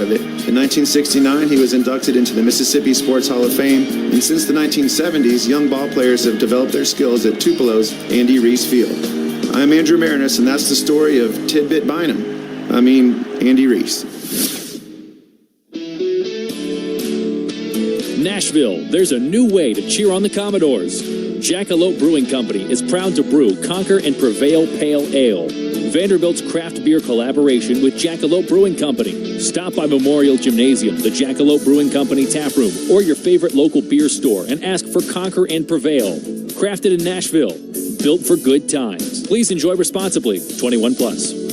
of it. In 1969, he was inducted into the Mississippi Sports Hall of Fame, and since the 1970s, young ball players have developed their skills at Tupelo's Andy Reese Field. I'm Andrew Marinus, and that's the story of Tidbit Andy Reese. Nashville, there's a new way to cheer on the Commodores. Jackalope Brewing Company is proud to brew Conquer and Prevail Pale Ale, Vanderbilt's craft beer collaboration with Jackalope Brewing Company. Stop by Memorial Gymnasium, the Jackalope Brewing Company tap room, or your favorite local beer store and ask for Conquer and Prevail. Crafted in Nashville, built for good times. Please enjoy responsibly. 21 plus.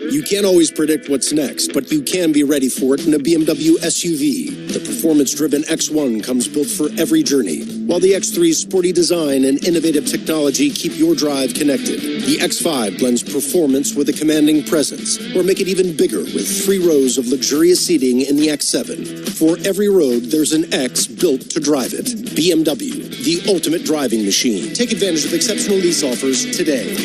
You can't always predict what's next, but you can be ready for it in a BMW SUV. The performance-driven X1 comes built for every journey, while the X3's sporty design and innovative technology keep your drive connected. The X5 blends performance with a commanding presence, or make it even bigger with 3 rows of luxurious seating in the X7. For every road, there's an X built to drive it. BMW, the ultimate driving machine. Take advantage of exceptional lease offers today.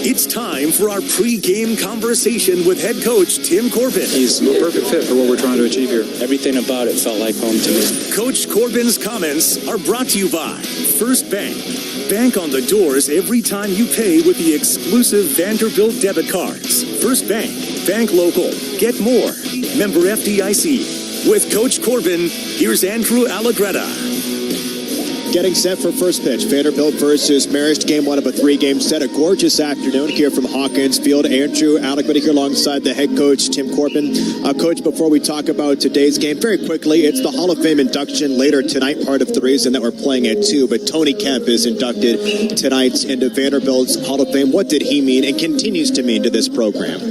It's time for our pre-game conversation with head coach Tim Corbin. He's a perfect fit for what we're trying to achieve here. Everything about it felt like home to me. Coach Corbin's comments are brought to you by First Bank. Bank on the doors every time you pay with the exclusive Vanderbilt debit cards. First Bank. Bank local. Get more. Member FDIC. With Coach Corbin, here's Andrew Allegretta. Getting set for first pitch. Vanderbilt versus Marist, game 1 of a 3-game set. A gorgeous afternoon here from Hawkins Field. Andrew Allegretta here alongside the head coach, Tim Corbin. Coach, before we talk about today's game, very quickly, it's the Hall of Fame induction later tonight, part of the reason that we're playing at 2. But Tony Kemp is inducted tonight into Vanderbilt's Hall of Fame. What did he mean and continues to mean to this program?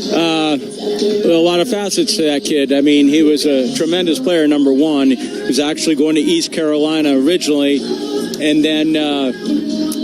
A lot of facets to that kid. I mean, he was a tremendous player, number one. He was actually going to East Carolina originally, and then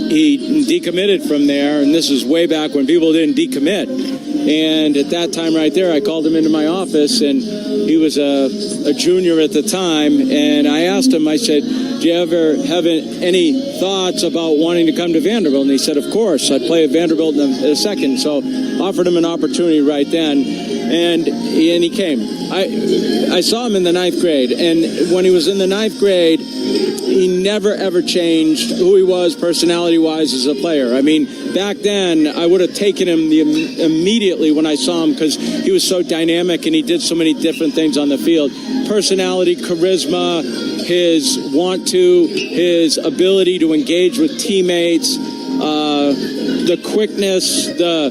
he decommitted from there, and this is way back when people didn't decommit. And at that time right there, I called him into my office, and he was a junior at the time, and I asked him, I said, do you ever have any thoughts about wanting to come to Vanderbilt? And he said, of course, I'd play at Vanderbilt in a second. So offered him an opportunity right then, and he came. I saw him in the 9th grade, and when he was in the 9th grade, he never, ever changed who he was personality-wise as a player. I mean, back then, I would have taken him immediately when I saw him because he was so dynamic and he did so many different things on the field. Personality, charisma, his his ability to engage with teammates, the quickness, the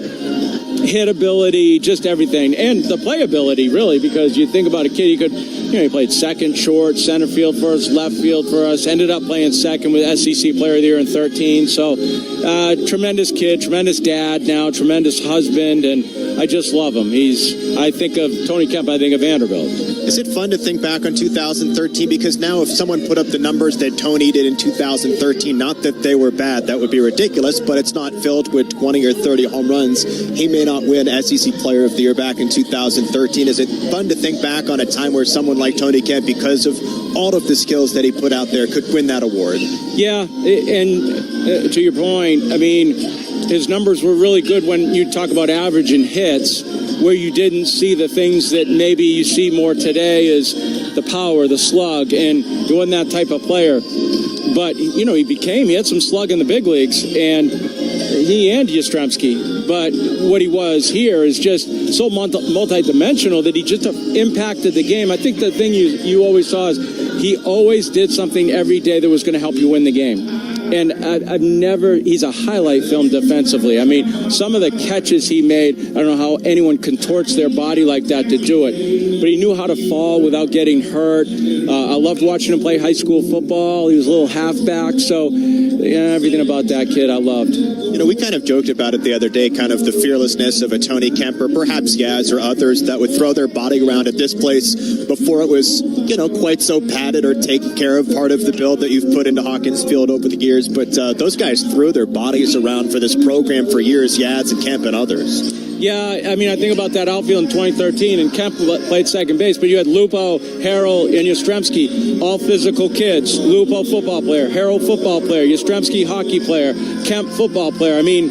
hit ability, just everything, and the playability, really, because you think about a kid, he played second, short, center field for us, left field for us, ended up playing second with SEC Player of the Year in 13, so tremendous kid, tremendous dad now, tremendous husband, and I just love him. I think of Tony Kemp, I think of Vanderbilt. Is it fun to think back on 2013? Because now if someone put up the numbers that Tony did in 2013, not that they were bad, that would be ridiculous, but it's not filled with 20 or 30 home runs. He may not win SEC Player of the Year back in 2013. Is it fun to think back on a time where someone like Tony Kemp, because of all of the skills that he put out there, could win that award? Yeah, and to your point, I mean, his numbers were really good when you talk about average and hits, where you didn't see the things that maybe you see more today is the power, the slug, and he wasn't that type of player. But, he had some slug in the big leagues, and he and Yastrzemski. But what he was here is just so multi-dimensional that he just impacted the game. I think the thing you always saw is he always did something every day that was going to help you win the game. And he's a highlight film defensively. I mean, some of the catches he made, I don't know how anyone contorts their body like that to do it. But he knew how to fall without getting hurt. I loved watching him play high school football. He was a little halfback. So everything about that kid I loved. We kind of joked about it the other day, kind of the fearlessness of a Tony Kemp, or perhaps Yaz or others that would throw their body around at this place before it was, quite so padded or taken care of, part of the build that you've put into Hawkins Field over the years. But those guys threw their bodies around for this program for years, Yaz and Kemp and others. Yeah, I mean, I think about that outfield in 2013, and Kemp played second base, but you had Lupo, Harrell, and Yastrzemski, all physical kids. Lupo, football player. Harrell, football player. Yastrzemski, hockey player. Kemp, football player. I mean,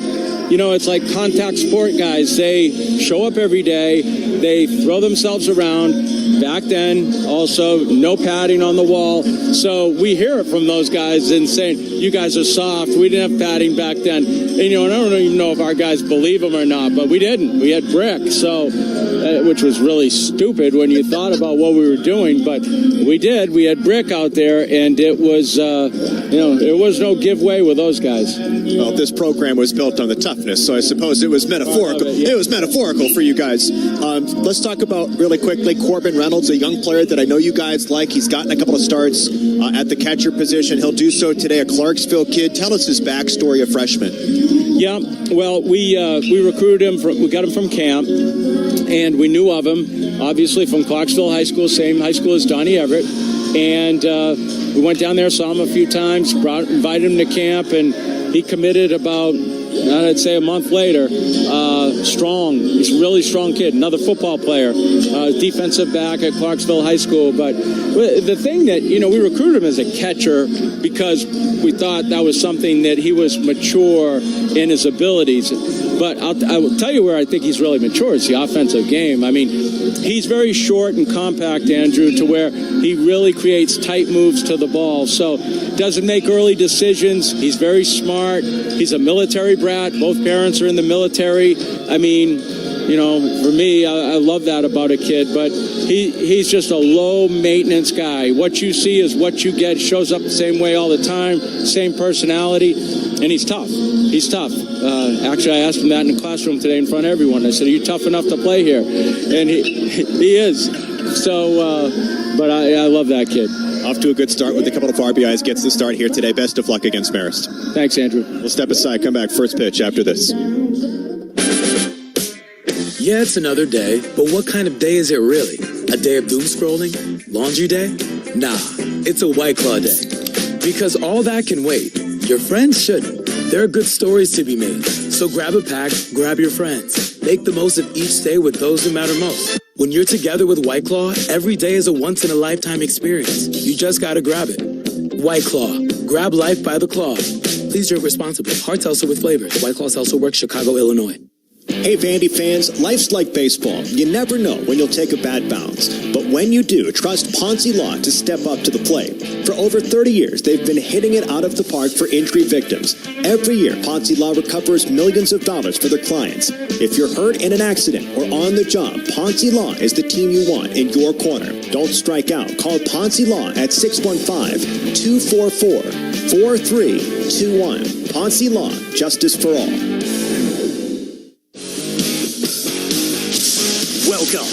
you know, it's like contact sport guys. They show up every day. They throw themselves around. Back then, also, no padding on the wall. So we hear it from those guys and saying, you guys are soft. We didn't have padding back then. And, you know, and I don't even know if our guys believe them or not, but we didn't. We had brick, so which was really stupid when you thought about what we were doing. But we did. We had brick out there, and it was, you know, there was no give way with those guys. Well, this program was built on the toughness, so I suppose it was metaphorical. It was metaphorical for you guys. Let's talk about, really quickly, Corbin Reynolds, a young player that I know you guys like. He's gotten a couple of starts at the catcher position. He'll do so today, a Clarksville kid. Tell us his backstory, a freshman. Yeah, well, we recruited him, we got him from camp, and we knew of him, obviously, from Clarksville High School, same high school as Donnie Everett. And we went down there, saw him a few times, invited him to camp, and he committed about, I'd say, a month later. Strong. He's a really strong kid. Another football player. Defensive back at Clarksville High School. But the thing that, you know, we recruited him as a catcher because we thought that was something that he was mature in his abilities. But I will tell you where I think he's really mature. It's the offensive game. I mean, he's very short and compact, Andrew, to where he really creates tight moves to the ball. So doesn't make early decisions. He's very smart. He's a military brat. Both parents are in the military. I mean, you know, for me, I love that about a kid. But he's just a low-maintenance guy. What you see is what you get. Shows up the same way all the time, same personality, and he's tough. He's tough. Actually, I asked him that in the classroom today in front of everyone. I said, are you tough enough to play here? And he is. So, but I love that kid. Off to a good start with a couple of RBIs. Gets the start here today. Best of luck against Marist. Thanks, Andrew. We'll step aside. Come back. First pitch after this. Yeah, it's another day, but what kind of day is it really? A day of doom scrolling? Laundry day? Nah, it's a White Claw day. Because all that can wait. Your friends shouldn't. There are good stories to be made. So grab a pack, grab your friends. Make the most of each day with those who matter most. When you're together with White Claw, every day is a once-in-a-lifetime experience. You just gotta grab it. White Claw. Grab life by the claw. Please drink responsibly. Hard seltzer with flavors. White Claw Seltzer Works, Chicago, Illinois. Hey, Vandy fans, life's like baseball. You never know when you'll take a bad bounce. But when you do, trust Ponzi Law to step up to the plate. For over 30 years, they've been hitting it out of the park for injury victims. Every year, Ponzi Law recovers millions of dollars for their clients. If you're hurt in an accident or on the job, Ponzi Law is the team you want in your corner. Don't strike out. Call Ponzi Law at 615-244-4321. Ponzi Law, justice for all. Welcome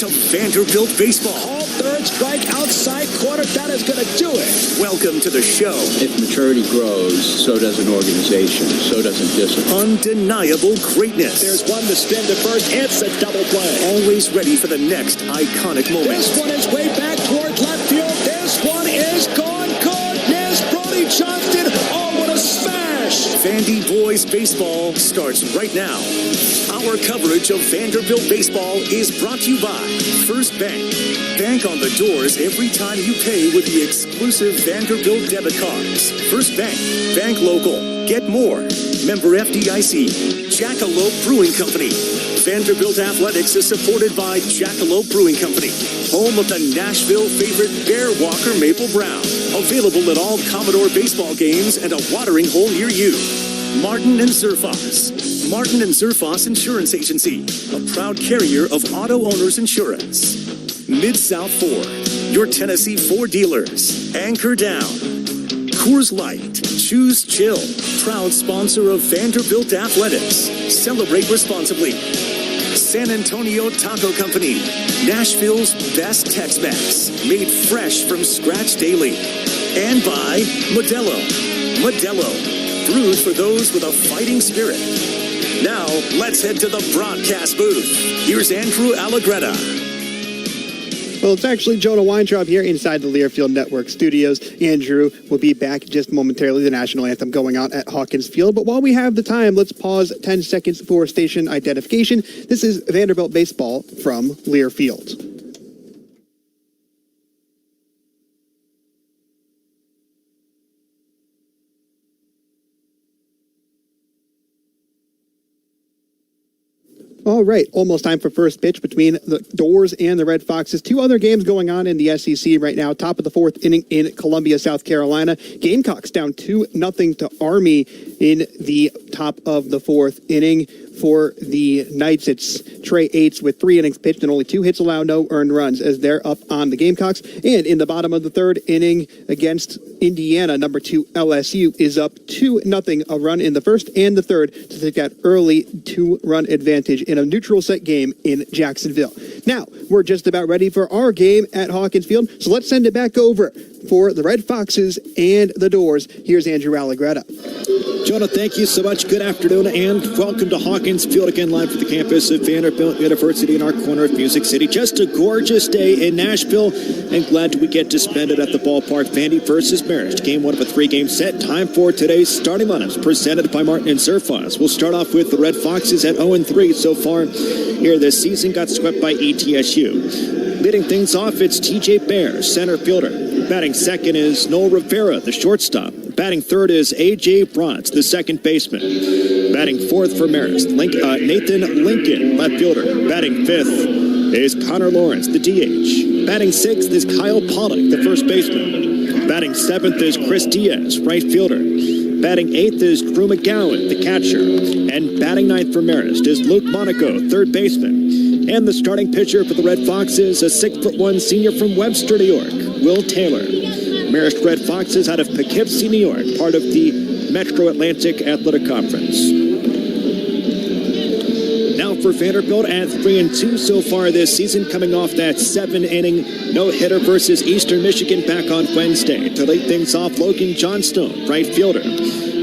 to Vanderbilt Baseball. All third strike outside corner. That is going to do it. Welcome to the show. If maturity grows, so does an organization. So does a discipline. Undeniable greatness. There's one to spin to first. It's a double play. Always ready for the next iconic moment. This one is way back toward left field. This one is gone. Goodness, Brody Johnston. Oh, what a smash. Vandy Boys Baseball starts right now. Our coverage of Vanderbilt baseball is brought to you by First Bank. Bank on the doors every time you pay with the exclusive Vanderbilt debit cards. First Bank. Bank local. Get more. Member FDIC. Jackalope Brewing Company. Vanderbilt Athletics is supported by Jackalope Brewing Company, home of the Nashville favorite Bear Walker Maple Brown. Available at all Commodore baseball games and a watering hole near you. Martin and Zerfas. Martin and Zerfas Insurance Agency, a proud carrier of auto owners insurance. Mid-South Ford, your Tennessee Ford dealers. Anchor Down. Coors Light, choose chill. Proud sponsor of Vanderbilt Athletics. Celebrate responsibly. San Antonio Taco Company, Nashville's best Tex-Mex, made fresh from scratch daily. And by Modelo. Modelo, brewed for those with a fighting spirit. Now, let's head to the broadcast booth. Here's Andrew Allegretta. Well, it's actually Jonah Weintraub here inside the Learfield Network studios. Andrew will be back just momentarily. The national anthem going on at Hawkins Field. But while we have the time, let's pause 10 seconds for station identification. This is Vanderbilt baseball from Learfield. All right, almost time for first pitch between the Doors and the Red Foxes. Two other games going on in the SEC right now. Top of the fourth inning in Columbia, South Carolina. Gamecocks down 2-0 to Army in the top of the fourth inning. For the Knights, it's Trey Aites with 3 innings pitched and only 2 hits allowed, no earned runs as they're up on the Gamecocks. And in the bottom of the third inning against Indiana, number 2 LSU is up 2-0, a run in the first and the third to take that early 2-run advantage in a neutral set game in Jacksonville. Now, we're just about ready for our game at Hawkins Field, so let's send it back over for the Red Foxes and the Doors. Here's Andrew Allegretta. Jonah, thank you so much. Good afternoon and welcome to Hawkins Field again, live from the campus of Vanderbilt University in our corner of Music City. Just a gorgeous day in Nashville and glad we get to spend it at the ballpark. Vandy versus Marist. Game 1 of a 3-game set. Time for today's starting lineups presented by Martin and Surfos. We'll start off with the Red Foxes at 0-3 so far here this season. Got swept by ETSU. Leading things off, it's TJ Bear, center fielder. Batting second is Noel Rivera, the shortstop. Batting third is A.J. Bronze, the second baseman. Batting fourth for Marist, Nathan Lincoln, left fielder. Batting fifth is Connor Lawrence, the DH. Batting sixth is Kyle Pollock, the first baseman. Batting seventh is Chris Diaz, right fielder. Batting eighth is Drew McGowan, the catcher. And batting ninth for Marist is Luke Monaco, third baseman. And the starting pitcher for the Red Foxes, a 6'1" senior from Webster, New York, Will Taylor. Marist Red Foxes out of Poughkeepsie, New York, part of the Metro Atlantic Athletic Conference. Now for Vanderbilt at 3-2 so far this season, coming off that 7-inning no-hitter versus Eastern Michigan back on Wednesday. To lead things off, Logan Johnstone, right fielder.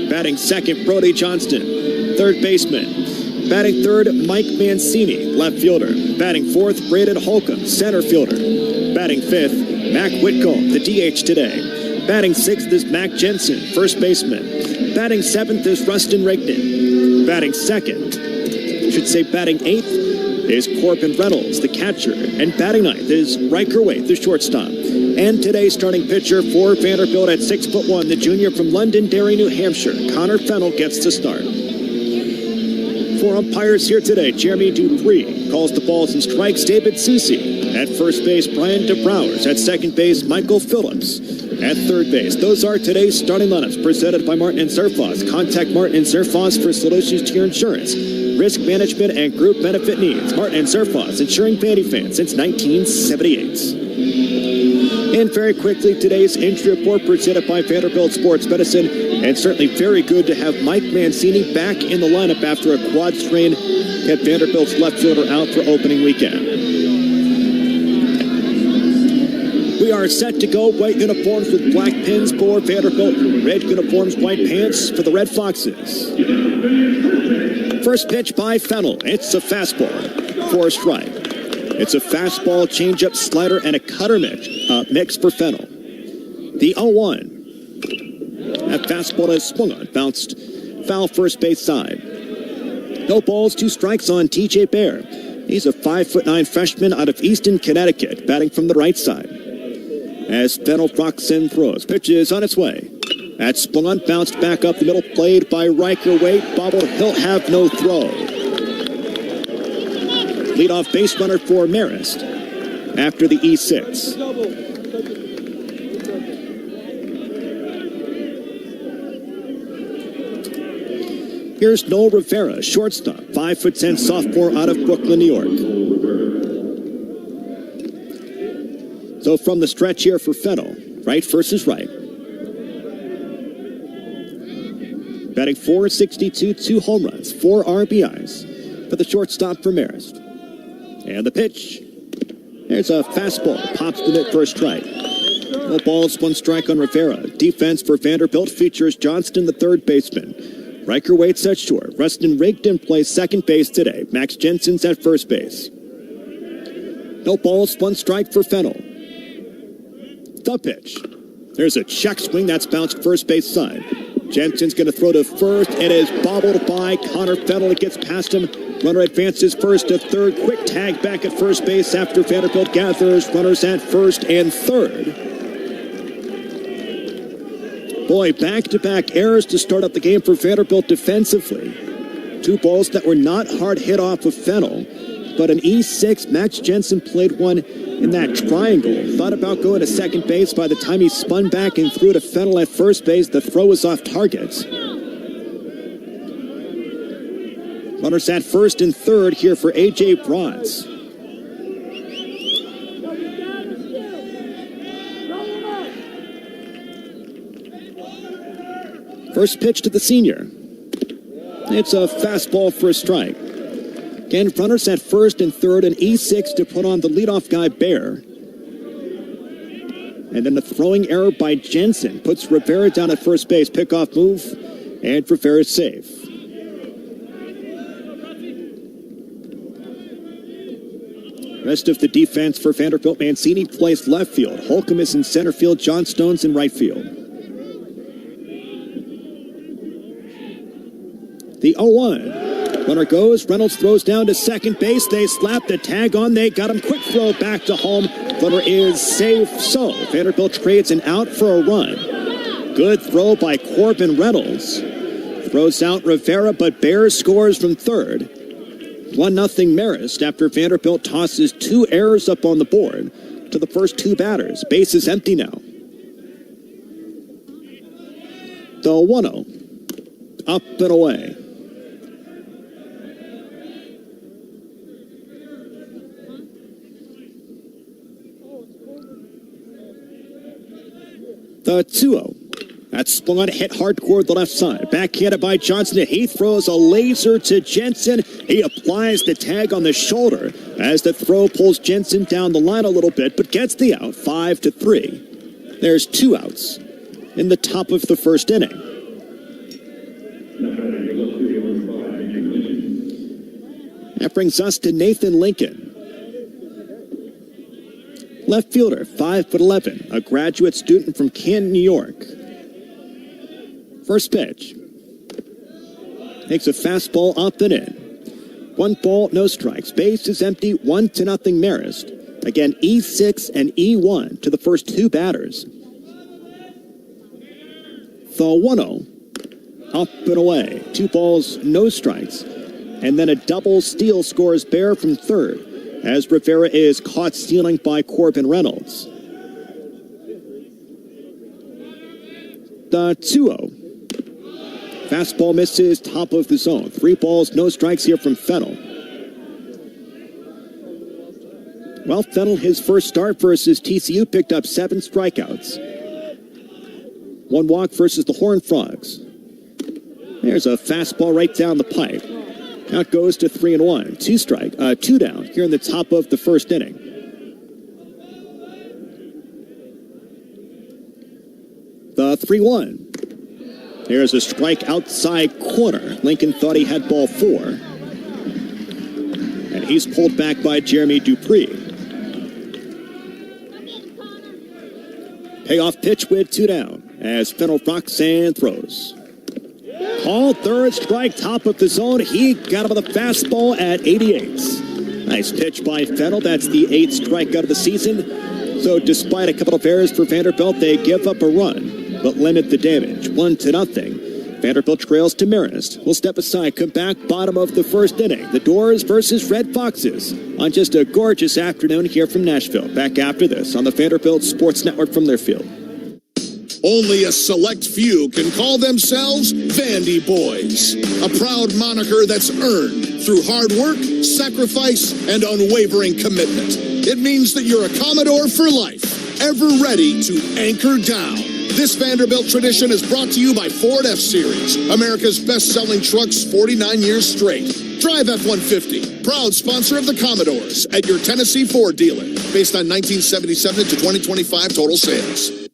Batting second, Brody Johnston, third baseman. Batting third, Mike Mancini, left fielder. Batting fourth, Braden Holcomb, center fielder. Batting fifth, Mac Whitcomb, the DH today. Batting sixth is Mac Jensen, first baseman. Batting seventh is Rustin Rigdon. Batting eighth is Corbin Reynolds, the catcher. And batting ninth is Riker Waite, the shortstop. And today's starting pitcher for Vanderbilt at 6'1", the junior from Londonderry, New Hampshire, Connor Fennell gets the start. For umpires here today, Jeremy Dupree calls the balls and strikes. David Susi at first base, Brian DeBrowers at second base, Michael Phillips at third base. Those are today's starting lineups presented by Martin and Surfos. Contact Martin and Surfos for solutions to your insurance, risk management, and group benefit needs. Martin and Surfos, insuring Vandy fans since 1978. And very quickly, today's injury report presented by Vanderbilt Sports Medicine. And certainly very good to have Mike Mancini back in the lineup after a quad strain. Kept Vanderbilt's left fielder out for opening weekend. We are set to go. White uniforms with black pins for Vanderbilt. Red uniforms, white pants for the Red Foxes. First pitch by Fennell. It's a fastball for a strike. It's a fastball, changeup, slider, and a cutter mix for Fennell. The 0-1. That fastball is swung on, bounced foul first base side. No balls, 2 strikes on TJ Bear. He's a 5'9" freshman out of Easton, Connecticut, batting from the right side. As Fennell rocks and throws, pitch is on its way. That swung on, bounced back up the middle, played by Riker Waite. Bobble, he'll have no throw. Leadoff base runner for Marist after the E6. Here's Noel Rivera, shortstop, 5'10" sophomore out of Brooklyn, New York. So from the stretch here for Fennell, right versus right. Batting .462, 2 home runs, 4 RBIs for the shortstop for Marist. And the pitch. There's a fastball, pops the net for a strike. No balls, 1 strike on Rivera. Defense for Vanderbilt features Johnston, the third baseman. Riker Waite's at short. Rustin Rigdon plays second base today. Max Jensen's at first base. No balls, one strike for Fennell. The pitch. There's a check swing that's bounced first base side. Jensen's going to throw to first. It is bobbled by Connor Fennell. It gets past him. Runner advances first to third. Quick tag back at first base after Vanderbilt gathers runners at first and third. Boy, back-to-back errors to start up the game for Vanderbilt defensively. Two balls that were not hard hit off of Fennell, but an E6, Max Jensen played one in that triangle. Thought about going to second base. By the time he spun back and threw to Fennell at first base, the throw was off target. Runners at first and third here for A.J. Bronze. First pitch to the senior. It's a fastball for a strike. Again, runners at first and third, an E6 to put on the leadoff guy, Bear. And then the throwing error by Jensen puts Rivera down at first base. Pickoff move, and Rivera's safe. Rest of the defense for Vanderbilt. Mancini plays left field. Holcomb is in center field. John Stone's in right field. The 0-1. Runner goes. Reynolds throws down to second base. They slap the tag on. They got him. Quick throw back to home. Runner is safe. So Vanderbilt trades an out for a run. Good throw by Corbin Reynolds. Throws out Rivera, but Bears scores from third. 1-0 Marist after Vanderbilt tosses two errors up on the board to the first two batters. Base is empty now. The 1-0. Up and away. The 2-0. That's swung on, hit hardcore the left side. Backhanded by Johnson. He throws a laser to Jensen. He applies the tag on the shoulder as the throw pulls Jensen down the line a little bit, but gets the out 5-3. There's two outs in the top of the first inning. That brings us to Nathan Lincoln. Left fielder, 5'11", a graduate student from Canton, New York. First pitch. Takes a fastball up and in. 1 ball, no strikes. Base is empty, 1-0 Marist. Again, E6 and E1 to the first two batters. The 1-0. Up and away. 2 balls, no strikes. And then a double steal scores Bear from third, as Rivera is caught stealing by Corbin Reynolds. The 2-0. Fastball misses top of the zone. 3 balls, no strikes here from Fennell. Well, Fennell, his first start versus TCU, picked up 7 strikeouts. 1 walk versus the Horned Frogs. There's a fastball right down the pipe. Now it goes to 3-1. 2 down here in the top of the first inning. The 3-1. There's a strike outside corner. Lincoln thought he had ball 4. And he's pulled back by Jeremy Dupree. Payoff pitch with 2 down as Fennell rocks and throws. Call third strike, top of the zone. He got him with a fastball at 88. Nice pitch by Fennell. That's the 8th strikeout of the season. So despite a couple of errors for Vanderbilt, they give up a run, but limit the damage. 1-0. Vanderbilt trails to Marist. We'll step aside, come back, bottom of the first inning. The Doors versus Red Foxes on just a gorgeous afternoon here from Nashville. Back after this on the Vanderbilt Sports Network from their field. Only a select few can call themselves Vandy Boys, a proud moniker that's earned through hard work, sacrifice, and unwavering commitment. It means that you're a Commodore for life, ever ready to anchor down. This Vanderbilt tradition is brought to you by Ford F-Series, America's best-selling trucks 49 years straight. Drive F-150, proud sponsor of the Commodores at your Tennessee Ford dealer, based on 1977 to 2025 total sales.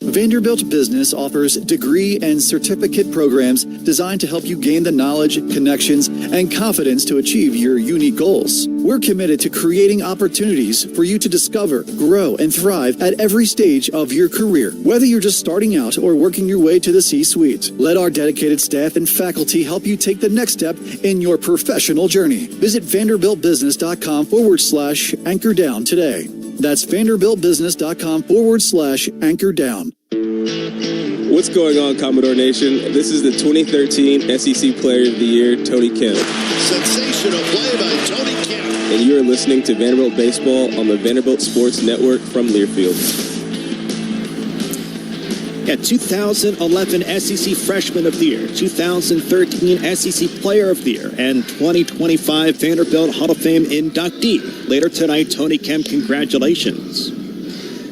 Vanderbilt Business offers degree and certificate programs designed to help you gain the knowledge, connections, and confidence to achieve your unique goals. We're committed to creating opportunities for you to discover, grow, and thrive at every stage of your career, whether you're just starting out or working your way to the C-suite. Let our dedicated staff and faculty help you take the next step in your professional journey. Visit vanderbiltbusiness.com/anchor down today. That's vanderbiltbusiness.com/anchor down. What's going on, Commodore Nation? This is the 2013 SEC Player of the Year, Tony Kemp. Sensational play by Tony Kemp. And you are listening to Vanderbilt Baseball on the Vanderbilt Sports Network from Learfield. Yeah, 2011 SEC Freshman of the Year, 2013 SEC Player of the Year, and 2025 Vanderbilt Hall of Fame inductee. Later tonight, Tony Kemp, congratulations.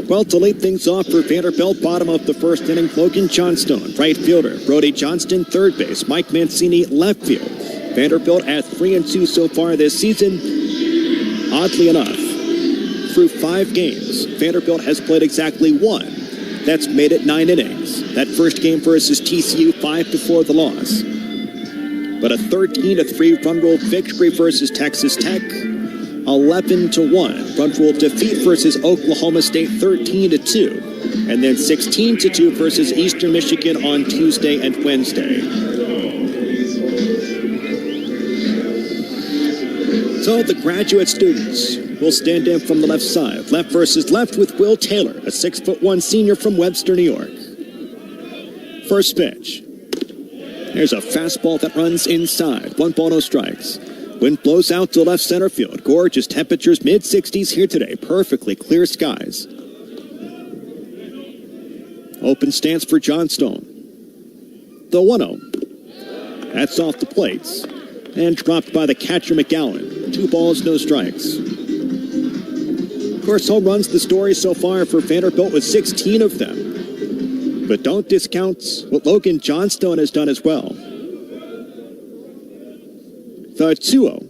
Well, to lead things off for Vanderbilt, bottom of the first inning, Logan Johnstone, right fielder. Brody Johnston, third base. Mike Mancini, left field. Vanderbilt at 3-2 so far this season. Oddly enough, through 5 games, Vanderbilt has played exactly 1. That's made it 9 innings. That first game versus TCU, 5 before the loss. But a 13-3 run rule victory versus Texas Tech. 11-1 run rule defeat versus Oklahoma State, 13-2, and then 16-2 versus Eastern Michigan on Tuesday and Wednesday. So the graduate students will stand in from the left side, left versus left with Will Taylor, a 6'1" senior from Webster, New York. First pitch. There's a fastball that runs inside. 1 ball, no strikes. Wind blows out to left center field. Gorgeous temperatures, mid-60s here today. Perfectly clear skies. Open stance for Johnstone. The 1-0. That's off the plates. And dropped by the catcher McGowan. 2 balls, no strikes. Of course, home runs the story so far for Vanderbilt with 16 of them. But don't discount what Logan Johnstone has done as well. The 2-0.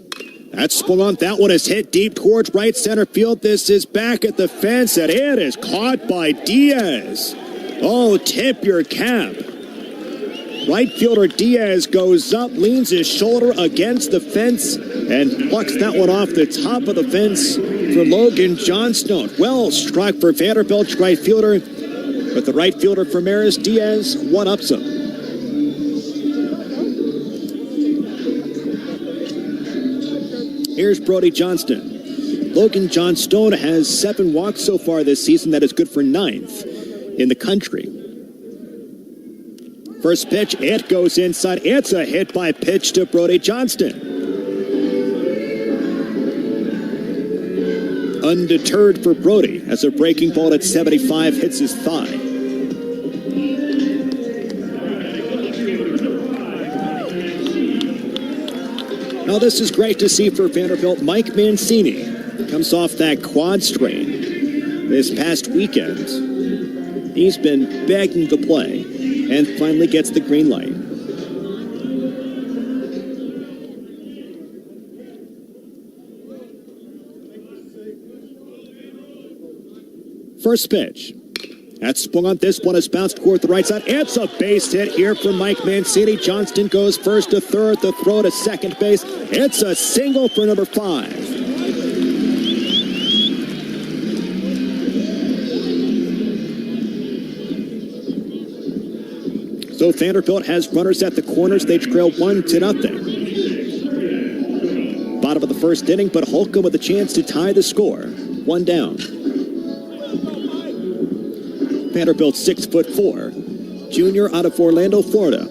That's swung on. That one is hit deep towards right center field. This is back at the fence, and it is caught by Diaz. Oh, tip your cap. Right fielder Diaz goes up, leans his shoulder against the fence, and plucks that one off the top of the fence for Logan Johnstone. Well struck for Vanderbilt's right fielder, but the right fielder for Marist, Diaz, one-ups him. Here's Brody Johnston. Logan Johnstone has 7 walks so far this season. That is good for 9th in the country. First pitch, it goes inside. It's a hit by pitch to Brody Johnston. Undeterred for Brody as a breaking ball at 75 hits his thigh. Now this is great to see for Vanderbilt. Mike Mancini comes off that quad strain this past weekend. He's been begging to play and finally gets the green light. First pitch. That's swung on. This one is bounced toward the right side. It's a base hit here for Mike Mancini. Johnston goes first to third. The throw to second base. It's a single for number 5. So Vanderbilt has runners at the corners. They trail 1-0. Bottom of the first inning, but Holcomb with a chance to tie the score. 1 down. Vanderbilt 6'4", junior out of Orlando, Florida.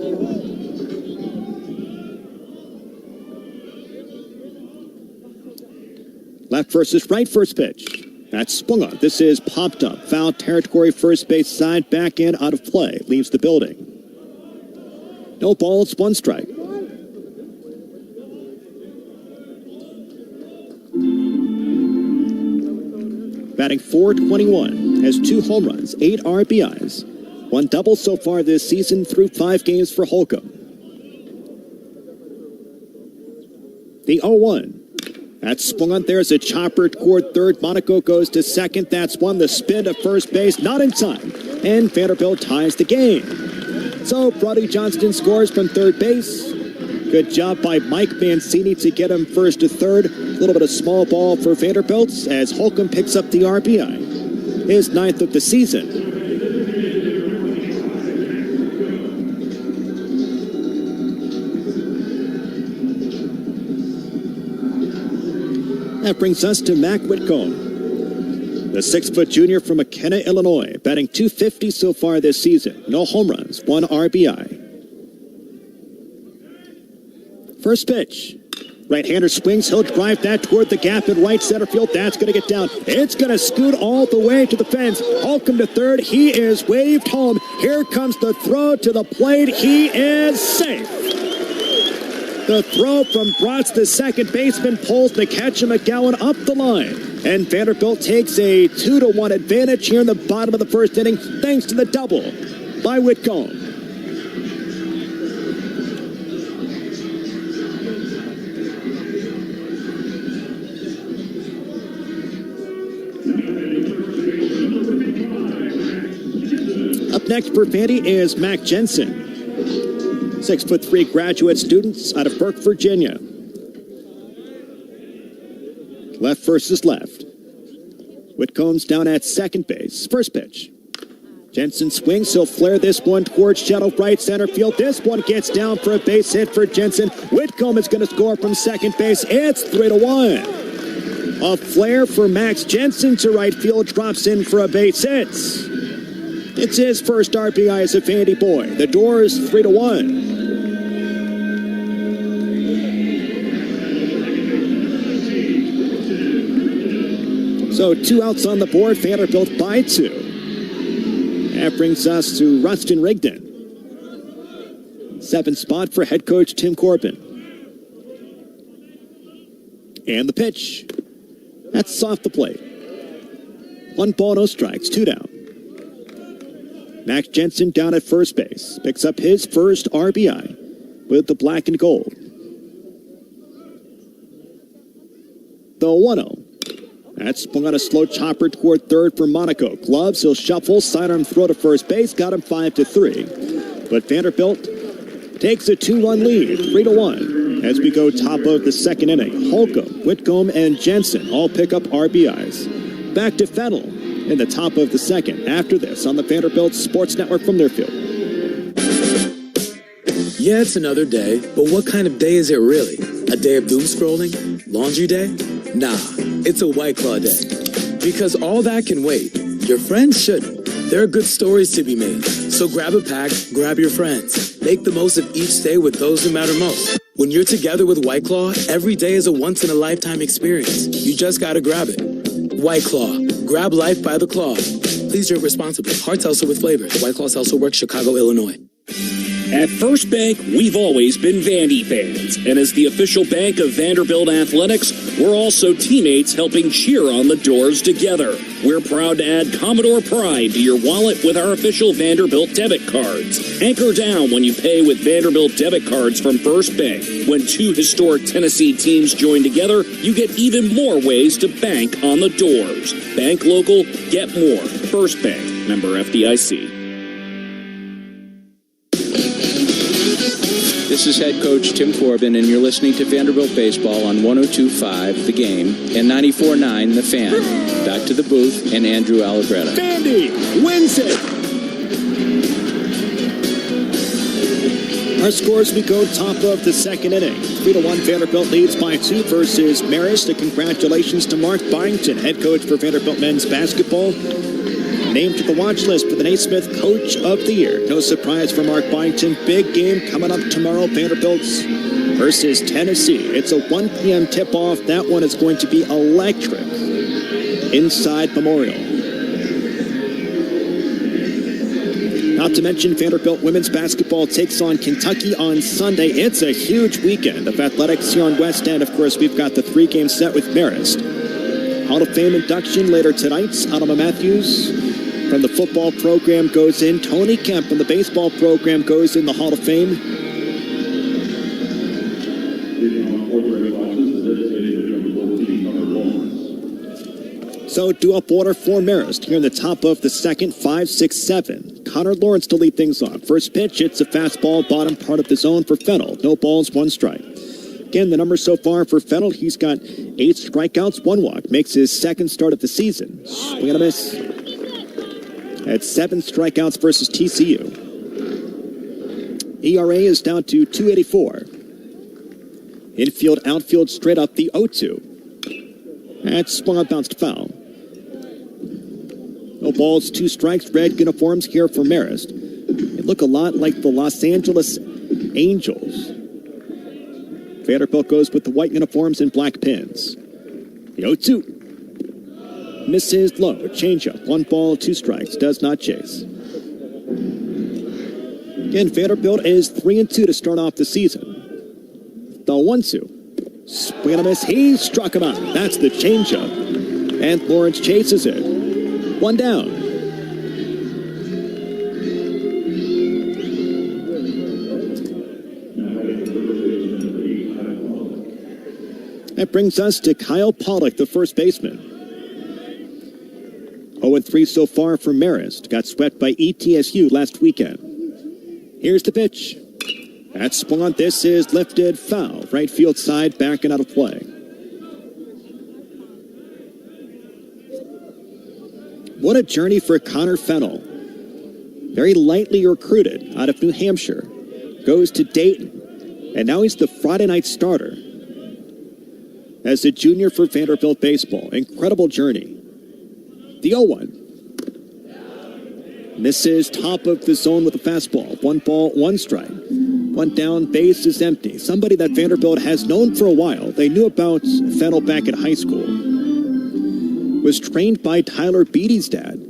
Left versus right, first pitch. That's swung on. This is popped up. Foul territory, first base side, back end, out of play. Leaves the building. No balls, 1 strike. Batting .421, has 2 home runs, 8 RBIs, 1 double so far this season through 5 games for Holcomb. The 0-1. That's swung on. There's a chopper toward third. Monaco goes to second. That's 1. The spin to first base. Not in time. and Vanderbilt ties the game. So Brody Johnston scores from third base. Good job by Mike Mancini to get him first to third. A little bit of small ball for Vanderbilt as Holcomb picks up the RBI. His 9th of the season. That brings us to Mac Whitcomb, the 6-foot junior from McKenna, Illinois, batting .250 so far this season. No home runs, 1 RBI. First pitch. Right-hander swings. He'll drive that toward the gap in right center field. That's going to get down. It's going to scoot all the way to the fence. Holcomb to third. He is waved home. Here comes the throw to the plate. He is safe. The throw from Bratz, the second baseman, pulls McCatcher McGowan up the line. And Vanderbilt takes a 2-1 advantage here in the bottom of the first inning thanks to the double by Whitcomb. Up next for Vandy is Mac Jensen. 6'3" graduate students out of Burke, Virginia. Left versus left. Whitcomb's down at second base. First pitch. Jensen swings. He'll flare this one towards shallow right center field. This one gets down for a base hit for Jensen. Whitcomb is going to score from second base. It's 3-1. A flare for Max Jensen to right field. Drops in for a base hit. It's his first RBI as a Vandy boy. The Doors 3-1. So 2 outs on the board. Vanderbilt by 2. That brings us to Rustin Rigdon. 7th spot for head coach Tim Corbin. And the pitch. That's off the plate. 1 ball, no strikes. 2 down. Max Jensen down at first base. Picks up his first RBI with the black and gold. The 1-0. That's swung on a slow chopper toward third for Monaco. Gloves, he'll shuffle, sidearm throw to first base. Got him 5-3. But Vanderbilt takes a 2-1 lead, 3-1. As we go top of the second inning. Holcomb, Whitcomb, and Jensen all pick up RBIs. Back to Fennell in the top of the second. After this on the Vanderbilt Sports Network from their field. Yeah, it's another day, but what kind of day is it really? A day of doom scrolling? Laundry day? Nah, it's a White Claw day. Because all that can wait. Your friends shouldn't. There are good stories to be made. So grab a pack, grab your friends. Make the most of each day with those who matter most. When you're together with White Claw, every day is a once-in-a-lifetime experience. You just gotta grab it. White Claw. Grab life by the claw. Please drink responsibly. Hard seltzer with flavor. White Claw Seltzer Works, Chicago, Illinois. At First Bank, we've always been Vandy fans. And as the official bank of Vanderbilt Athletics, we're also teammates helping cheer on the Doors together. We're proud to add Commodore Pride to your wallet with our official Vanderbilt debit cards. Anchor down when you pay with Vanderbilt debit cards from First Bank. When 2 historic Tennessee teams join together, you get even more ways to bank on the Doors. Bank local, get more. First Bank, member FDIC. This is head coach Tim Corbin, and you're listening to Vanderbilt Baseball on 102.5 The Game and 94.9 The Fan. Back to the booth and Andrew Alagretta. Vandy wins it. Our scores, we go top of the second inning. 3-1 Vanderbilt leads by 2 versus Marist. A congratulations to Mark Byington, head coach for Vanderbilt men's basketball. Named to the watch list for the Naismith Coach of the Year. No surprise for Mark Byington. Big game coming up tomorrow. Vanderbilt's versus Tennessee. It's a 1 p.m. tip-off. That one is going to be electric inside Memorial. Not to mention Vanderbilt women's basketball takes on Kentucky on Sunday. It's a huge weekend of athletics here on West End. Of course, we've got the 3-game set with Marist. Hall of Fame induction later tonight. Alma Matthews from the football program goes in. Tony Kemp from the baseball program goes in the Hall of Fame. So due up order for Marist here in the top of the second, 5, 6, 7. Connor Lawrence to lead things off. First pitch, it's a fastball, bottom part of the zone for Fennell. No balls, 1 strike. Again, the numbers so far for Fennell, he's got 8 strikeouts, 1 walk. Makes his second start of the season. Swing and a miss. At 7 strikeouts versus TCU. ERA is down to 2.84. Infield, outfield, straight up the 0-2. That's swung on, bounced foul. No balls, 2 strikes, red uniforms here for Marist. They look a lot like the Los Angeles Angels. Vanderbilt goes with the white uniforms and black pins. The 0-2. Misses low, changeup, 1 ball, 2 strikes, does not chase. Again, Vanderbilt is 3-2 to start off the season. The 1-2. Swing and a miss. He struck him out. That's the changeup. And Lawrence chases it. 1 down. That brings us to Kyle Pollock, the first baseman. 0-3 so far for Marist. Got swept by ETSU last weekend. Here's the pitch. That's swung on. This is lifted foul. Right field side, back and out of play. What a journey for Connor Fennell. Very lightly recruited out of New Hampshire. Goes to Dayton. And now he's the Friday night starter. As a junior for Vanderbilt baseball. Incredible journey. The 0-1. Misses top of the zone with a fastball. 1 ball, 1 strike. 1 down, base is empty. Somebody that Vanderbilt has known for a while. They knew about Fennell back in high school. Was trained by Tyler Beatty's dad.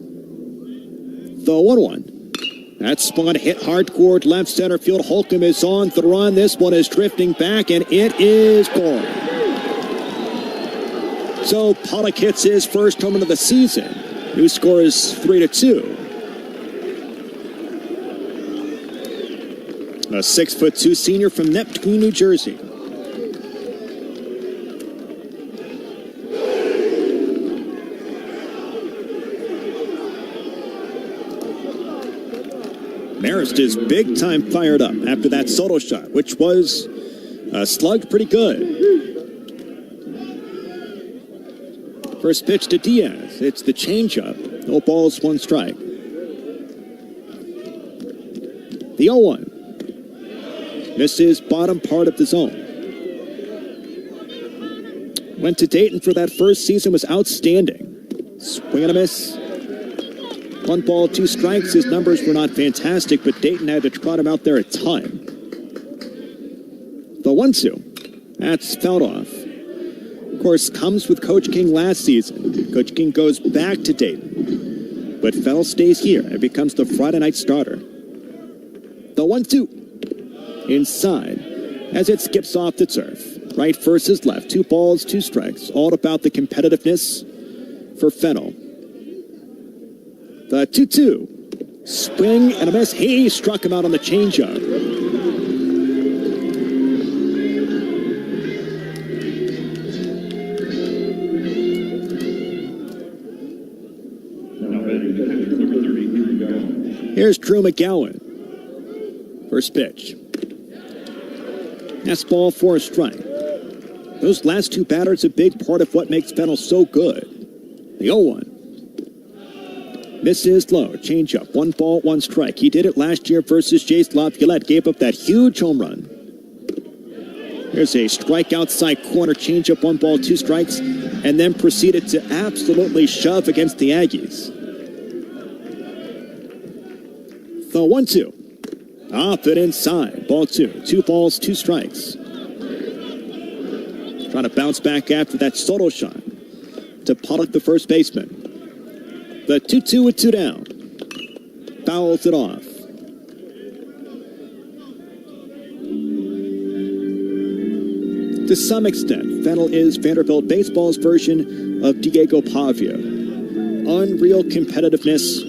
The 1-1. That spot hit hardcore left center field. Holcomb is on the run. This one is drifting back, and it is gone. So Pollock hits his first home run of the season. New score is 3-2. A 6'2" senior from Neptune, New Jersey. Marist is big time fired up after that Soto shot, which was slugged pretty good. First pitch to Diaz. It's the changeup. No balls, 1 strike. The 0-1. This is bottom part of the zone. Went to Dayton for that first season, was outstanding. Swing and a miss. 1 ball, 2 strikes. His numbers were not fantastic, but Dayton had to trot him out there a ton. The 1-2. That's fouled off. Of course, comes with Coach King last season. Coach King goes back to Dayton. But Fennell stays here and becomes the Friday night starter. The 1-2. Inside as it skips off the turf. Right versus left. 2 balls, 2 strikes. All about the competitiveness for Fennell. The 2-2. Swing and a miss. He struck him out on the changeup. Here's Drew McGowan. First pitch. Fastball for a strike. Those last 2 batters a big part of what makes Fennell so good. The 0-1. Misses low. Changeup. 1 ball, 1 strike. He did it last year versus Jace LaViolette. Gave up that huge home run. There's a strike outside corner changeup. 1 ball, 2 strikes. And then proceeded to absolutely shove against the Aggies. The 1-2. Off and inside. Ball 2. 2 balls, 2 strikes. Trying to bounce back after that Soto shot to Pollock, the first baseman. The 2-2 with 2 down. Fouls it off. To some extent, Fennell is Vanderbilt baseball's version of Diego Pavia. Unreal competitiveness.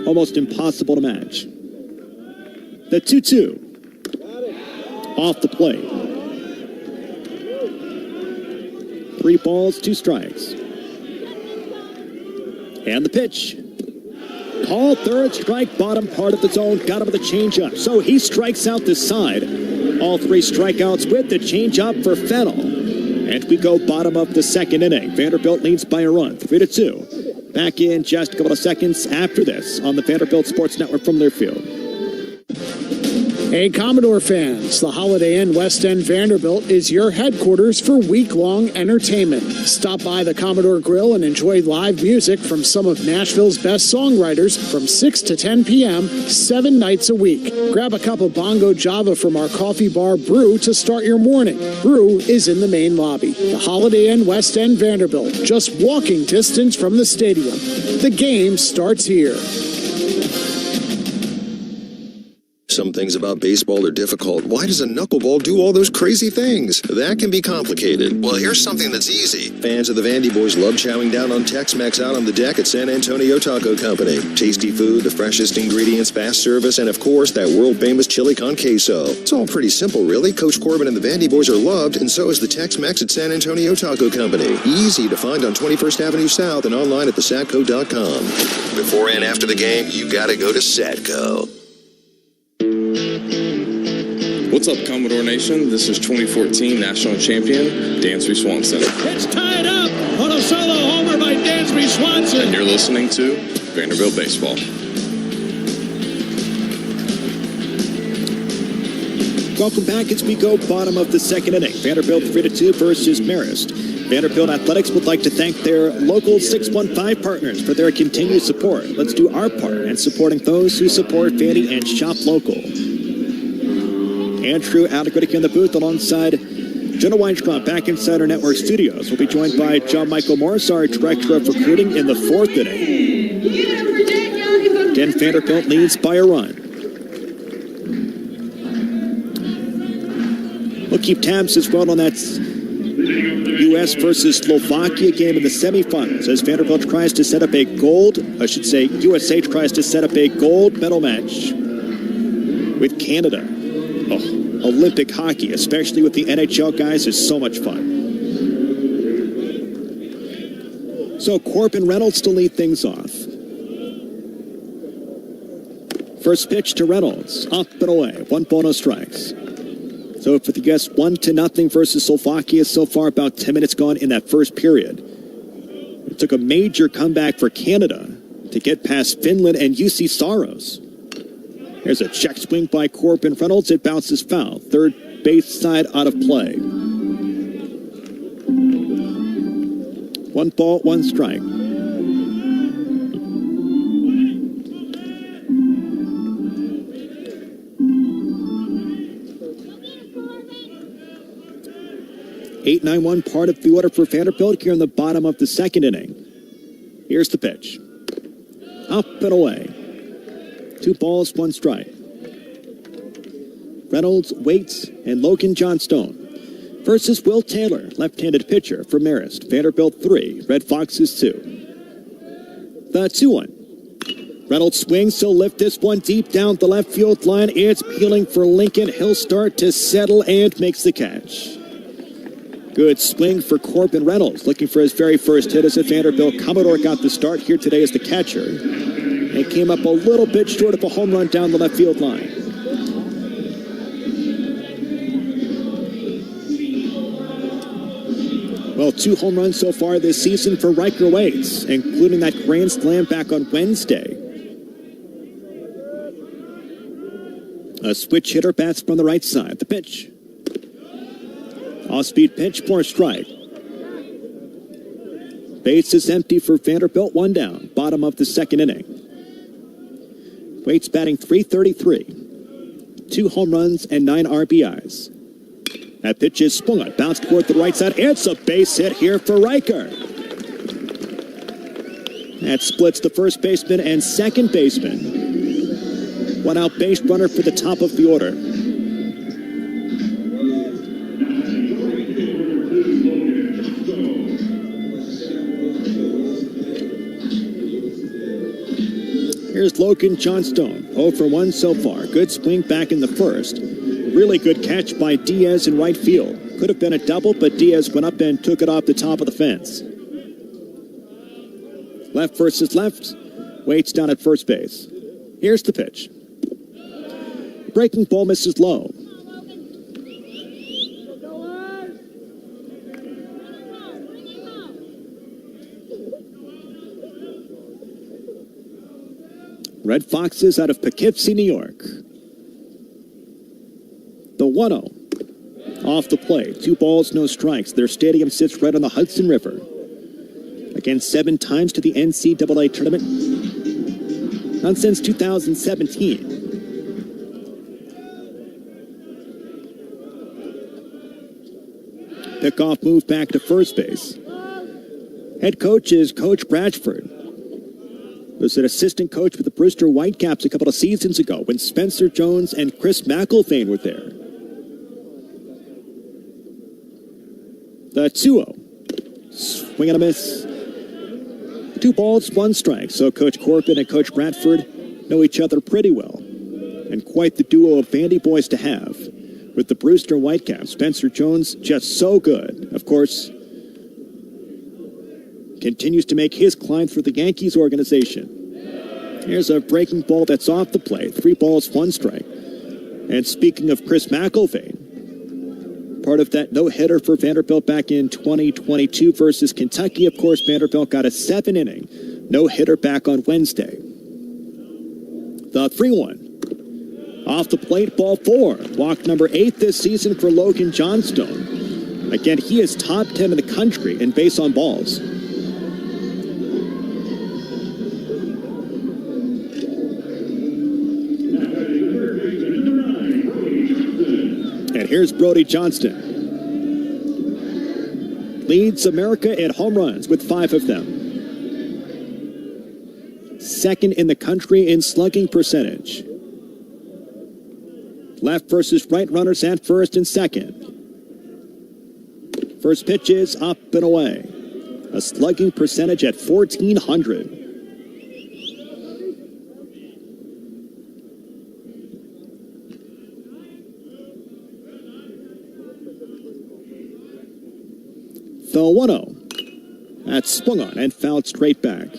Almost impossible to match. The 2-2. Off the plate. 3 balls, 2 strikes. And the pitch. Called third strike, bottom part of the zone, got him with a changeup. So he strikes out this side. All 3 strikeouts with the changeup for Fennell. And we go bottom of the second inning. Vanderbilt leads by a run, 3-2. Back in just a couple of seconds after this on the Vanderbilt Sports Network from Learfield. Hey, Commodore fans, the Holiday Inn West End Vanderbilt is your headquarters for week-long entertainment. Stop by the Commodore Grill and enjoy live music from some of Nashville's best songwriters from 6 to 10 p.m., 7 nights a week. Grab a cup of Bongo Java from our coffee bar Brew to start your morning. Brew is in the main lobby. The Holiday Inn West End Vanderbilt, just walking distance from the stadium. The game starts here. Some things about baseball are difficult. Why does a knuckleball do all those crazy things? That can be complicated. Well, here's something that's easy. Fans of the Vandy Boys love chowing down on Tex-Mex out on the deck at San Antonio Taco Company. Tasty food, the freshest ingredients, fast service, and of course, that world-famous chili con queso. It's all pretty simple, really. Coach Corbin and the Vandy Boys are loved, and so is the Tex-Mex at San Antonio Taco Company. Easy to find on 21st Avenue South and online at thesatco.com. Before and after the game, you gotta go to Satco. What's up, Commodore Nation? This is 2014 National Champion, Dansby Swanson. It's tied up on a solo homer by Dansby Swanson. And you're listening to Vanderbilt Baseball. Welcome back as we go bottom of the second inning. Vanderbilt 3-2 versus Marist. Vanderbilt Athletics would like to thank their local 615 partners for their continued support. Let's do our part in supporting those who support Vandy and shop local. Andrew Allegretti in the booth alongside Jenna Weintraub back inside our network studios. We'll be joined by John Michael Morris, our director of recruiting, in the 4th inning. Again, Vanderbilt leads by a run. We'll keep tabs as well on that U.S. versus Slovakia game in the semifinals as Vanderbilt tries to set up a USA tries to set up a gold medal match with Canada. Olympic hockey, especially with the NHL guys, is so much fun. So Corbin Reynolds to lead things off. First pitch to Reynolds, up and away, 1 ball, no strikes. So for the guests, 1-0 versus Slovakia so far, about 10 minutes gone in that first period. It took a major comeback for Canada to get past Finland and UC Saros. There's a check swing by Corbin Reynolds. It bounces foul. Third base side out of play. 1 ball, 1 strike. Eight, 9-1 part of the order for Vanderbilt here in the bottom of the second inning. Here's the pitch. Up and away. 2 balls, 1 strike. Reynolds, Waits, and Logan Johnstone versus Will Taylor, left-handed pitcher for Marist. Vanderbilt 3, Red Foxes 2. The 2-1. Reynolds swings, he'll lift this one deep down the left field line. It's peeling for Lincoln. He'll start to settle and makes the catch. Good swing for Corbin Reynolds, looking for his very first hit as a Vanderbilt Commodore got the start here today as the catcher. It came up a little bit short of a home run down the left field line. Well, 2 home runs so far this season for Riker Waits, including that grand slam back on Wednesday. A switch hitter bats from the right side. The pitch. Off-speed pitch for a strike. Base is empty for Vanderbilt, 1 down. Bottom of the second inning. Waits batting .333. 2 home runs and 9 RBIs. That pitch is swung on, bounced toward the right side. It's a base hit here for Riker. That splits the first baseman and second baseman. 1 out base runner for the top of the order. Here's Logan Johnstone, 0 for 1 so far. Good swing back in the first. Really good catch by Diaz in right field. Could have been a double, but Diaz went up and took it off the top of the fence. Left versus left. Waits down at first base. Here's the pitch. Breaking ball misses low. Red Foxes out of Poughkeepsie, New York. The 1-0. Off the plate. 2 balls, no strikes. Their stadium sits right on the Hudson River. Again, 7 times to the NCAA tournament. Not since 2017. Pickoff move back to first base. Head coach is Coach Bradford. Was an assistant coach with the Brewster Whitecaps a couple of seasons ago when Spencer Jones and Chris McElvain were there. The 2-0. Swing and a miss. 2 balls, 1 strike. So Coach Corbin and Coach Bradford know each other pretty well. And quite the duo of Vandy boys to have. With the Brewster Whitecaps, Spencer Jones just so good. Of course, continues to make his climb through the Yankees organization. Here's a breaking ball that's off the plate. 3 balls, 1 strike. And speaking of Chris McElvain, part of that no-hitter for Vanderbilt back in 2022 versus Kentucky. Of course, Vanderbilt got a 7-inning no-hitter back on Wednesday. The 3-1. Off the plate, ball 4. Walk number 8 this season for Logan Johnstone. Again, he is top 10 in the country in base on balls. And here's Brody Johnston. Leads America in home runs with 5 of them. Second in the country in slugging percentage. Left versus right runners at first and second. First pitch is up and away. A slugging percentage at 1,400. The 1-0. That's swung on and fouled straight back.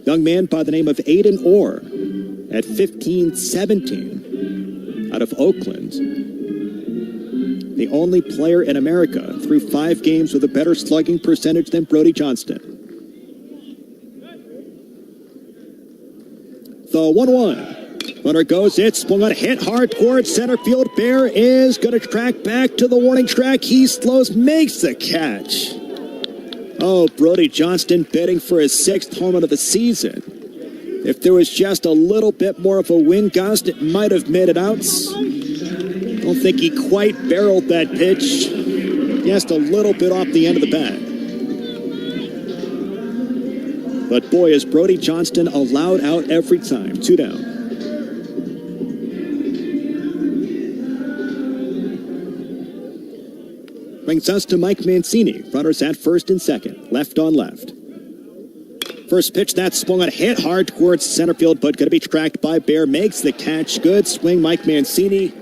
Young man by the name of Aiden Orr at 15-17 out of Oakland. The only player in America through 5 games with a better slugging percentage than Brody Johnston. The 1-1. Runner goes, it's swung on, hit hard towards center field. Bear is going to track back to the warning track. He slows, makes the catch. Oh, Brody Johnston bidding for his 6th home run of the season. If there was just a little bit more of a wind gust, it might have made it out. Don't think he quite barreled that pitch. Just a little bit off the end of the bat. But boy, is Brody Johnston allowed out every time. 2 down. Brings us to Mike Mancini. Runners at first and second. Left on left. First pitch, that swung on, hit hard towards center field, but going to be tracked by Bear. Makes the catch. Good swing, Mike Mancini.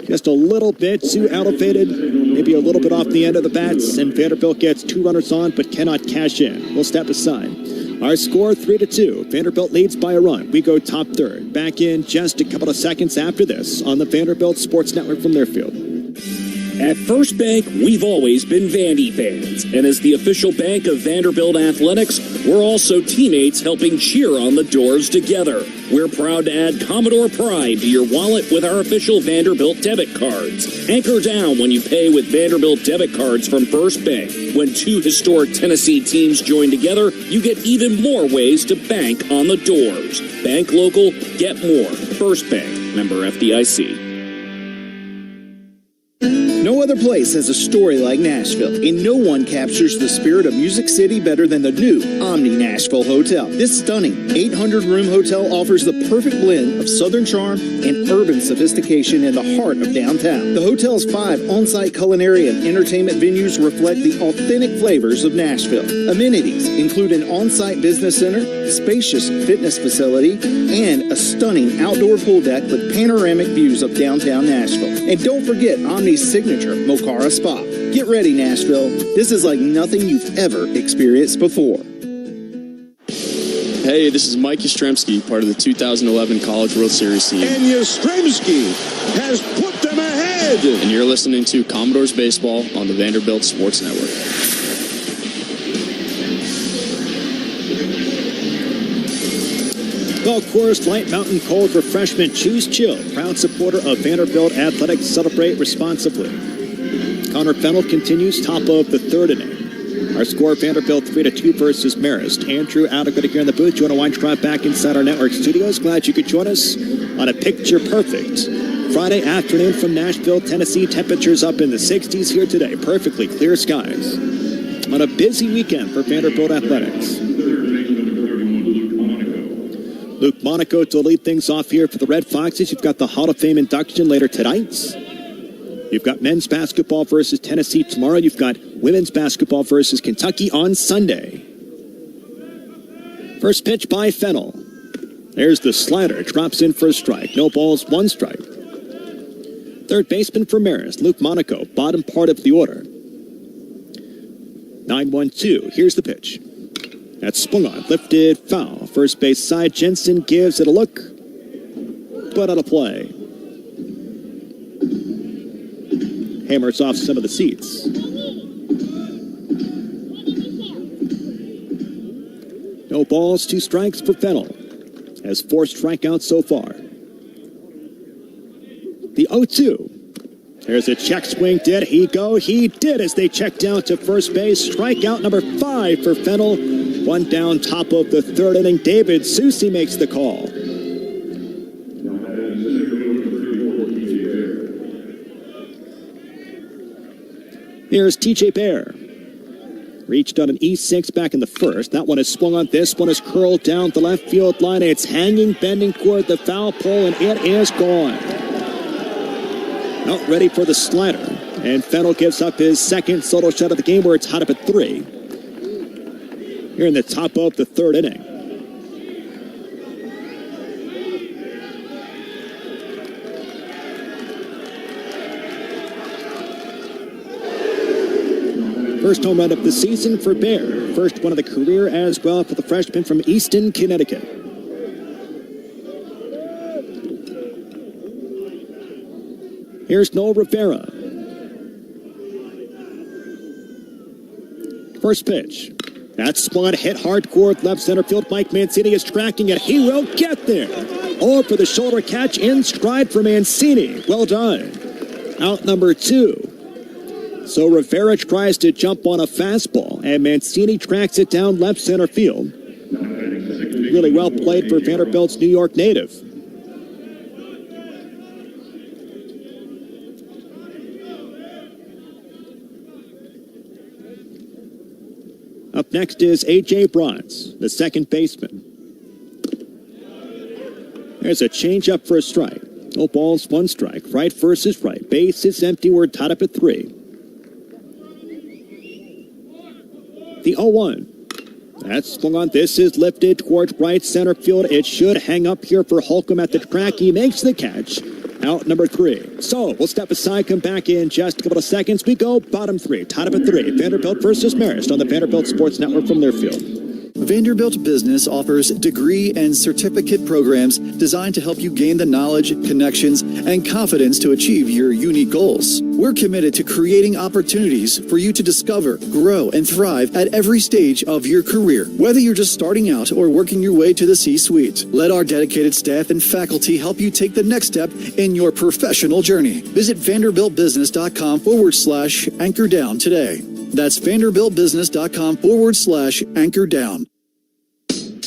Just a little bit too elevated. Maybe a little bit off the end of the bats. And Vanderbilt gets 2 runners on, but cannot cash in. We'll step aside. Our score, 3-2. Vanderbilt leads by a run. We go top third. Back in just a couple of seconds after this on the Vanderbilt Sports Network from their field. At First Bank, we've always been Vandy fans. And as the official bank of Vanderbilt Athletics, we're also teammates helping cheer on the Doors together. We're proud to add Commodore Pride to your wallet with our official Vanderbilt debit cards. Anchor down when you pay with Vanderbilt debit cards from First Bank. When 2 historic Tennessee teams join together, you get even more ways to bank on the Doors. Bank local, get more. First Bank, member FDIC. No No other place has a story like Nashville, and no one captures the spirit of Music City better than the new Omni Nashville Hotel. This stunning 800-room hotel offers the perfect blend of Southern charm and urban sophistication in the heart of downtown. The hotel's 5 on-site culinary and entertainment venues reflect the authentic flavors of Nashville. Amenities include an on-site business center, spacious fitness facility, and a stunning outdoor pool deck with panoramic views of downtown Nashville. And don't forget Omni's signature Mocara Spa. Get ready, Nashville. This is like nothing you've ever experienced before. Hey, this is Mike Yastrzemski, part of the 2011 College World Series team. And Yastrzemski has put them ahead. And you're listening to Commodores Baseball on the Vanderbilt Sports Network. Well, Coors Light Mountain Cold Refreshment. Choose chill. Proud supporter of Vanderbilt Athletics. Celebrate responsibly. Connor Fennell continues top of the third inning. Our score, Vanderbilt 3-2 versus Marist. Andrew Allegretti here in the booth. You want to wind drive back inside our network studios. Glad you could join us on a picture perfect Friday afternoon from Nashville, Tennessee. Temperatures up in the 60s here today. Perfectly clear skies. On a busy weekend for Vanderbilt Athletics. Luke Monaco to lead things off here for the Red Foxes. You've got the Hall of Fame induction later tonight. You've got men's basketball versus Tennessee tomorrow. You've got women's basketball versus Kentucky on Sunday. First pitch by Fennell. There's the slider. Drops in for a strike. No balls, 1 strike. Third baseman for Marist, Luke Monaco. Bottom part of the order. 9-1-2. Here's the pitch. That's swung on. Lifted foul. First base side. Jensen gives it a look. But out of play. Hammers off some of the seats. No balls, 2 strikes for Fennell. Has 4 strikeouts so far. The 0-2. There's a check swing. Did he go? He did as they check down to first base. Strikeout number 5 for Fennell. 1 down, top of the third inning. David Susi makes the call. Here's TJ Bear. Reached on an E6 back in the first. That one is swung on. This one is curled down the left field line. It's hanging, bending toward the foul pole, and it is gone. Out ready for the slider. And Fennell gives up his second solo shot of the game, where it's hot up at 3. Here in the top of the third inning. First home run of the season for Bear. First one of the career as well for the freshman from Easton, Connecticut. Here's Noel Rivera. First pitch. That's swung, hit hardcore left center field. Mike Mancini is tracking it. He will get there. Oh, for the shoulder catch in stride for Mancini. Well done. Out number 2. So Rivera tries to jump on a fastball, and Mancini tracks it down left center field. Really well played for Vanderbilt's New York native. Up next is A.J. Bronze, the second baseman. There's a changeup for a strike. No balls, 1 strike. Right versus right. Base is empty. We're tied up at 3. The 0-1. That's swung on. This is lifted towards right center field. It should hang up here for Holcomb at the track. He makes the catch. Out number 3. So we'll step aside, come back in just a couple of seconds. We go bottom 3, tied up at 3. Vanderbilt versus Marist on the Vanderbilt Sports Network from Learfield. Vanderbilt Business offers degree and certificate programs designed to help you gain the knowledge, connections, and confidence to achieve your unique goals. We're committed to creating opportunities for you to discover, grow, and thrive at every stage of your career, whether you're just starting out or working your way to the C-suite. Let our dedicated staff and faculty help you take the next step in your professional journey. Visit vanderbiltbusiness.com/anchor down today. That's vanderbiltbusiness.com/anchor down.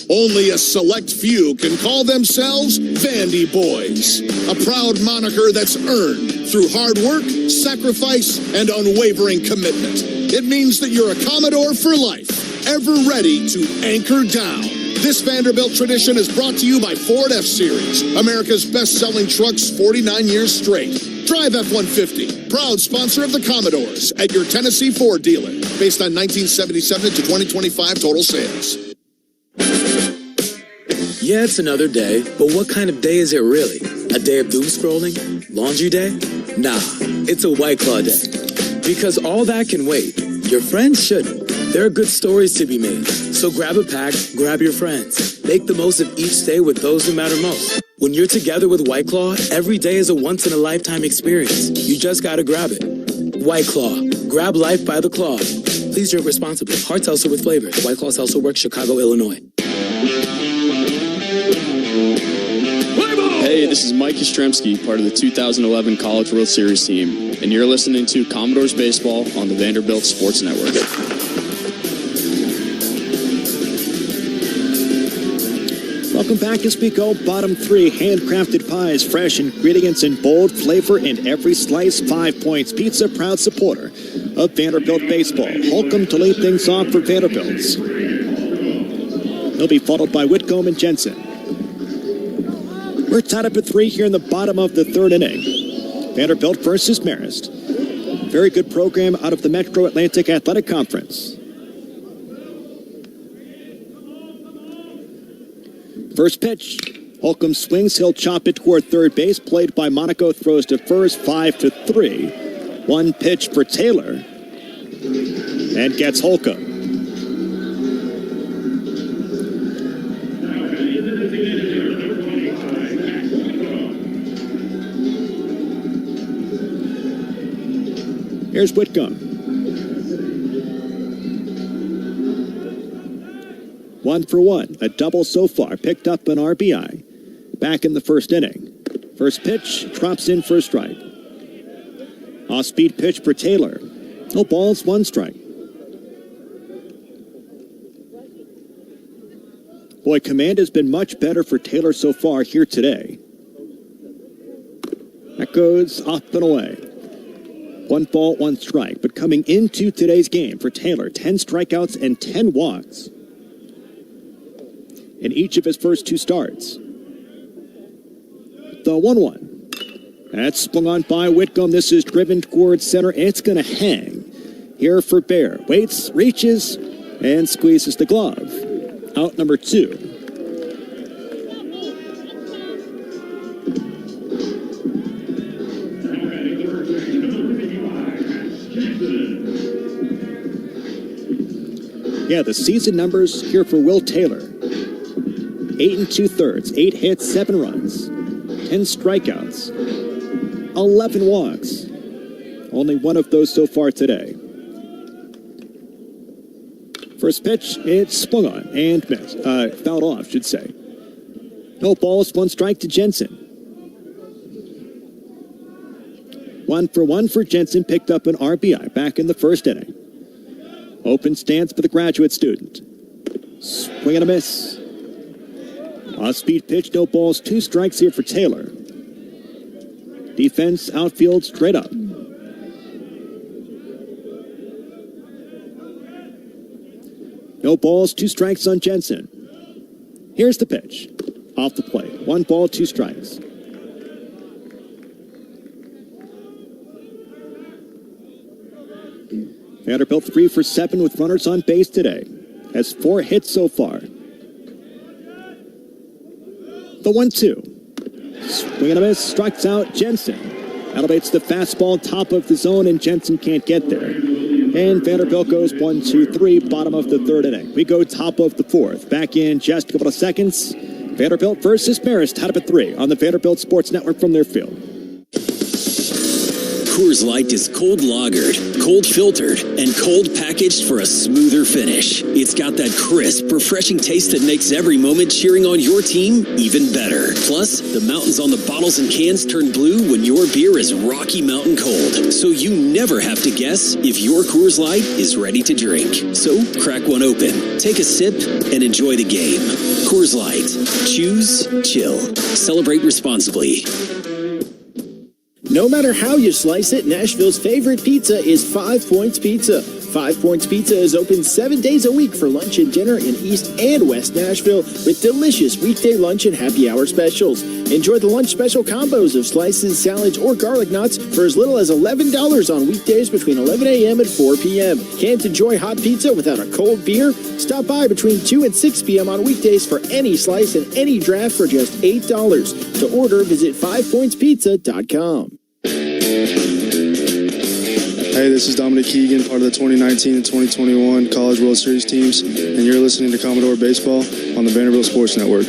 Only a select few can call themselves Vandy Boys, a proud moniker that's earned through hard work, sacrifice, and unwavering commitment. It means that you're a Commodore for life, ever ready to anchor down. This Vanderbilt tradition is brought to you by Ford F-Series, America's best-selling trucks 49 years straight. Drive F-150, proud sponsor of the Commodores, at your Tennessee Ford dealer, based on 1977 to 2025 total sales. Yeah, it's another day, but what kind of day is it really? A day of doom scrolling? Laundry day? Nah, it's a White Claw day. Because all that can wait. Your friends shouldn't. There are good stories to be made. So grab a pack, grab your friends. Make the most of each day with those who matter most. When you're together with White Claw, every day is a once-in-a-lifetime experience. You just gotta grab it. White Claw. Grab life by the claw. Please drink responsibly. Hard seltzer with flavor. White Claw Seltzer Works, Chicago, Illinois. Hey, this is Mike Yastrzemski, part of the 2011 College World Series team, and you're listening to Commodores Baseball on the Vanderbilt Sports Network. Welcome back as we go bottom three. Handcrafted pies, fresh ingredients and bold flavor in every slice. 5 points. Pizza, proud supporter of Vanderbilt baseball. Holcomb to lead things off for Vanderbilts. He'll be followed by Whitcomb and Jensen. We're tied up at 3 here in the bottom of the third inning. Vanderbilt versus Marist. Very good program out of the Metro Atlantic Athletic Conference. First pitch. Holcomb swings. He'll chop it toward third base. Played by Monaco. Throws to first. 5-3. One pitch for Taylor. And gets Holcomb. Here's Whitcomb. 1 for 1. A double so far. Picked up an RBI. Back in the first inning. First pitch. Drops in for a strike. Off-speed pitch for Taylor. No balls, 1 strike. Boy, command has been much better for Taylor so far here today. That goes up and away. 1 ball, 1 strike. But coming into today's game for Taylor, 10 strikeouts and 10 walks in each of his first 2 starts. The 1-1. That's swung on by Whitcomb. This is driven towards center. It's going to hang here for Bear. Waits, reaches, and squeezes the glove. Out number 2. Yeah, the season numbers here for Will Taylor. 8 2/3, 8 hits, 7 runs, 10 strikeouts, 11 walks. Only 1 of those so far today. First pitch, it's swung on and missed. Fouled off, should say. No balls, 1 strike to Jensen. 1 for 1 for Jensen, picked up an RBI back in the first inning. Open stance for the graduate student. Swing and a miss. Off-speed pitch, no balls, 2 strikes here for Taylor. Defense, outfield, straight up. No balls, 2 strikes on Jensen. Here's the pitch. Off the plate. 1 ball, 2 strikes. Vanderbilt 3 for 7 with runners on base today. Has 4 hits so far. The 1-2. Swing and a miss. Strikes out Jensen. Elevates the fastball top of the zone, and Jensen can't get there. And Vanderbilt goes 1-2-3, bottom of the third inning. We go top of the fourth. Back in just a couple of seconds. Vanderbilt versus Marist, tied up at 3 on the Vanderbilt Sports Network from their field. Coors Light is cold lagered, cold filtered, and cold packaged for a smoother finish. It's got that crisp, refreshing taste that makes every moment cheering on your team even better. Plus, the mountains on the bottles and cans turn blue when your beer is Rocky Mountain cold. So you never have to guess if your Coors Light is ready to drink. So crack one open, take a sip, and enjoy the game. Coors Light. Choose chill. Celebrate responsibly. No matter how you slice it, Nashville's favorite pizza is 5 Points Pizza. 5 Points Pizza is open 7 days a week for lunch and dinner in East and West Nashville with delicious weekday lunch and happy hour specials. Enjoy the lunch special combos of slices, salads, or garlic knots for as little as $11 on weekdays between 11 a.m. and 4 p.m. Can't enjoy hot pizza without a cold beer? Stop by between 2 and 6 p.m. on weekdays for any slice and any draft for just $8. To order, visit 5pointspizza.com. Hey, this is Dominic Keegan, part of the 2019 and 2021 College World Series teams, and you're listening to Commodore Baseball on the Vanderbilt Sports Network.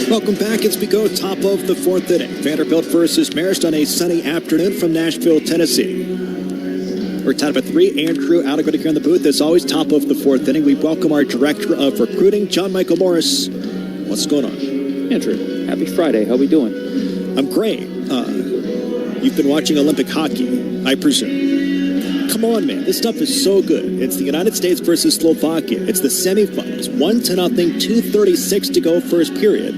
Welcome back as we go top of the fourth inning. Vanderbilt versus Marist on a sunny afternoon from Nashville, Tennessee. We're tied up at 3. Andrew Allegretti here in the booth. As always, top of the fourth inning, we welcome our Director of Recruiting, John Michael Morris. What's going on? Andrew, happy Friday. How we doing? I'm great. You've been watching Olympic hockey, I presume. Come on, man. This stuff is so good. It's the United States versus Slovakia. It's the semifinals. 1-0, 2:36 to go first period.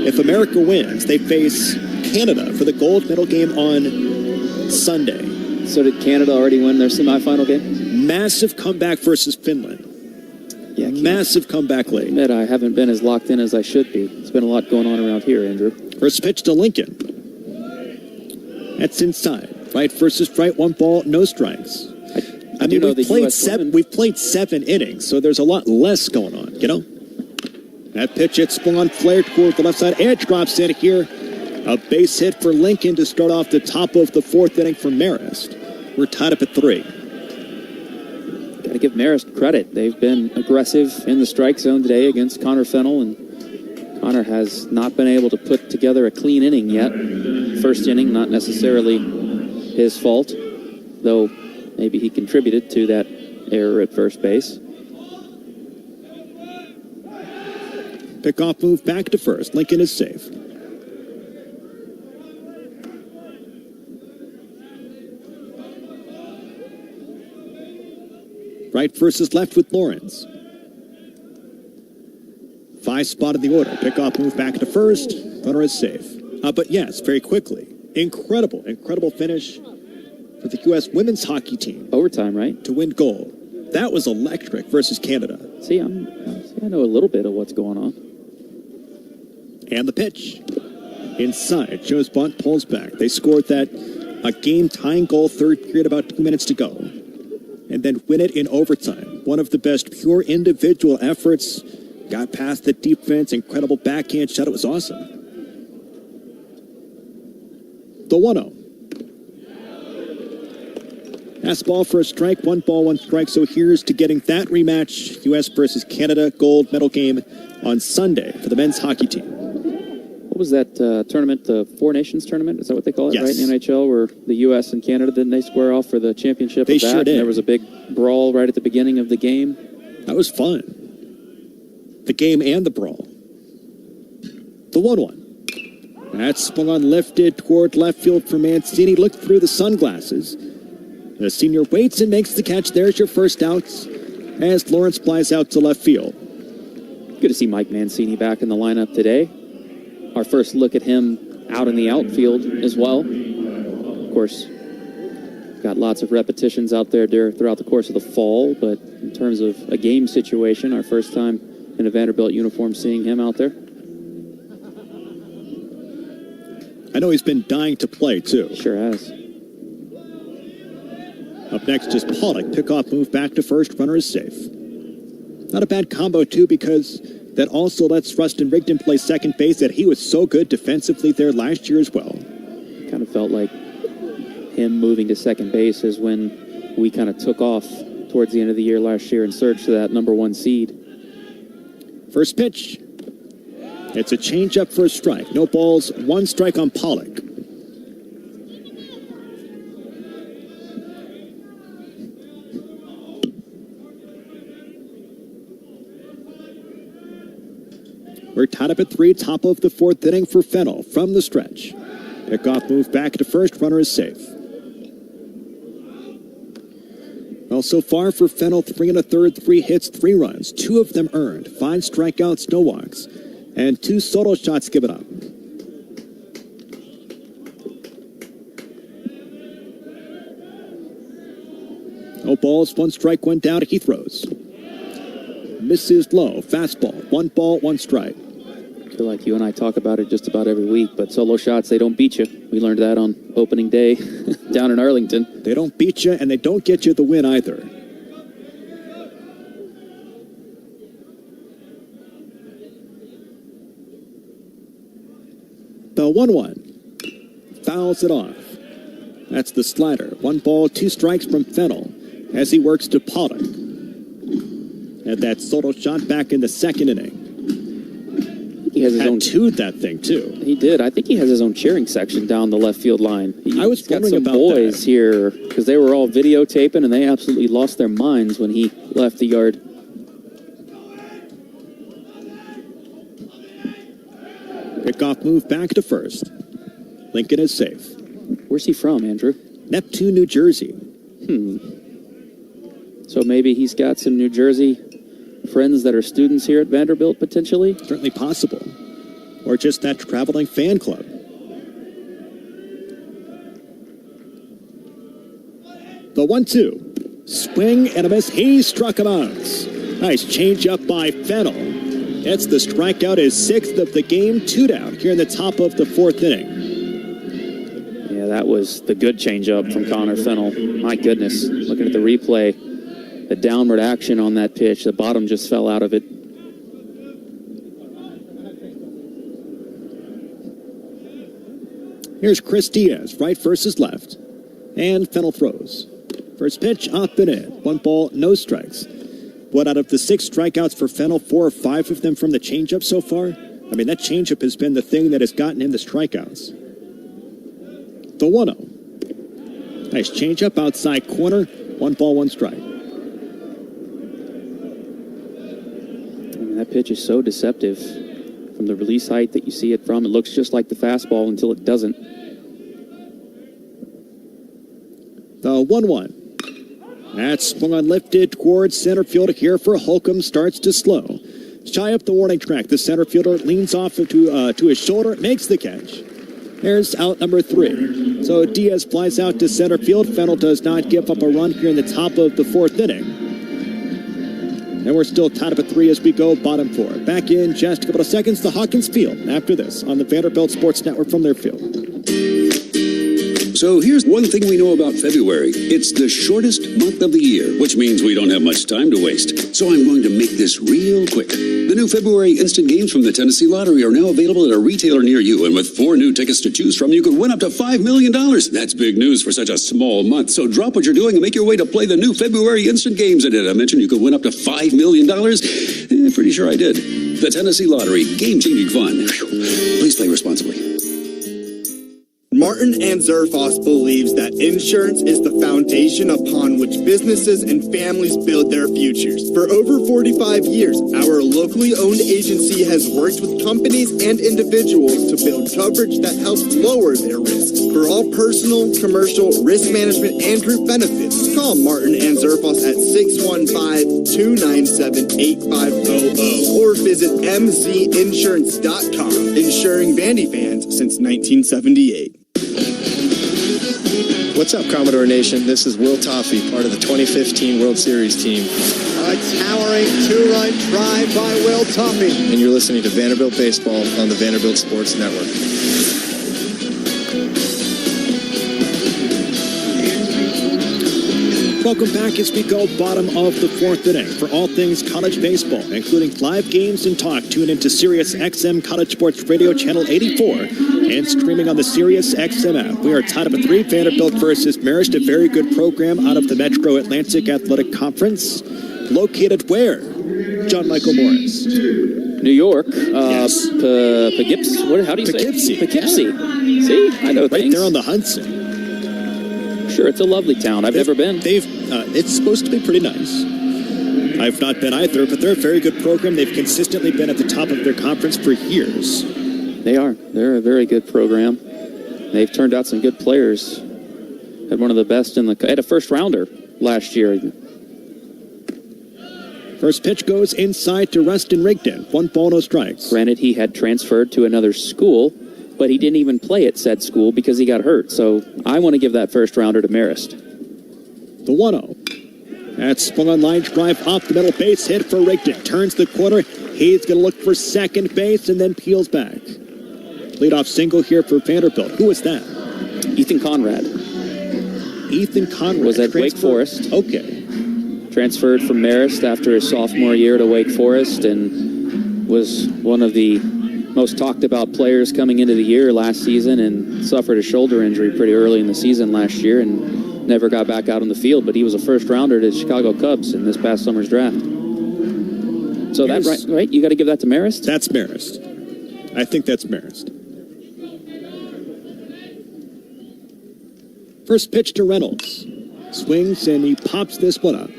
If America wins, they face Canada for the gold medal game on Sunday. So did Canada already win their semifinal game? Massive comeback versus Finland. Yeah, massive comeback late. Admit I haven't been as locked in as I should be. There's been a lot going on around here, Andrew. First pitch to Lincoln. That's inside. Right versus right, 1 ball, no strikes. I mean, we've played 7 innings, so there's a lot less going on, you know? That pitch it's swung on, flared toward the left side, edge drops in here. A base hit for Lincoln to start off the top of the fourth inning for Marist. We're tied up at 3. Got to give Marist credit. They've been aggressive in the strike zone today against Connor Fennell, and Connor has not been able to put together a clean inning yet. First inning, not necessarily his fault, though maybe he contributed to that error at first base. Pickoff move back to first. Lincoln is safe. Right versus left with Lawrence. 5 spot in the order. Pickoff move back to first. Runner is safe. But yes, very quickly. Incredible finish for the U.S. women's hockey team. Overtime, right? To win gold. That was electric versus Canada. See, I know a little bit of what's going on. And the pitch. Inside. Joe's bunt pulls back. They scored that game-tying goal, third period, about 2 minutes to go. And then win it in overtime. One of the best pure individual efforts. Got past the defense. Incredible backhand shot. It was awesome. The 1-0. That's ball for a strike. 1 ball, 1 strike. So here's to getting that rematch. U.S. versus Canada gold medal game on Sunday for the men's hockey team. What was that tournament, the Four Nations tournament? Is that what they call it, yes. Right, in the NHL, where the U.S. and Canada, didn't they square off for the championship? They of that? sure did. And there was a big brawl right at the beginning of the game. That was fun. The game and the brawl. The 1-1. That's swung on, lifted toward left field for Mancini. Looked through the sunglasses. The senior waits and makes the catch. There's your first out as Lawrence flies out to left field. Good to see Mike Mancini back in the lineup today. Our first look at him out in the outfield as well. Of course, got lots of repetitions out there throughout the course of the fall, but in terms of a game situation, our first time in a Vanderbilt uniform seeing him out there. I know he's been dying to play, too. Sure has. Up next is Pollock. Pickoff move back to first. Runner is safe. Not a bad combo, too, because that also lets Rustin Rigdon play second base. That he was so good defensively there last year as well. Kind of felt like him moving to second base is when we kind of took off towards the end of the year last year and surged to that number 1 seed. First pitch. It's a changeup for a strike. No balls, 1 strike on Pollock. We're tied up at 3, top of the fourth inning for Fennell from the stretch. Pickoff move back to first. Runner is safe. Well, so far for Fennel, 3 1/3, 3 hits, 3 runs, 2 of them earned, 5 strikeouts, no walks, and 2 solo shots given up. No balls, 1 strike, 1 down. He throws. Misses low, fastball, 1 ball, 1 strike. I feel like you and I talk about it just about every week, but solo shots, they don't beat you. We learned that on opening day down in Arlington. They don't beat you, and they don't get you the win either. The 1-1. Fouls it off. That's the slider. 1 ball, 2 strikes from Fennel as he works to Pollock. And that solo shot back in the 2nd inning. He has his own tattooed that thing too. He did. I think he has his own cheering section down the left field line. I was got wondering some about boys that. here because they were all videotaping and they absolutely lost their minds when he left the yard. Pickoff move back to first. Lincoln is safe. Where's he from, Andrew? Neptune, New Jersey. So maybe he's got some New Jersey friends that are students here at Vanderbilt, potentially? Certainly possible. Or just that traveling fan club. The 1-2. Swing and a miss. He struck him out. Nice change up by Fennel. It's the strikeout, his 6th of the game. 2 down here in the top of the 4th inning. Yeah, that was the good changeup from Connor Fennel. My goodness. Looking at the replay, the downward action on that pitch, the bottom just fell out of it. Here's Chris Diaz, right versus left. And Fennel throws. First pitch, up and in. 1 ball, no strikes. What, out of the 6 strikeouts for Fennel, 4 or 5 of them from the changeup so far? I mean, that changeup has been the thing that has gotten him the strikeouts. The 1-0. Nice changeup outside corner. 1 ball, 1 strike. That pitch is so deceptive. From the release height that you see it from, it looks just like the fastball until it doesn't. The 1-1. That's swung on lifted towards center field here for Holcomb. Starts to slow. Shy up the warning track. The center fielder leans off to his shoulder. Makes the catch. There's out number 3. So Diaz flies out to center field. Fennel does not give up a run here in the top of the 4th inning. And we're still tied up at 3 as we go bottom 4. Back in just a couple of seconds, the Hawkins Field. After this, on the Vanderbilt Sports Network from their field. So here's one thing we know about February. It's the shortest month of the year, which means we don't have much time to waste. So I'm going to make this real quick. The new February instant games from the Tennessee Lottery are now available at a retailer near you. And with 4 new tickets to choose from, you could win up to $5 million. That's big news for such a small month. So drop what you're doing and make your way to play the new February instant games. And did I mention you could win up to $5 million? Pretty sure I did. The Tennessee Lottery, game-changing fun. Please play responsibly. Martin and Zerfoss believes that insurance is the foundation upon which businesses and families build their futures. For over 45 years, our locally owned agency has worked with companies and individuals to build coverage that helps lower their risks. For all personal, commercial, risk management, and group benefits, call Martin and Zerfoss at 615-297-8500 or visit mzinsurance.com. Insuring Vandy fans since 1978. What's up, Commodore Nation? This is Will Toffee, part of the 2015 World Series team. A towering 2-run try by Will Toffee. And you're listening to Vanderbilt Baseball on the Vanderbilt Sports Network. Welcome back as we go bottom of the 4th inning. For all things college baseball, including live games and talk, tune into Sirius XM College Sports Radio Channel 84 and streaming on the Sirius XM app. We are tied up at 3, Vanderbilt versus Marist, a very good program out of the Metro Atlantic Athletic Conference. Located where? John Michael Morris. New York. Yes. Poughkeepsie. How do you Poughkeepsie. say it? Poughkeepsie. See? I know things. Right there on the Hudson. Sure, it's a lovely town. I've never been. It's supposed to be pretty nice. I've not been either, but they're a very good program. They've consistently been at the top of their conference for years. They are. They're a very good program. They've turned out some good players. Had one of the best had a first rounder last year. First pitch goes inside to Rustin Rigdon. 1 ball, no strikes. Granted, he had transferred to another school, but he didn't even play at said school because he got hurt. So I want to give that first rounder to Marist. The 1-0. That's swung on line drive off the middle, base hit for Rigdon. Turns the corner. He's going to look for second base and then peels back. Leadoff single here for Vanderbilt. Who was that? Ethan Conrad. Ethan Conrad was at Wake Forest. Okay. Transferred from Marist after his sophomore year to Wake Forest and was one of the most talked about players coming into the year last season, and suffered a shoulder injury pretty early in the season last year and never got back out on the field. But he was a first rounder to the Chicago Cubs in this past summer's draft. So that right? You got to give that to Marist? That's Marist. I think that's Marist. First pitch to Reynolds. Swings and he pops this one up.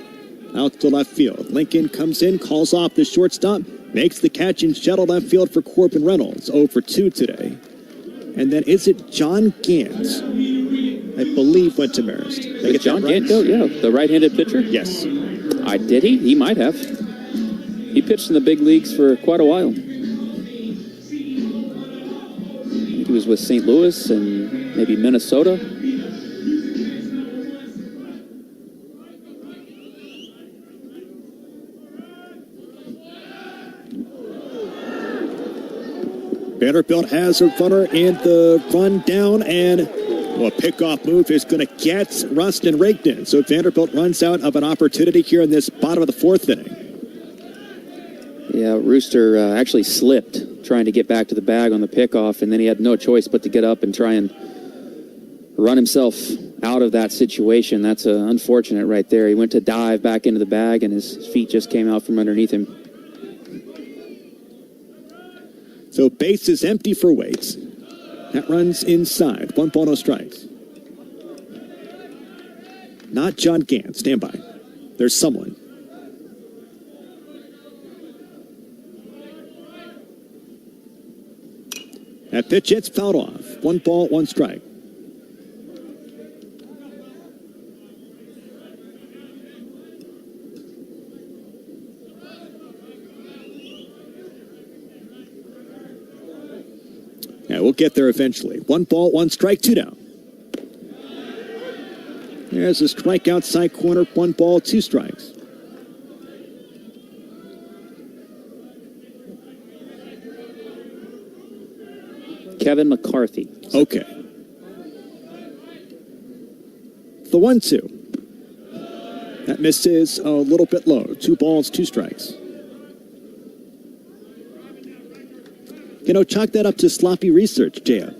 Out to left field. Lincoln comes in, calls off the shortstop, makes the catch and shuttle left field for Corbin Reynolds. 0 for 2 today. And then is it John Gant? I believe went to Marist. Did John Gant go? Yeah, the right-handed pitcher? Yes. Did he? He might have. He pitched in the big leagues for quite a while. He was with St. Louis and maybe Minnesota. Vanderbilt has a runner in the run down, and a pickoff move is going to get Rustin Rigdon. So Vanderbilt runs out of an opportunity here in this bottom of the 4th inning. Yeah, Rooster actually slipped trying to get back to the bag on the pickoff, and then he had no choice but to get up and try and run himself out of that situation. That's unfortunate right there. He went to dive back into the bag, and his feet just came out from underneath him. So base is empty for Waits. That runs inside. 1 ball, no strikes. Not John Gant. Stand by. There's someone. That pitch hits fouled off. 1 ball, 1 strike. Yeah, we'll get there eventually. 1 ball, 1 strike, 2 down. There's a strike outside corner. 1 ball, 2 strikes. Kevin McCarthy. Okay. The 1-2. That misses a little bit low. 2 balls, 2 strikes. Chalk that up to sloppy research, J.M.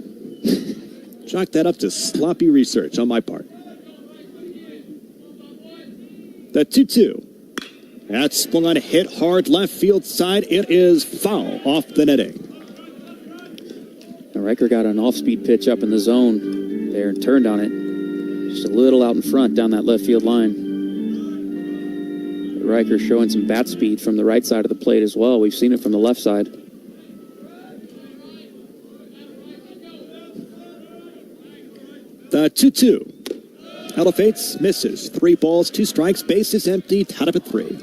Chalk that up to sloppy research on my part. The 2-2. That's swung on a hit hard left field side. It is foul off the netting. Now Riker got an off-speed pitch up in the zone there and turned on it. Just a little out in front down that left field line. Riker showing some bat speed from the right side of the plate as well. We've seen it from the left side. The 2-2. Elevates, misses. 3 balls, 2 strikes. Base is empty. Tied up at 3.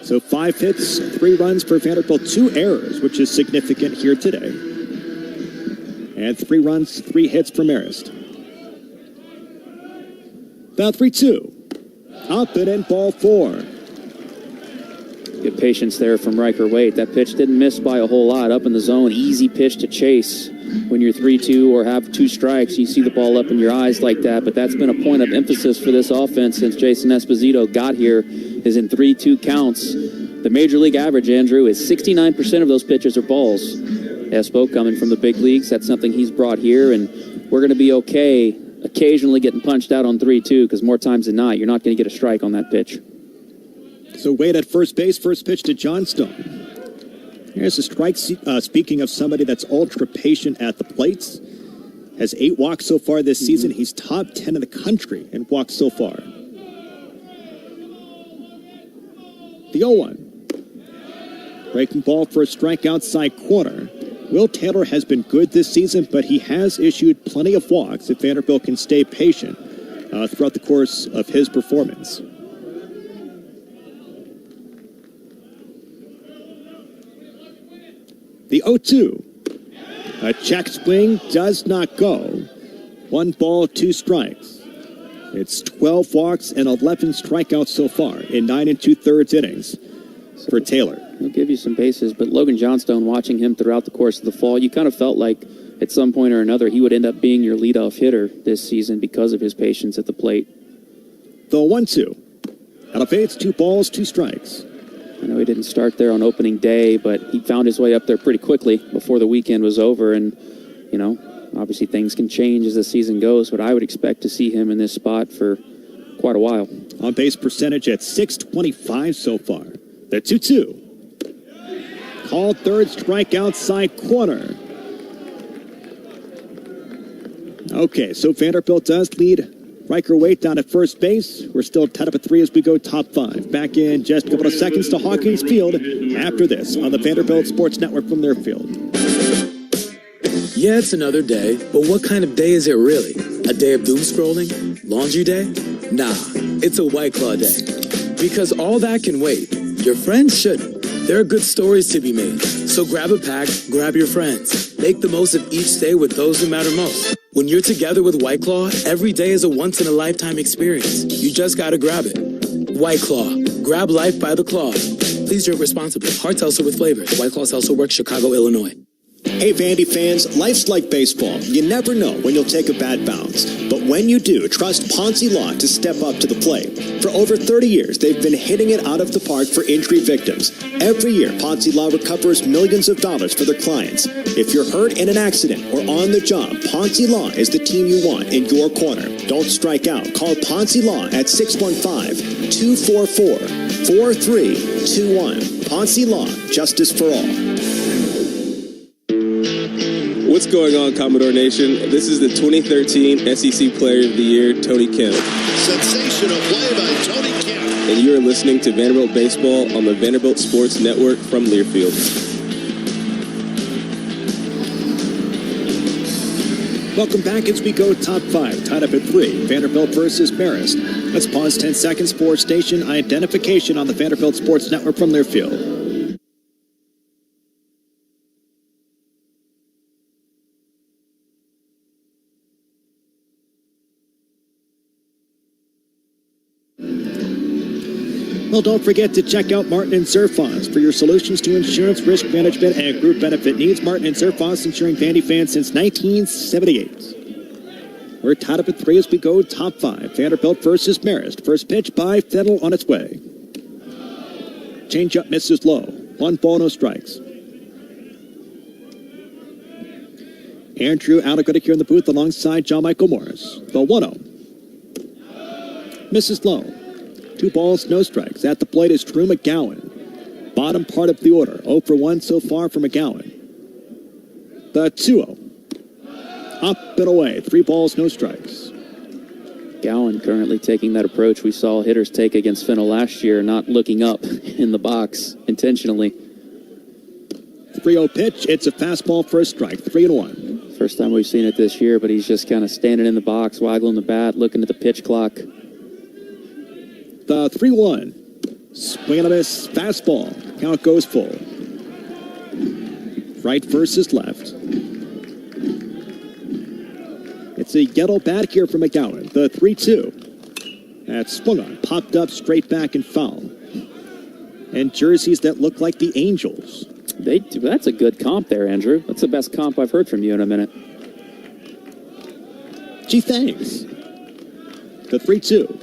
So 5 hits, 3 runs for Vanderbilt. 2 errors, which is significant here today. And 3 runs, 3 hits for Marist. The 3-2. Up and in, ball 4. Good patience there from Riker Waite. That pitch didn't miss by a whole lot. Up in the zone, easy pitch to chase. When you're 3-2 or have 2 strikes, you see the ball up in your eyes like that. But that's been a point of emphasis for this offense since Jason Esposito got here, is in 3-2 counts. The major league average, Andrew, is 69% of those pitches are balls. Espo coming from the big leagues, that's something he's brought here, and we're going to be okay occasionally getting punched out on 3-2 because more times than not, you're not going to get a strike on that pitch. So Wade at first base, first pitch to Johnstone. Here's a strike. Speaking of somebody that's ultra patient at the plates, has 8 walks so far this season. He's top 10 in the country in walks so far. The 0-1. Breaking ball for a strike outside corner. Will Taylor has been good this season, but he has issued plenty of walks if Vanderbilt can stay patient throughout the course of his performance. The 0-2. A check swing does not go. 1 ball, 2 strikes. It's 12 walks and 11 strikeouts so far in 9 2/3 innings for Taylor. He'll give you some bases, but Logan Johnstone, watching him throughout the course of the fall, you kind of felt like at some point or another he would end up being your leadoff hitter this season because of his patience at the plate. The 1-2. Elevates 2 balls, 2 strikes. I know he didn't start there on opening day, but he found his way up there pretty quickly before the weekend was over. And, you know, obviously things can change as the season goes, but I would expect to see him in this spot for quite a while. On base percentage at .625 so far. The 2-2. Called third, strike outside corner. Okay, so Vanderbilt does lead Riker Waite down at first base. We're still tied up at 3 as we go top 5. Back in just a couple of seconds to Hawkins Field after this on the Vanderbilt Sports Network from their field. Yeah, it's another day, but what kind of day is it really? A day of doom scrolling? Laundry day? Nah, it's a White Claw day. Because all that can wait. Your friends shouldn't. There are good stories to be made. So grab a pack, grab your friends. Make the most of each day with those who matter most. When you're together with White Claw, every day is a once-in-a-lifetime experience. You just gotta grab it. White Claw. Grab life by the claw. Please drink responsibly. Hard seltzer with flavor. White Claw Seltzer Works, Chicago, Illinois. Hey, Vandy fans, life's like baseball. You never know when you'll take a bad bounce. But when you do, trust Ponzi Law to step up to the plate. For over 30 years, they've been hitting it out of the park for injury victims. Every year, Ponzi Law recovers millions of dollars for their clients. If you're hurt in an accident or on the job, Ponzi Law is the team you want in your corner. Don't strike out. Call Ponzi Law at 615-244-4321. Ponzi Law, justice for all. What's going on, Commodore Nation? This is the 2013 SEC Player of the Year, Tony Kemp. Sensational play by Tony Kemp. And you are listening to Vanderbilt Baseball on the Vanderbilt Sports Network from Learfield. Welcome back as we go top 5, tied up at 3. Vanderbilt versus Marist. Let's pause 10 seconds for station identification on the Vanderbilt Sports Network from Learfield. Well, don't forget to check out Martin & Zerfos for your solutions to insurance, risk management, and group benefit needs. Martin & Zerfos, insuring Vandy fans since 1978. We're tied up at 3 as we go top 5. Vanderbilt versus Marist. First pitch by Fennell on its way. Changeup misses low. 1 ball, no strikes. Andrew Allegretti here in the booth alongside John Michael Morris. The 1-0. Misses low. 2 balls, no strikes. At the plate is Drew McGowan. Bottom part of the order. 0 for 1 so far for McGowan. The 2-0. Up and away. 3 balls, no strikes. Gowan currently taking that approach we saw hitters take against Fennell last year, not looking up in the box intentionally. 3-0 pitch. It's a fastball for a strike. 3-1. First time we've seen it this year, but he's just kind of standing in the box, waggling the bat, looking at the pitch clock. The 3-1. Swing and a miss. Fastball. Count goes full. Right versus left. It's a yellow bat here for McGowan. The 3-2. That's swung on. Popped up straight back and foul. And jerseys that look like the Angels. That's a good comp there, Andrew. That's the best comp I've heard from you in a minute. Gee, thanks. The 3-2.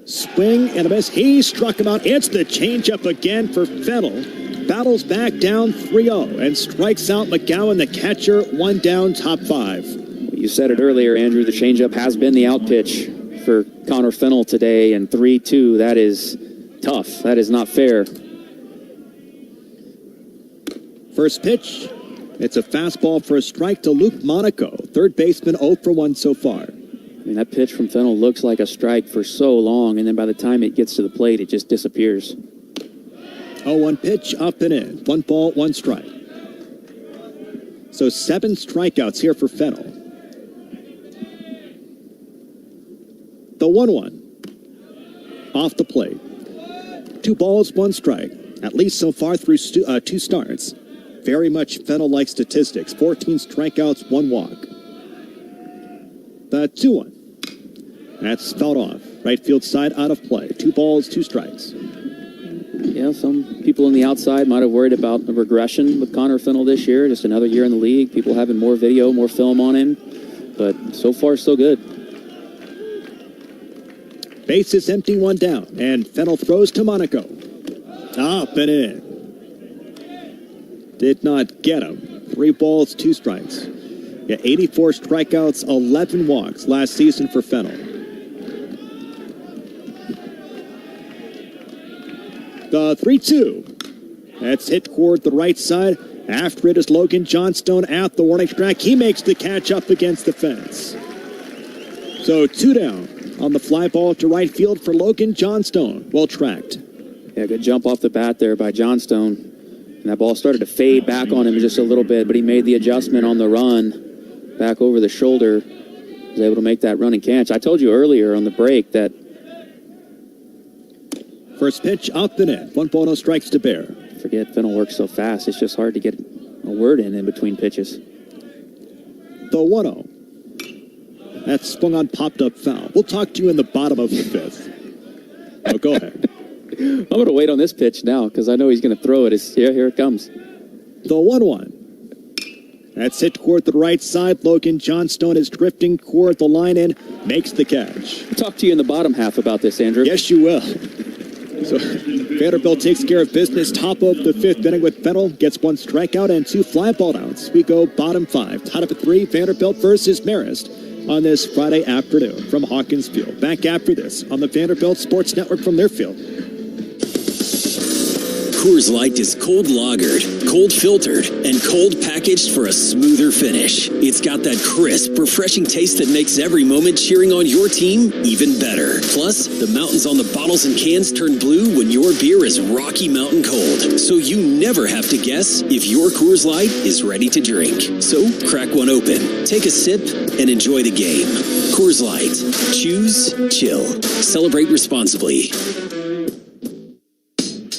Swing and a miss. He struck him out. It's the changeup again for Fennell. Battles back down 3-0 and strikes out McGowan, the catcher. 1 down, top 5. You said it earlier, Andrew. The changeup has been the out pitch for Connor Fennell today, and 3-2. That is tough. That is not fair. First pitch. It's a fastball for a strike to Luke Monaco. Third baseman 0 for 1 so far. I mean, that pitch from Fennell looks like a strike for so long, and then by the time it gets to the plate, it just disappears. 0-1 pitch, up and in. 1 ball, 1 strike. So 7 strikeouts here for Fennell. The 1-1. Off the plate. 2 balls, 1 strike. At least so far through 2 starts. very much Fennel-like statistics. 14 strikeouts, 1 walk. The 2-1. That's fouled off. Right field side out of play. 2 balls, 2 strikes. Yeah, some people on the outside might have worried about a regression with Connor Fennel this year. Just another year in the league. People having more video, more film on him. But so far, so good. Base is empty, 1 down. And Fennel throws to Monaco. Up and in. Did not get him. 3 balls, 2 strikes. Yeah, 84 strikeouts, 11 walks last season for Fennel. The 3-2. That's hit toward the right side. After it is Logan Johnstone at the warning track. He makes the catch up against the fence. So 2 down on the fly ball to right field for Logan Johnstone. Well tracked. Yeah, good jump off the bat there by Johnstone. And that ball started to fade back on him just a little bit, but he made the adjustment on the run back over the shoulder. Was able to make that running catch. I told you earlier on the break that first pitch up and in. 1 ball, no strikes to Bear. Forget Fennel works so fast. It's just hard to get a word in between pitches. The 1-0. That's swung on, popped up foul. We'll talk to you in the bottom of the 5th. Oh, go ahead. I'm going to wait on this pitch now because I know he's going to throw it. Here it comes. The 1-1. That's hit toward the right side. Logan Johnstone is drifting toward the line and makes the catch. I'll talk to you in the bottom half about this, Andrew. Yes, you will. So Vanderbilt takes care of business. Top of the 5th inning with Fennel. Gets 1 strikeout and 2 fly ball outs. We go bottom 5. Tied up at 3. Vanderbilt versus Marist on this Friday afternoon from Hawkins Field. Back after this on the Vanderbilt Sports Network from their field. Coors Light is cold lagered, cold filtered, and cold packaged for a smoother finish. It's got that crisp, refreshing taste that makes every moment cheering on your team even better. Plus, the mountains on the bottles and cans turn blue when your beer is Rocky Mountain cold. So you never have to guess if your Coors Light is ready to drink. So crack one open, take a sip, and enjoy the game. Coors Light. Choose chill. Celebrate responsibly.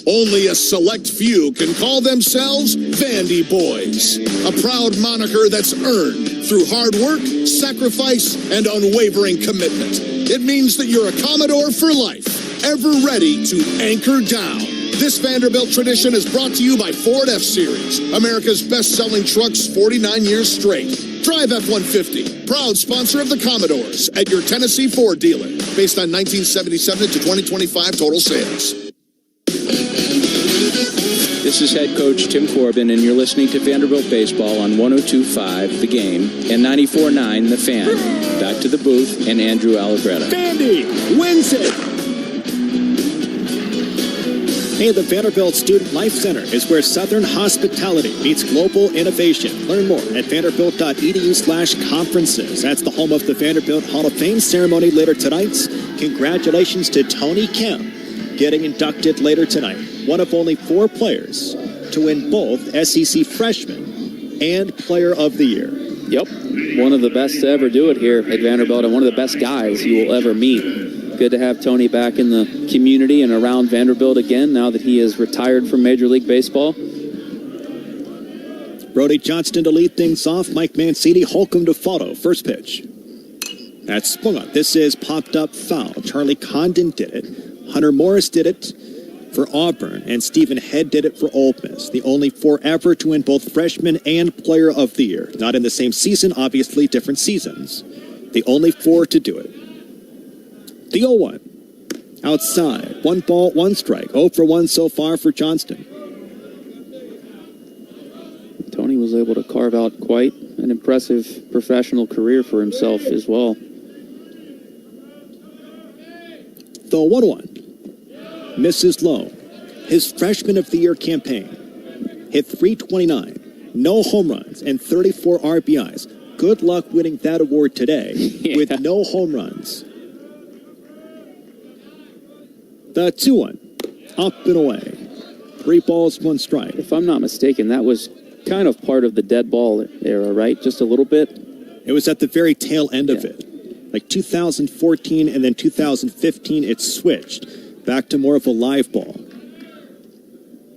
Only a select few can call themselves Vandy Boys, a proud moniker that's earned through hard work, sacrifice, and unwavering commitment. It means that you're a Commodore for life, ever ready to anchor down. This Vanderbilt tradition is brought to you by Ford F-Series, America's best-selling trucks 49 years straight. Drive F-150, proud sponsor of the Commodores, at your Tennessee Ford dealer, based on 1977 to 2025 total sales. This is head coach Tim Corbin, and you're listening to Vanderbilt Baseball on 102.5 The Game and 94.9 The Fan. Back to the booth and Andrew Allegretta. Vandy wins it! Hey, the Vanderbilt Student Life Center is where Southern hospitality meets global innovation. Learn more at vanderbilt.edu/conferences. That's the home of the Vanderbilt Hall of Fame ceremony later tonight. Congratulations to Tony Kemp, getting inducted later tonight. One of only 4 players to win both SEC Freshman and Player of the Year. Yep, one of the best to ever do it here at Vanderbilt and one of the best guys you will ever meet. Good to have Tony back in the community and around Vanderbilt again now that he is retired from Major League Baseball. Brody Johnston to lead things off. Mike Mancini, Holcomb to follow. First pitch. That's swung on. This is popped up foul. Charlie Condon did it. Hunter Morris did it for Auburn, and Stephen Head did it for Ole Miss. The only 4 ever to win both Freshman and Player of the Year. Not in the same season, obviously different seasons. The only 4 to do it. The 0-1. Outside. 1 ball, 1 strike. 0 for 1 so far for Johnston. Tony was able to carve out quite an impressive professional career for himself as well. The 1-1. Misses low. His Freshman of the Year campaign. Hit .329. No home runs and 34 RBIs. Good luck winning that award today with no home runs. The 2-1. Up and away. 3 balls, 1 strike. If I'm not mistaken, that was kind of part of the dead ball era, right? Just a little bit? It was at the very tail end of it. Like 2014 and then 2015, it switched back to more of a live ball.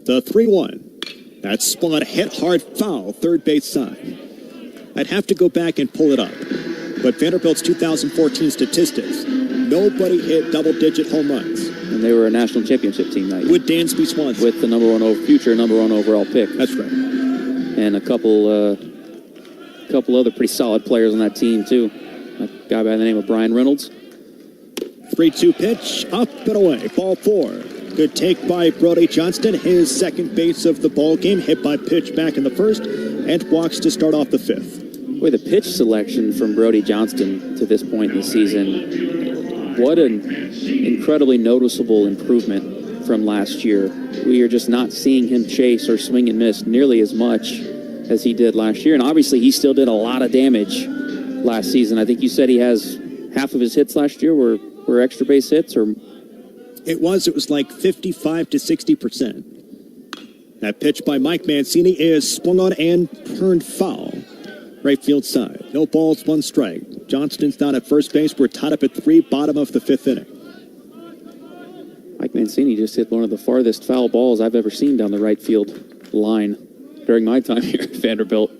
The 3-1. That spot hit hard foul, third base side. I'd have to go back and pull it up. But Vanderbilt's 2014 statistics, nobody hit double-digit home runs. And they were a national championship team that year. With Dansby Swanson. With the future number one overall pick. That's right. And a couple other pretty solid players on that team, too. A guy by the name of Brian Reynolds. 3-2 pitch, up and away, ball 4. Good take by Brody Johnston, his second base of the ball game, hit by pitch back in the first, and walks to start off the 5th. Boy, the pitch selection from Brody Johnston to this point in the season, what an incredibly noticeable improvement from last year. We are just not seeing him chase or swing and miss nearly as much as he did last year, and obviously he still did a lot of damage last season. I think you said he has half of his hits last year were extra base hits, or it was like 55 to 60%. That pitch by Mike Mancini is swung on and turned foul. Right field side. No balls, 1 strike. Johnston's down at first base. We're tied up at 3, bottom of the 5th inning. Mike Mancini just hit one of the farthest foul balls I've ever seen down the right field line during my time here at Vanderbilt.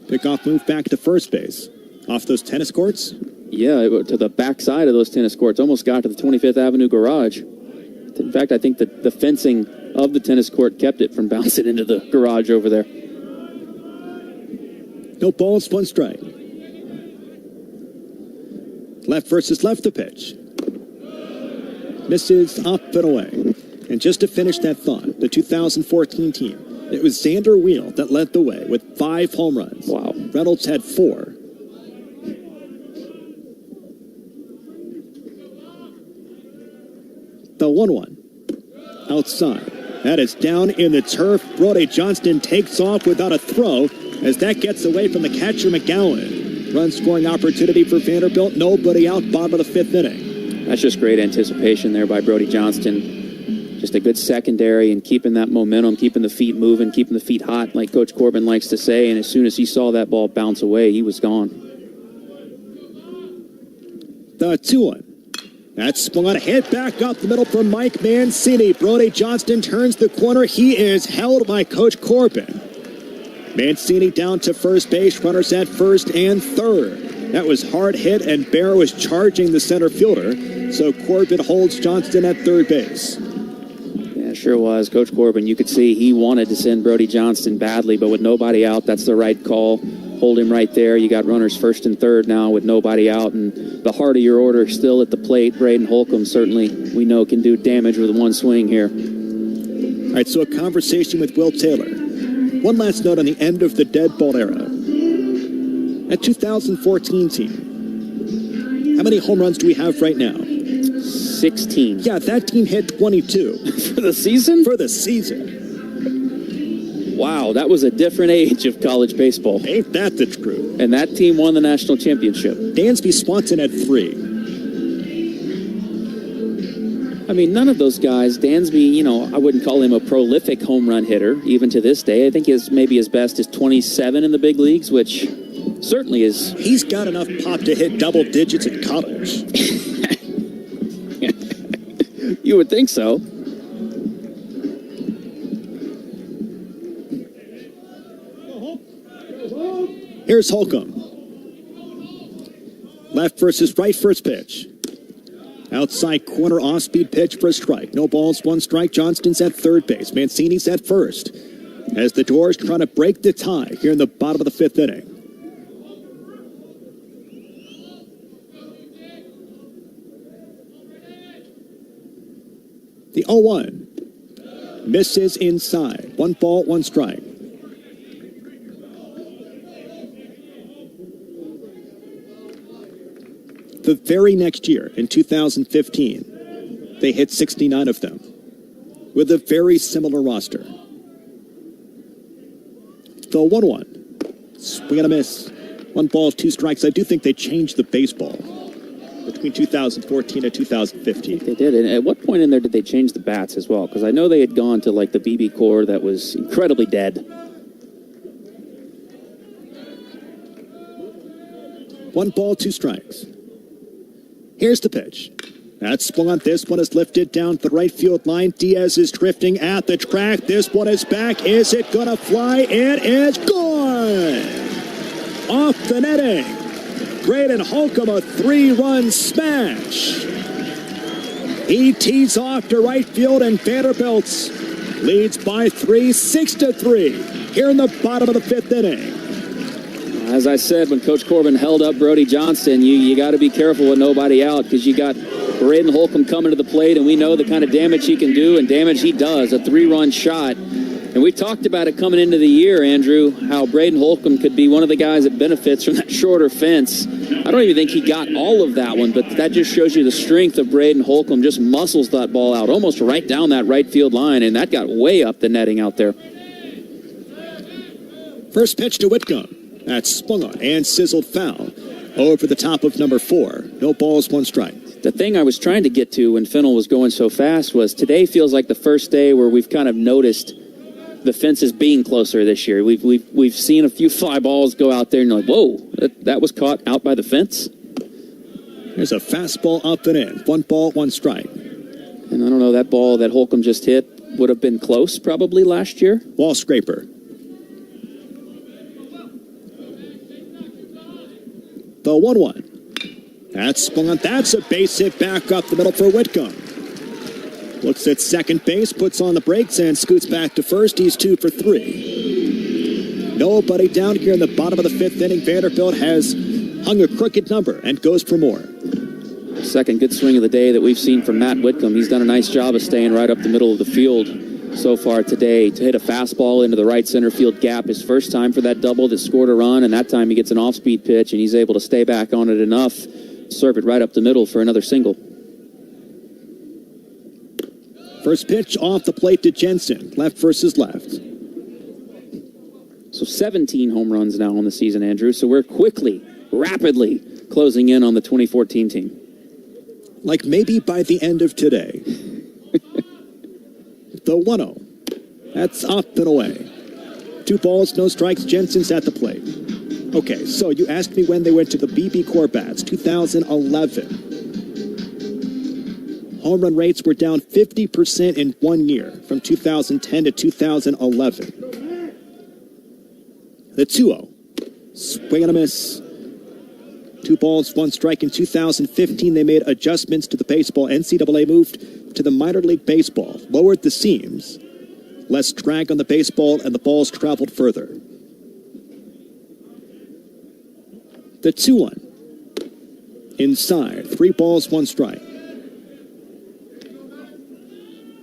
Pickoff move back to first base. Off those tennis courts? Yeah, to the back side of those tennis courts. Almost got to the 25th Avenue garage. In fact, I think that the fencing of the tennis court kept it from bouncing into the garage over there. No balls, 1 strike. Left versus left the pitch. Misses up and away. And just to finish that thought, the 2014 team, it was Xander Wheel that led the way with 5 home runs. Wow. Reynolds had 4. The 1-1. Outside. That is down in the turf. Brody Johnston takes off without a throw as that gets away from the catcher McGowan. Run scoring opportunity for Vanderbilt. Nobody out, bottom of the 5th inning. That's just great anticipation there by Brody Johnston. Just a good secondary and keeping that momentum, keeping the feet moving, keeping the feet hot, like Coach Corbin likes to say. And as soon as he saw that ball bounce away, he was gone. The 2-1. That's swung on a hit back up the middle from Mike Mancini. Brody Johnston turns the corner. He is held by Coach Corbin. Mancini down to first base. Runners at first and third. That was hard hit, and Bear was charging the center fielder. So Corbin holds Johnston at third base. Yeah, sure was. Coach Corbin, you could see he wanted to send Brody Johnston badly, but with nobody out, that's the right call. Hold him right there. You got runners first and third now with nobody out, and the heart of your order still at the plate. Braden Holcomb certainly, we know, can do damage with 1 swing here. All right, so a conversation with Will Taylor. One last note on the end of the dead ball era. That 2014 team, how many home runs do we have right now? 16. Yeah, that team hit 22. For the season? For the season. Wow, that was a different age of college baseball. Ain't that the truth? And that team won the national championship. Dansby Swanson had 3. I mean, none of those guys, Dansby, I wouldn't call him a prolific home run hitter, even to this day. I think maybe his best is 27 in the big leagues, which certainly is. He's got enough pop to hit double digits in college. You would think so. Here's Holcomb. Left versus right first pitch. Outside corner off-speed pitch for a strike. No balls, 1 strike. Johnston's at third base. Mancini's at first. As the Doors trying to break the tie here in the bottom of the 5th inning. The 0-1. Misses inside. 1 ball, 1 strike. The very next year, in 2015, they hit 69 of them with a very similar roster. The 1-1. Swing and a miss. 1 ball, 2 strikes. I do think they changed the baseball between 2014 and 2015. They did. And at what point in there did they change the bats as well? Because I know they had gone to like the BB core that was incredibly dead. 1 ball, 2 strikes. Here's the pitch. That's swung. This one is lifted down the right field line. Diaz is drifting at the track. This one is back. Is it going to fly? It is gone! Off the netting. Braden Holcomb, a 3-run smash. He tees off to right field, and Vanderbilt leads by 3, 6-3, here in the bottom of the 5th inning. As I said, when Coach Corbin held up Brody Johnston, you got to be careful with nobody out, because you got Braden Holcomb coming to the plate, and we know the kind of damage he can do, and damage he does, a 3-run shot. And we talked about it coming into the year, Andrew, how Braden Holcomb could be one of the guys that benefits from that shorter fence. I don't even think he got all of that one, but that just shows you the strength of Braden Holcomb. Just muscles that ball out, almost right down that right field line, and that got way up the netting out there. First pitch to Whitcomb. That's swung on and sizzled foul. Over the top of number 4. No balls, 1 strike. The thing I was trying to get to when Fennell was going so fast was today feels like the first day where we've kind of noticed the fences being closer this year. We've seen a few fly balls go out there, and you're like, whoa, that was caught out by the fence. There's a fastball up and in. 1 ball, 1 strike. And I don't know, that ball that Holcomb just hit would have been close probably last year. Wall scraper. The 1-1. That's swung on. That's a base hit back up the middle for Whitcomb. Looks at second base, puts on the brakes, and scoots back to first. He's 2 for 3. Nobody down here in the bottom of the 5th inning. Vanderbilt has hung a crooked number and goes for more. Second good swing of the day that we've seen from Matt Whitcomb. He's done a nice job of staying right up the middle of the field so far today to hit a fastball into the right center field gap. His first time for that double that scored a run, and that time he gets an off-speed pitch, and he's able to stay back on it enough, serve it right up the middle for another single. First pitch off the plate to Jensen. Left versus left. So 17 home runs now on the season, Andrew. So we're rapidly closing in on the 2014 team. Like maybe by the end of today. The 1-0. That's up and away. 2 balls, no strikes. Jensen's at the plate. Okay, so you asked me when they went to the BB Corbats. 2011. Home run rates were down 50% in 1 year, from 2010 to 2011. The 2-0. Swing and a miss. 2 balls, 1 strike. In 2015, they made adjustments to the baseball. NCAA moved to the minor league baseball, lowered the seams, less drag on the baseball, and the balls traveled further. The 2-1. Inside. 3 balls, 1 strike.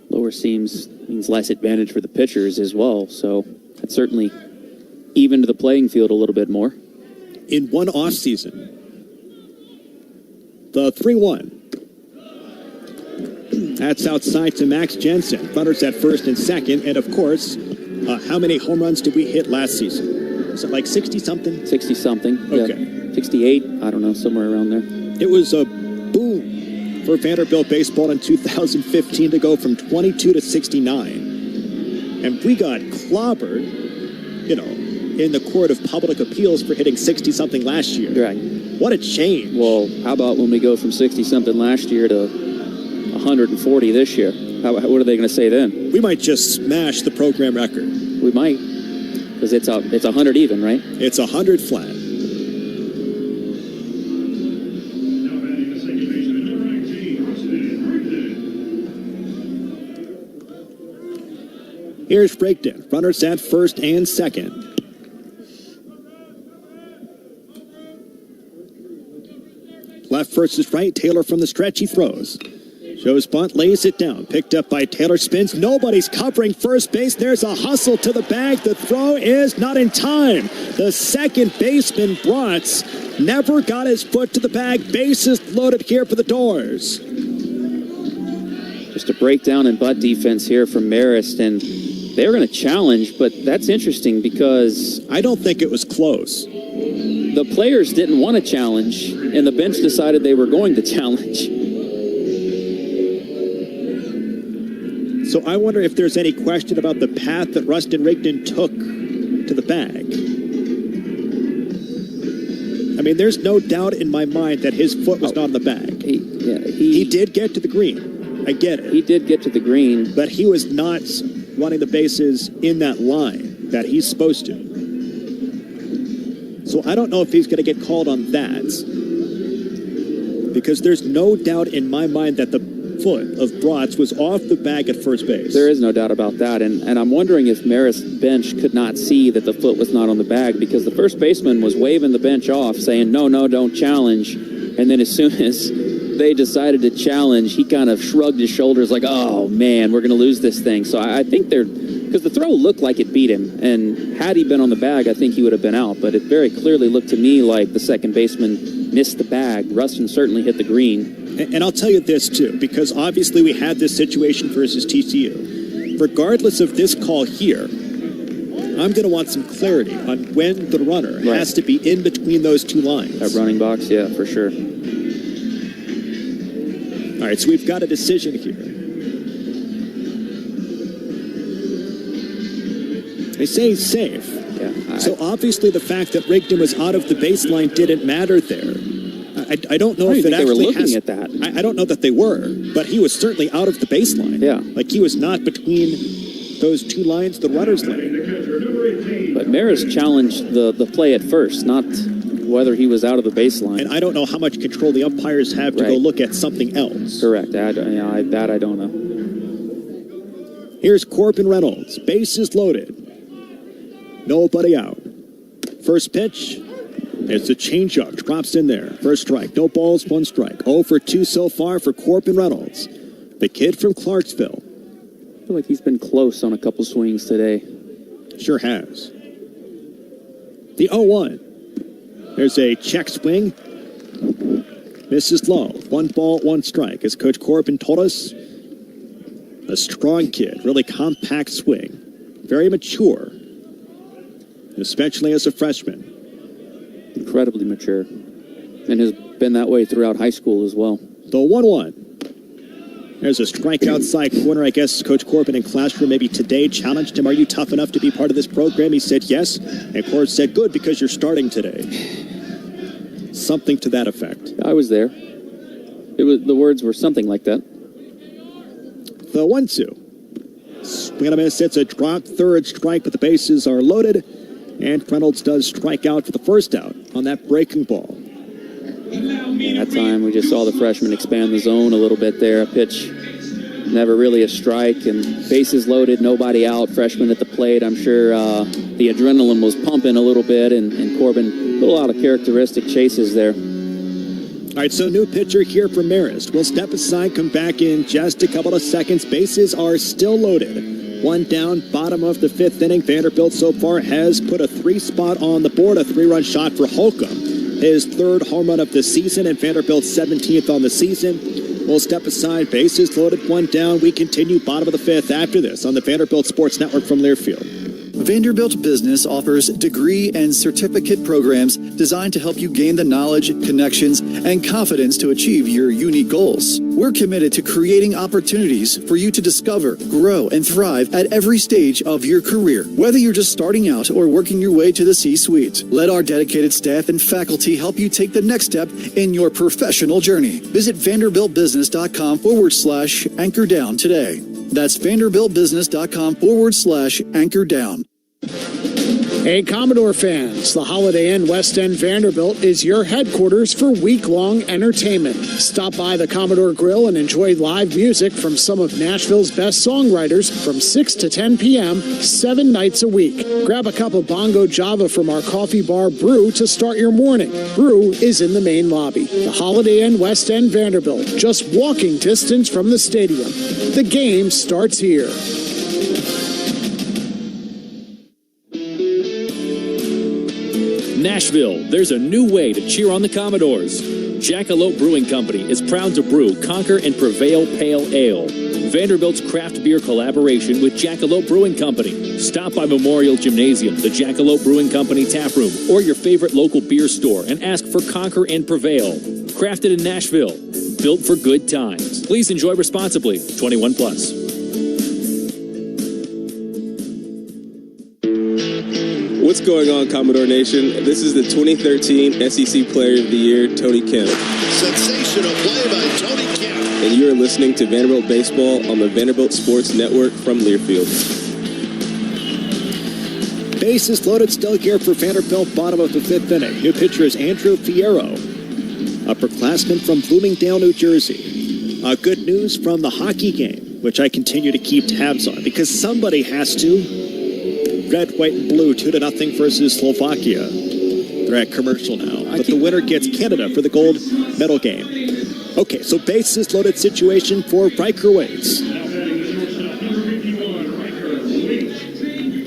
Lower seams means less advantage for the pitchers as well, so that certainly evened the playing field a little bit more. In one off season, the 3-1. That's outside to Max Jensen. Runners at first and second, and of course, how many home runs did we hit last season? Was it like 60-something? 60-something. Okay. Yeah. 68, I don't know, somewhere around there. It was a boom for Vanderbilt baseball in 2015 to go from 22 to 69. And we got clobbered, in the Court of Public Appeals for hitting 60-something last year. Right. What a change. Well, how about when we go from 60-something last year to 140 this year? What are they going to say then? We might just smash the program record. We might, because it's 100 even, right? It's 100 flat. Here's Braketon. Runners at first and second. Left versus right. Taylor from the stretch. He throws. Shows bunt. Lays it down. Picked up by Taylor. Spins. Nobody's covering first base. There's a hustle to the bag. The throw is not in time. The second baseman, Bratz, never got his foot to the bag. Bases loaded here for the Doors. Just a breakdown in butt defense here from Marist, and they're going to challenge, but that's interesting because I don't think it was close. The players didn't want to challenge, and the bench decided they were going to challenge. So I wonder if there's any question about the path that Rustin Rigdon took to the bag. I mean, there's no doubt in my mind that his foot was not on the bag. He did get to the green. I get it. He did get to the green. But he was not running the bases in that line that he's supposed to. So I don't know if he's going to get called on that. Because there's no doubt in my mind that the foot of Bratz was off the bag at first base. There is no doubt about that, and I'm wondering if Marist's bench could not see that the foot was not on the bag, because the first baseman was waving the bench off, saying, no, don't challenge, and then as soon as they decided to challenge, he kind of shrugged his shoulders like, oh, man, we're going to lose this thing. So I think because the throw looked like it beat him, and had he been on the bag, I think he would have been out, but it very clearly looked to me like the second baseman missed the bag. Rustin certainly hit the green. And I'll tell you this, too, because obviously we had this situation versus TCU. Regardless of this call here, I'm going to want some clarity on when the runner has to be in between those two lines. That running box, yeah, for sure. All right, so we've got a decision here. They say he's safe. Yeah, so obviously the fact that Rigdon was out of the baseline didn't matter there. I don't know if it actually they were looking at that. I don't know that they were, but he was certainly out of the baseline. Yeah. Like he was not between those two lines, the runner's lane. But Marist challenged the play at first, not whether he was out of the baseline. And I don't know how much control the umpires have to go look at something else. Correct. I don't know. Here's Corbin Reynolds. Bases loaded. Nobody out. First pitch. It's a changeup. Drops in there. First strike. No balls, one strike. 0 for 2 so far for Corbin Reynolds. The kid from Clarksville. I feel like he's been close on a couple swings today. Sure has. The 0-1. There's a check swing. Misses low. 1 ball, 1 strike. As Coach Corbin told us, a strong kid. Really compact swing. Very mature. Especially as a freshman. Incredibly mature. And has been that way throughout high school as well. The 1-1. There's a strike outside corner. I guess Coach Corbin in classroom maybe today challenged him. Are you tough enough to be part of this program? He said yes. And Corbin said, good, because you're starting today. Something to that effect. I was there. The words were something like that. The 1-2. Swing and a miss. It's a drop. Third strike, but the bases are loaded. And Reynolds does strike out for the first out on that breaking ball. That time we just saw the freshman expand the zone a little bit there. A pitch, never really a strike, and bases loaded, nobody out. Freshman at the plate. I'm sure the adrenaline was pumping a little bit, and Corbin, a little out of characteristic chases there. All right, so new pitcher here for Marist. We'll step aside, come back in just a couple of seconds. Bases are still loaded. 1 down, bottom of the 5th inning. Vanderbilt so far has put a 3 spot on the board, a 3-run shot for Holcomb. His 3rd home run of the season, and Vanderbilt's 17th on the season. We'll step aside, bases loaded, 1 down. We continue bottom of the 5th after this on the Vanderbilt Sports Network from Learfield. Vanderbilt Business offers degree and certificate programs designed to help you gain the knowledge, connections, and confidence to achieve your unique goals. We're committed to creating opportunities for you to discover, grow, and thrive at every stage of your career, whether you're just starting out or working your way to the C-suite. Let our dedicated staff and faculty help you take the next step in your professional journey. Visit vanderbiltbusiness.com/anchor down today. That's vanderbiltbusiness.com/anchor down. Hey, Commodore fans, the Holiday Inn West End Vanderbilt is your headquarters for week-long entertainment. Stop by the Commodore Grill and enjoy live music from some of Nashville's best songwriters from 6 to 10 p.m., 7 nights a week. Grab a cup of Bongo Java from our coffee bar Brew to start your morning. Brew is in the main lobby. The Holiday Inn West End Vanderbilt, just walking distance from the stadium. The game starts here. Nashville, there's a new way to cheer on the Commodores. Jackalope Brewing Company is proud to brew Conquer and Prevail Pale Ale, Vanderbilt's craft beer collaboration with Jackalope Brewing Company. Stop by Memorial Gymnasium, the Jackalope Brewing Company tap room, or your favorite local beer store and ask for Conquer and Prevail. Crafted in Nashville, built for good times. Please enjoy responsibly. 21 plus. What's going on, Commodore Nation? This is the 2013 SEC Player of the Year, Tony Kemp. Sensational play by Tony Kemp. And you are listening to Vanderbilt Baseball on the Vanderbilt Sports Network from Learfield. Bases loaded still here for Vanderbilt, bottom of the 5th inning. New pitcher is Andrew Fierro, upperclassman from Bloomingdale, New Jersey. Good news from the hockey game, which I continue to keep tabs on, because somebody has to. Red, white, and blue, 2-0 versus Slovakia. They're at commercial now. But the winner gets Canada for the gold medal game. Okay, so bases loaded situation for Riker Waits.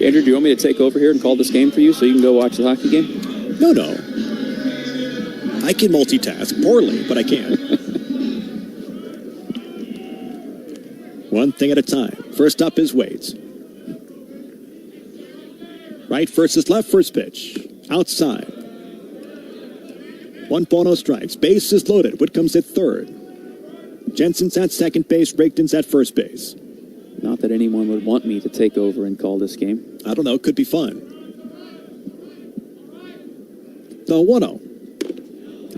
Andrew, do you want me to take over here and call this game for you so you can go watch the hockey game? No. I can multitask poorly, but I can. One thing at a time. First up is Waits. Right versus left, first pitch. Outside. 1 ball, no strikes. Bases loaded. Whitcomb's at third. Jensen's at second base. Rigdon's at first base. Not that anyone would want me to take over and call this game. I don't know. Could be fun. The 1-0.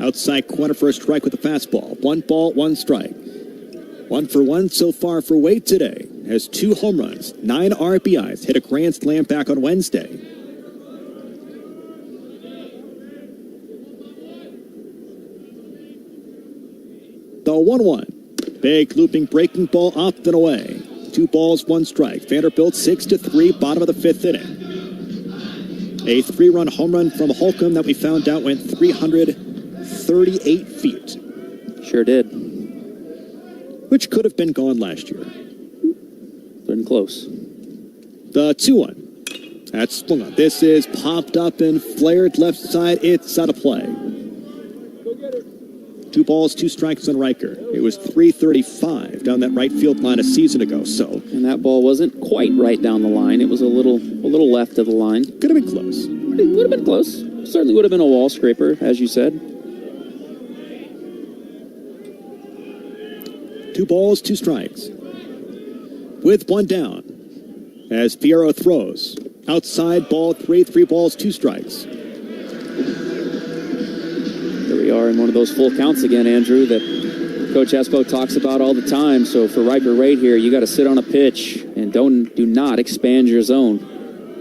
Outside corner for a strike with a fastball. 1 ball, 1 strike. 1 for 1 so far for Wade today. Has 2 home runs, 9 RBIs, hit a grand slam back on Wednesday. The 1-1. Big looping breaking ball up and away. 2 balls, 1 strike. Vanderbilt 6-3, bottom of the 5th inning. A 3-run home run from Holcomb that we found out went 338 feet. Sure did. Which could have been gone last year. Been close. The 2-1. That's swung on. This is popped up and flared left side. It's out of play. 2 balls, 2 strikes on Riker. It was 335 down that right field line a season ago. And that ball wasn't quite right down the line. It was a little left of the line. Could have been close. It would have been close. Certainly would have been a wall scraper, as you said. 2 balls, 2 strikes. With 1 down. As Fierro throws. Outside ball 3, 3 balls, 2 strikes. Here we are in one of those full counts again, Andrew, that Coach Espo talks about all the time. So for Riker Wade here, you got to sit on a pitch and do not expand your zone.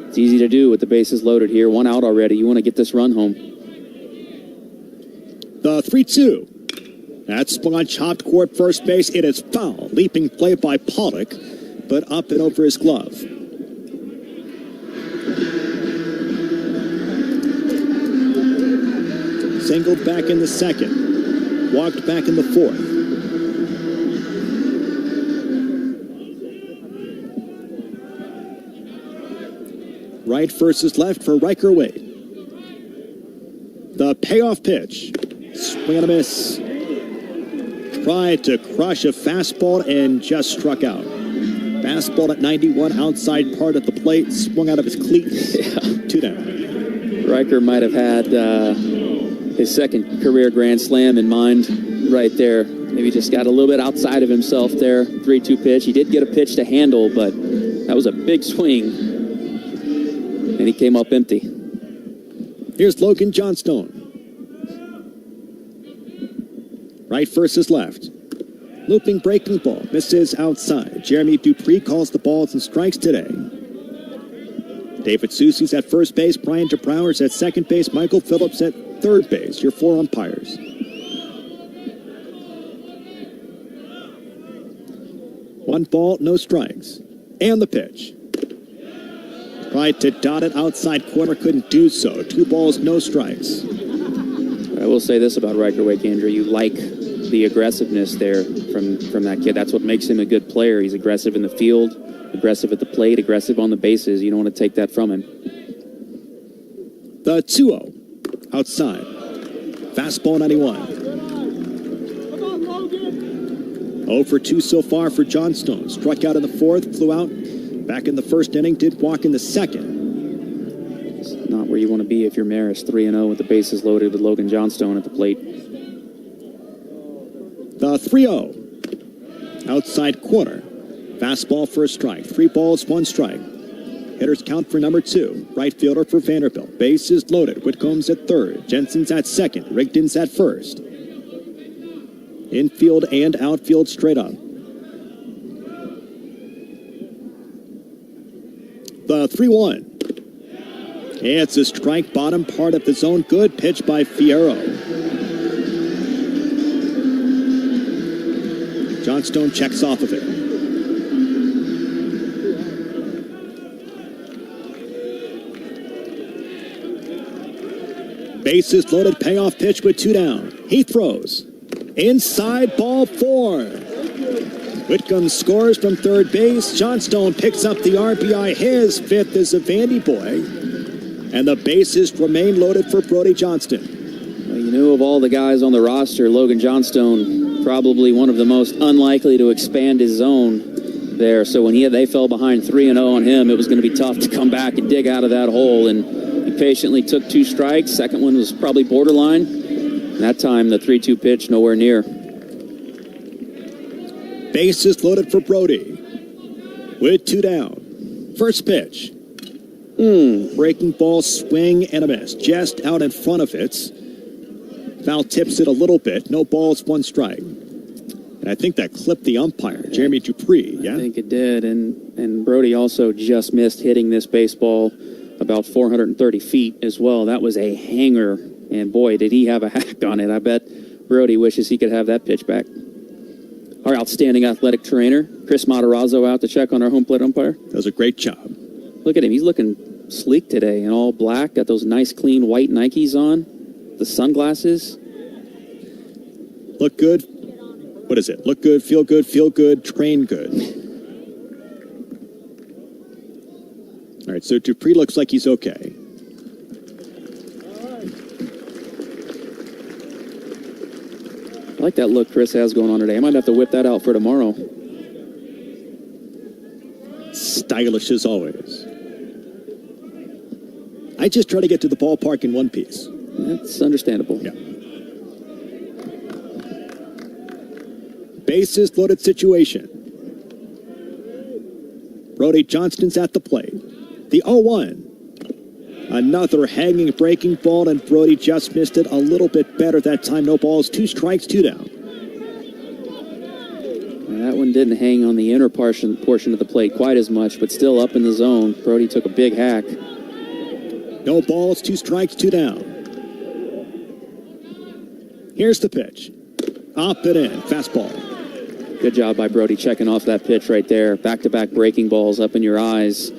It's easy to do with the bases loaded here. 1 out already. You want to get this run home. The 3-2. That's swung on, chopped toward first base. It is foul. Leaping play by Pollock, but up and over his glove. Singled back in the 2nd. Walked back in the 4th. Right versus left for Riker Wade. The payoff pitch. Swing and a miss. Tried to crush a fastball and just struck out. Fastball at 91, outside part of the plate, swung out of his cleats. 2 down. Riker might have had his 2nd career grand slam in mind right there. Maybe just got a little bit outside of himself there. 3-2 pitch. He did get a pitch to handle, but that was a big swing. And he came up empty. Here's Logan Johnstone. Right versus left. Looping breaking ball. Misses outside. Jeremy Dupree calls the balls and strikes today. David Soucy's at first base. Brian DeBrouwer's at second base. Michael Phillips at third base. Your 4 umpires. One ball, no strikes. And the pitch. Tried to dot it outside corner. Couldn't do so. 2 balls, no strikes. I will say this about Riker Wake, Andrew. You like the aggressiveness there from that kid. That's what makes him a good player. He's aggressive in the field, aggressive at the plate, aggressive on the bases. You don't want to take that from him. The 2-0. Outside. Fastball 91. 0 for 2 so far for Johnstone. Struck out in the 4th, flew out back in the 1st inning, did walk in the 2nd. It's not where you want to be if you're Marist. 3-0 with the bases loaded with Logan Johnstone at the plate. The 3-0. Outside corner. Fastball for a strike. 3 balls, 1 strike. Hitters count for number 2. Right fielder for Vanderbilt. Bases loaded. Whitcomb's at third. Jensen's at second. Rigdon's at first. Infield and outfield straight up. The 3-1. It's a strike, bottom part of the zone. Good pitch by Fierro. Johnstone checks off of it. Bases loaded, payoff pitch with 2 down. He throws. Inside, ball 4. Whitcomb scores from third base. Johnstone picks up the RBI, his 5th as a Vandy boy. And the bases remain loaded for Brody Johnston. Well, you knew of all the guys on the roster, Logan Johnstone, probably one of the most unlikely to expand his zone there. So when they fell behind 3-0 on him, it was going to be tough to come back and dig out of that hole. And he patiently took 2 strikes. Second one was probably borderline. And that time, the 3-2 pitch, nowhere near. Bases loaded for Brody with 2 down. First pitch. Breaking ball, swing and a miss. Just out in front of it. Foul tips it a little bit. No balls, 1 strike. And I think that clipped the umpire, Jeremy Dupree. Yeah, I think it did. And Brody also just missed hitting this baseball about 430 feet as well. That was a hanger. And boy, did he have a hack on it. I bet Brody wishes he could have that pitch back. Our outstanding athletic trainer, Chris Matarazzo, out to check on our home plate umpire. Does a great job. Look at him. He's looking sleek today in all black. Got those nice, clean white Nikes on. The sunglasses. Look good. What is it? Look good, feel good, train good. All right, so Dupree looks like he's okay. I like that look Chris has going on today. I might have to whip that out for tomorrow. Stylish as always. I just try to get to the ballpark in one piece. That's understandable. Yeah. Bases loaded situation. Brody Johnston's at the plate. The 0-1. Another hanging breaking ball, and Brody just missed it a little bit better that time. No balls, 2 strikes, 2 down. That one didn't hang on the inner portion of the plate quite as much, but still up in the zone. Brody took a big hack. No balls, 2 strikes, 2 down. Here's the pitch. Up and in, fastball. Good job by Brody checking off that pitch right there. Back-to-back breaking balls up in your eyes.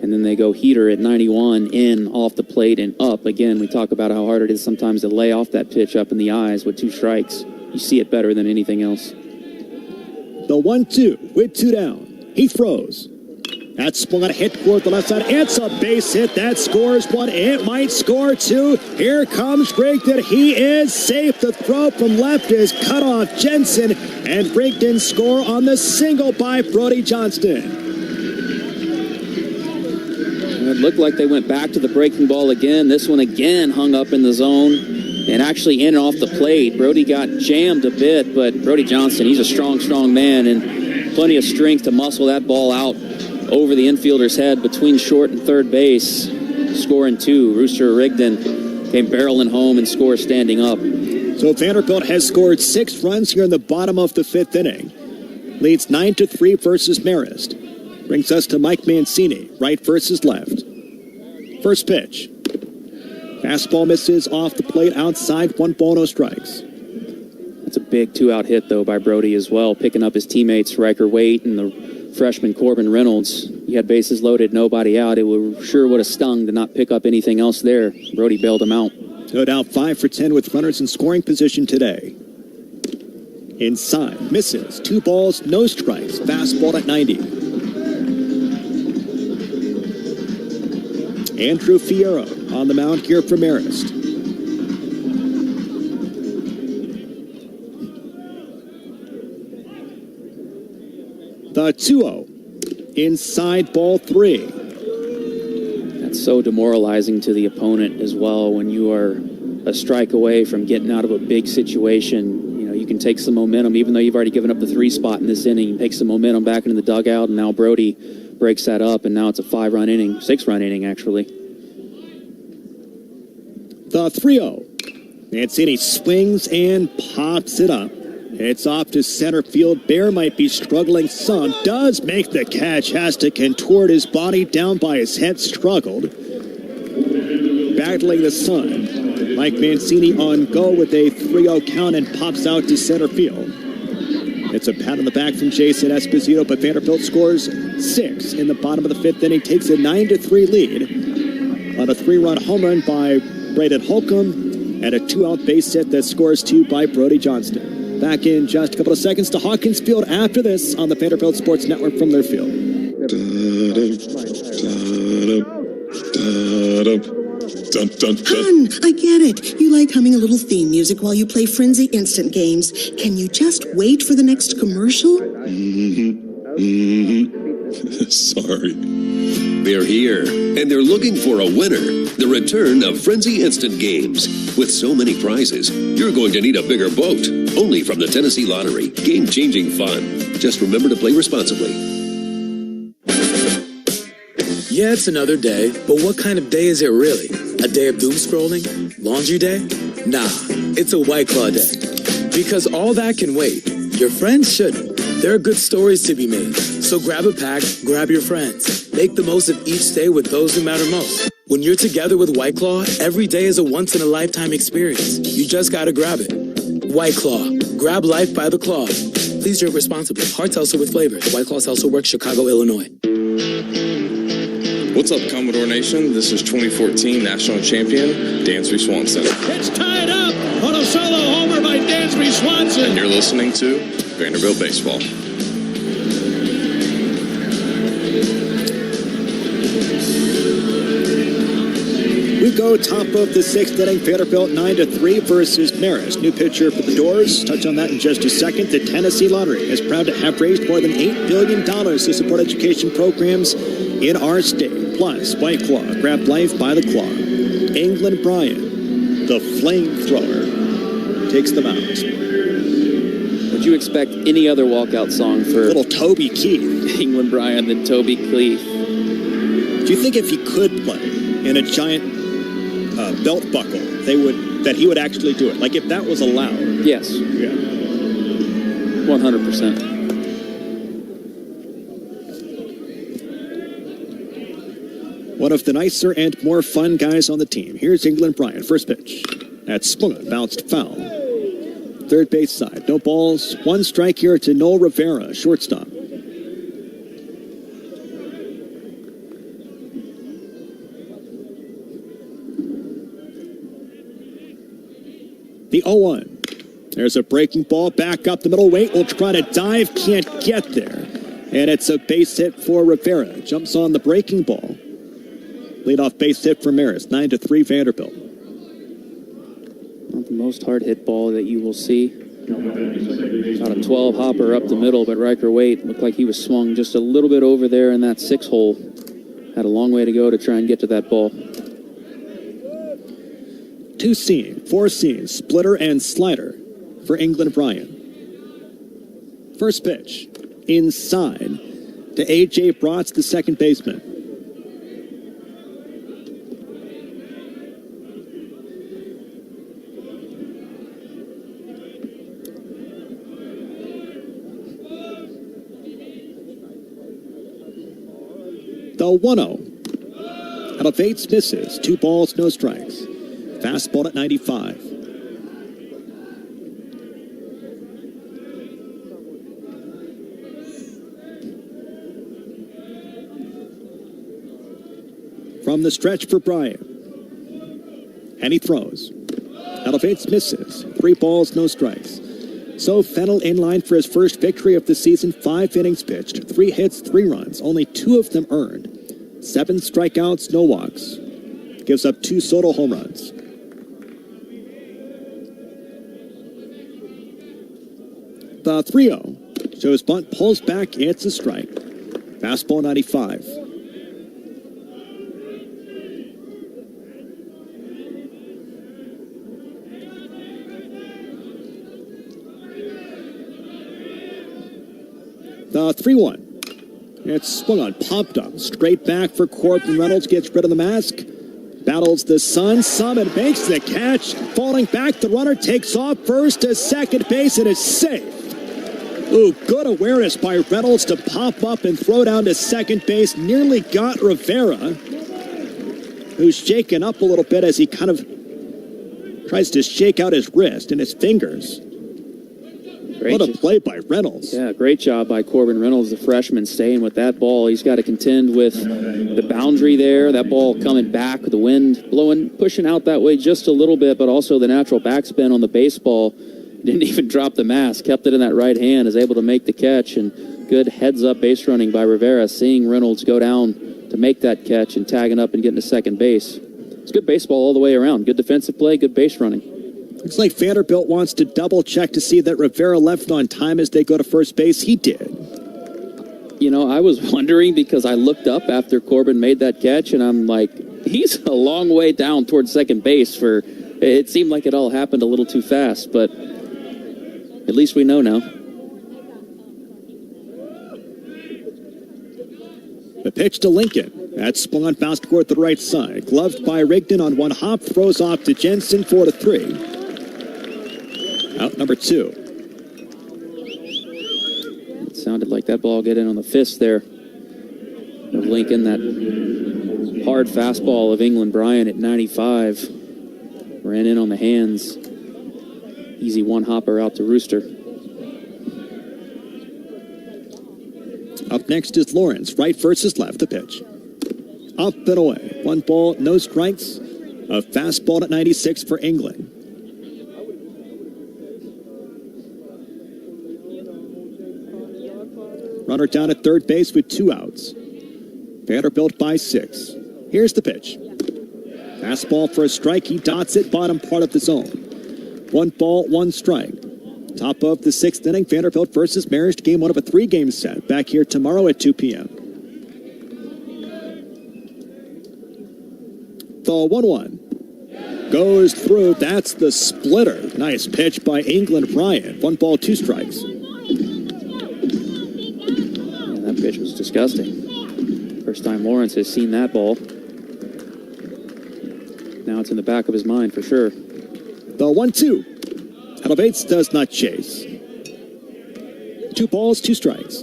And then they go heater at 91, in, off the plate, and up. Again, we talk about how hard it is sometimes to lay off that pitch up in the eyes with 2 strikes. You see it better than anything else. The 1-2 with 2 down. He throws. That spot hit toward the left side. It's a base hit. That scores 1. It might score 2. Here comes Rigdon. He is safe. The throw from left is cut off. Jensen and Rigdon score on the single by Brody Johnston. It looked like they went back to the breaking ball again. This one again hung up in the zone and actually in and off the plate. Brody got jammed a bit, but Brody Johnston, he's a strong, strong man and plenty of strength to muscle that ball out over the infielder's head between short and third base. Scoring 2. Rooster Rigdon came barreling home and scored standing up. So Vanderbilt has scored 6 runs here in the bottom of the 5th inning. Leads 9-3 versus Marist. Brings us to Mike Mancini, right versus left. First pitch. Fastball misses off the plate outside, 1 ball, no strikes. That's a big 2-out hit, though, by Brody as well, picking up his teammates Riker Waite and the freshman Corbin Reynolds. He had bases loaded, nobody out. It would have stung to not pick up anything else there. Brody bailed him out. No doubt 5 for 10 with runners in scoring position today. Inside, misses, 2 balls, no strikes. Fastball at 90. Andrew Fierro on the mound here for Marist. The 2-0. Inside, ball 3. That's so demoralizing to the opponent as well when you are a strike away from getting out of a big situation. You know, you can take some momentum, even though you've already given up the 3 spot in this inning. Take some momentum back into the dugout, and now Brody breaks that up, and now it's a 5-run inning, 6-run inning, actually. The 3-0. Mancini swings and pops it up. It's off to center field. Bear might be struggling some. Does make the catch. Has to contort his body down by his head. Struggled. Battling the sun. Mike Mancini on go with a 3-0 count and pops out to center field. It's a pat on the back from Jason Esposito, but Vanderbilt scores 6 in the bottom of the 5th inning. Takes a 9-3 lead on a 3-run home run by Braden Holcomb and a 2-out base hit that scores 2 by Brody Johnston. Back in just a couple of seconds to Hawkins Field after this on the Vanderbilt Sports Network from their field. Hun, I get it. You like humming a little theme music while you play Frenzy Instant Games. Can you just wait for the next commercial? Sorry. They're here, and they're looking for a winner. The return of Frenzy Instant Games. With so many prizes, you're going to need a bigger boat. Only from the Tennessee Lottery. Game-changing fun. Just remember to play responsibly. Yeah, it's another day, but what kind of day is it really? A day of doom scrolling? Laundry day? Nah, it's a White Claw day. Because all that can wait. Your friends shouldn't. There are good stories to be made. So grab a pack, grab your friends. Make the most of each day with those who matter most. When you're together with White Claw, every day is a once-in-a-lifetime experience. You just gotta grab it. White Claw. Grab life by the claw. Please drink responsibly. Hard seltzer with flavor. White Claw Seltzer Works, Chicago, Illinois. What's up, Commodore Nation? This is 2014 National Champion, Dansby Swanson. It's tied up on a solo homer by Dansby Swanson. And you're listening to Vanderbilt Baseball. We go top of the 6th inning. Vanderbilt 9-3 versus Marist. New pitcher for the Doors. Touch on that in just a second. The Tennessee Lottery is proud to have raised more than $8 billion to support education programs in our state. Plus, White Claw, grab life by the claw. England Bryan, the flamethrower, takes the mound. Would you expect any other walkout song for little Toby Keith, England Bryan than Toby Keith? Do you think if he could play in a giant belt buckle, that he would actually do it? Like if that was allowed? Yes. Yeah. 100%. One of the nicer and more fun guys on the team. Here's England Bryan. First pitch. That's swung, bounced foul. Third base side. No balls. 1 strike here to Noel Rivera, shortstop. The 0-1. There's a breaking ball back up the middle. Wait, will try to dive. Can't get there. And it's a base hit for Rivera. Jumps on the breaking ball. Leadoff base hit for Marist. 9-3 Vanderbilt. Not the most hard hit ball that you will see. Got a 12 hopper up the middle, but Riker Waite looked like he was swung just a little bit over there in that 6 hole. Had a long way to go to try and get to that ball. 2 seam, 4 seam, splitter and slider for England Bryan. First pitch, inside to A.J. Brotz, the second baseman. The 1-0. Out of 8 misses, 2 balls, no strikes. Fastball at 95. From the stretch for Bryan. And he throws. Out of 8 misses, 3 balls, no strikes. So Fennell in line for his first victory of the season. 5 innings pitched, 3 hits, 3 runs, only 2 of them earned. 7 strikeouts, no walks. Gives up 2 solo home runs. The 3-0 shows bunt, pulls back, it's a strike. Fastball 95. The 3-1. It's swung on, popped up, straight back for Corbin Reynolds, gets rid of the mask, battles the sun, Summit makes the catch, falling back, the runner takes off first to second base and is safe. Ooh, good awareness by Reynolds to pop up and throw down to second base, nearly got Rivera, who's shaken up a little bit as he kind of tries to shake out his wrist and his fingers. What a play by Reynolds. Yeah, great job by Corbin Reynolds, the freshman, staying with that ball. He's got to contend with the boundary there. That ball coming back, the wind blowing, pushing out that way just a little bit, but also the natural backspin on the baseball. Didn't even drop the mask, kept it in that right hand, is able to make the catch, and good heads-up base running by Rivera, seeing Reynolds go down to make that catch and tagging up and getting to second base. It's good baseball all the way around. Good defensive play, good base running. Looks like Vanderbilt wants to double-check to see that Rivera left on time as they go to first base. He did. You know, I was wondering because I looked up after Corbin made that catch, and I'm like, he's a long way down towards second base. It seemed like it all happened a little too fast, but at least we know now. The pitch to Lincoln. That's swung on, bounced toward the right side. Gloved by Rigdon on one hop, throws off to Jensen, 4-3. Out number 2. It sounded like that ball get in on the fist there of Lincoln. That hard fastball of England Bryant at 95 ran in on the hands. Easy one hopper out to Rooster. Up next is Lawrence, right versus left. The pitch. Up and away. 1 ball, no strikes. A fastball at 96 for England. Runner down at third base with 2 outs. Vanderbilt by 6. Here's the pitch. Fastball for a strike. He dots it, bottom part of the zone. 1 ball, 1 strike. Top of the 6th inning, Vanderbilt versus Marist, game 1 of a 3-game set. Back here tomorrow at 2 p.m. The 1-1 goes through. That's the splitter. Nice pitch by England Bryant. 1 ball, 2 strikes. Yeah, that pitch was disgusting. First time Lawrence has seen that ball. Now it's in the back of his mind for sure. The 1-2. Elevates, does not chase. 2 balls, 2 strikes.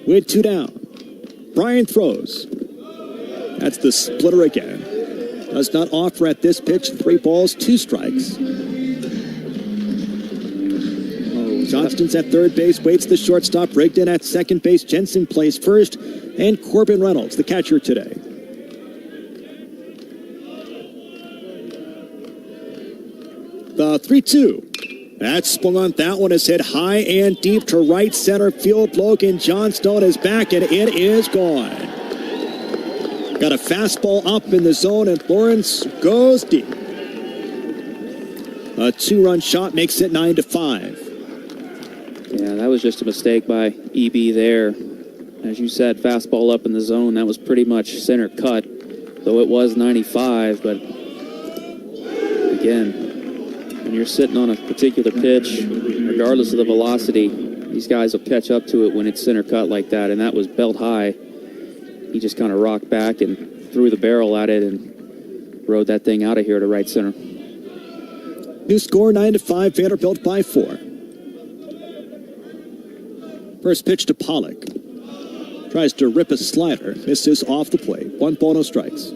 With 2 down. Bryant throws. That's the splitter again. Does not offer at this pitch. 3 balls, 2 strikes. Johnston's at third base, waits the shortstop. Rigdon at second base. Jensen plays first. And Corbin Reynolds, the catcher today. The 3-2. That's swung on. That one is hit high and deep to right center field. Logan Johnstone is back, and it is gone. Got a fastball up in the zone, and Lawrence goes deep. A 2-run shot makes it 9-5. Yeah, that was just a mistake by EB there. As you said, fastball up in the zone. That was pretty much center cut, though it was 95. But again, when you're sitting on a particular pitch, regardless of the velocity, these guys will catch up to it when it's center cut like that. And that was belt high. He just kind of rocked back and threw the barrel at it and rode that thing out of here to right center. New score, 9-5, Vanderbilt by 4. First pitch to Pollock. Tries to rip a slider. Misses off the plate. 1 ball, no strikes.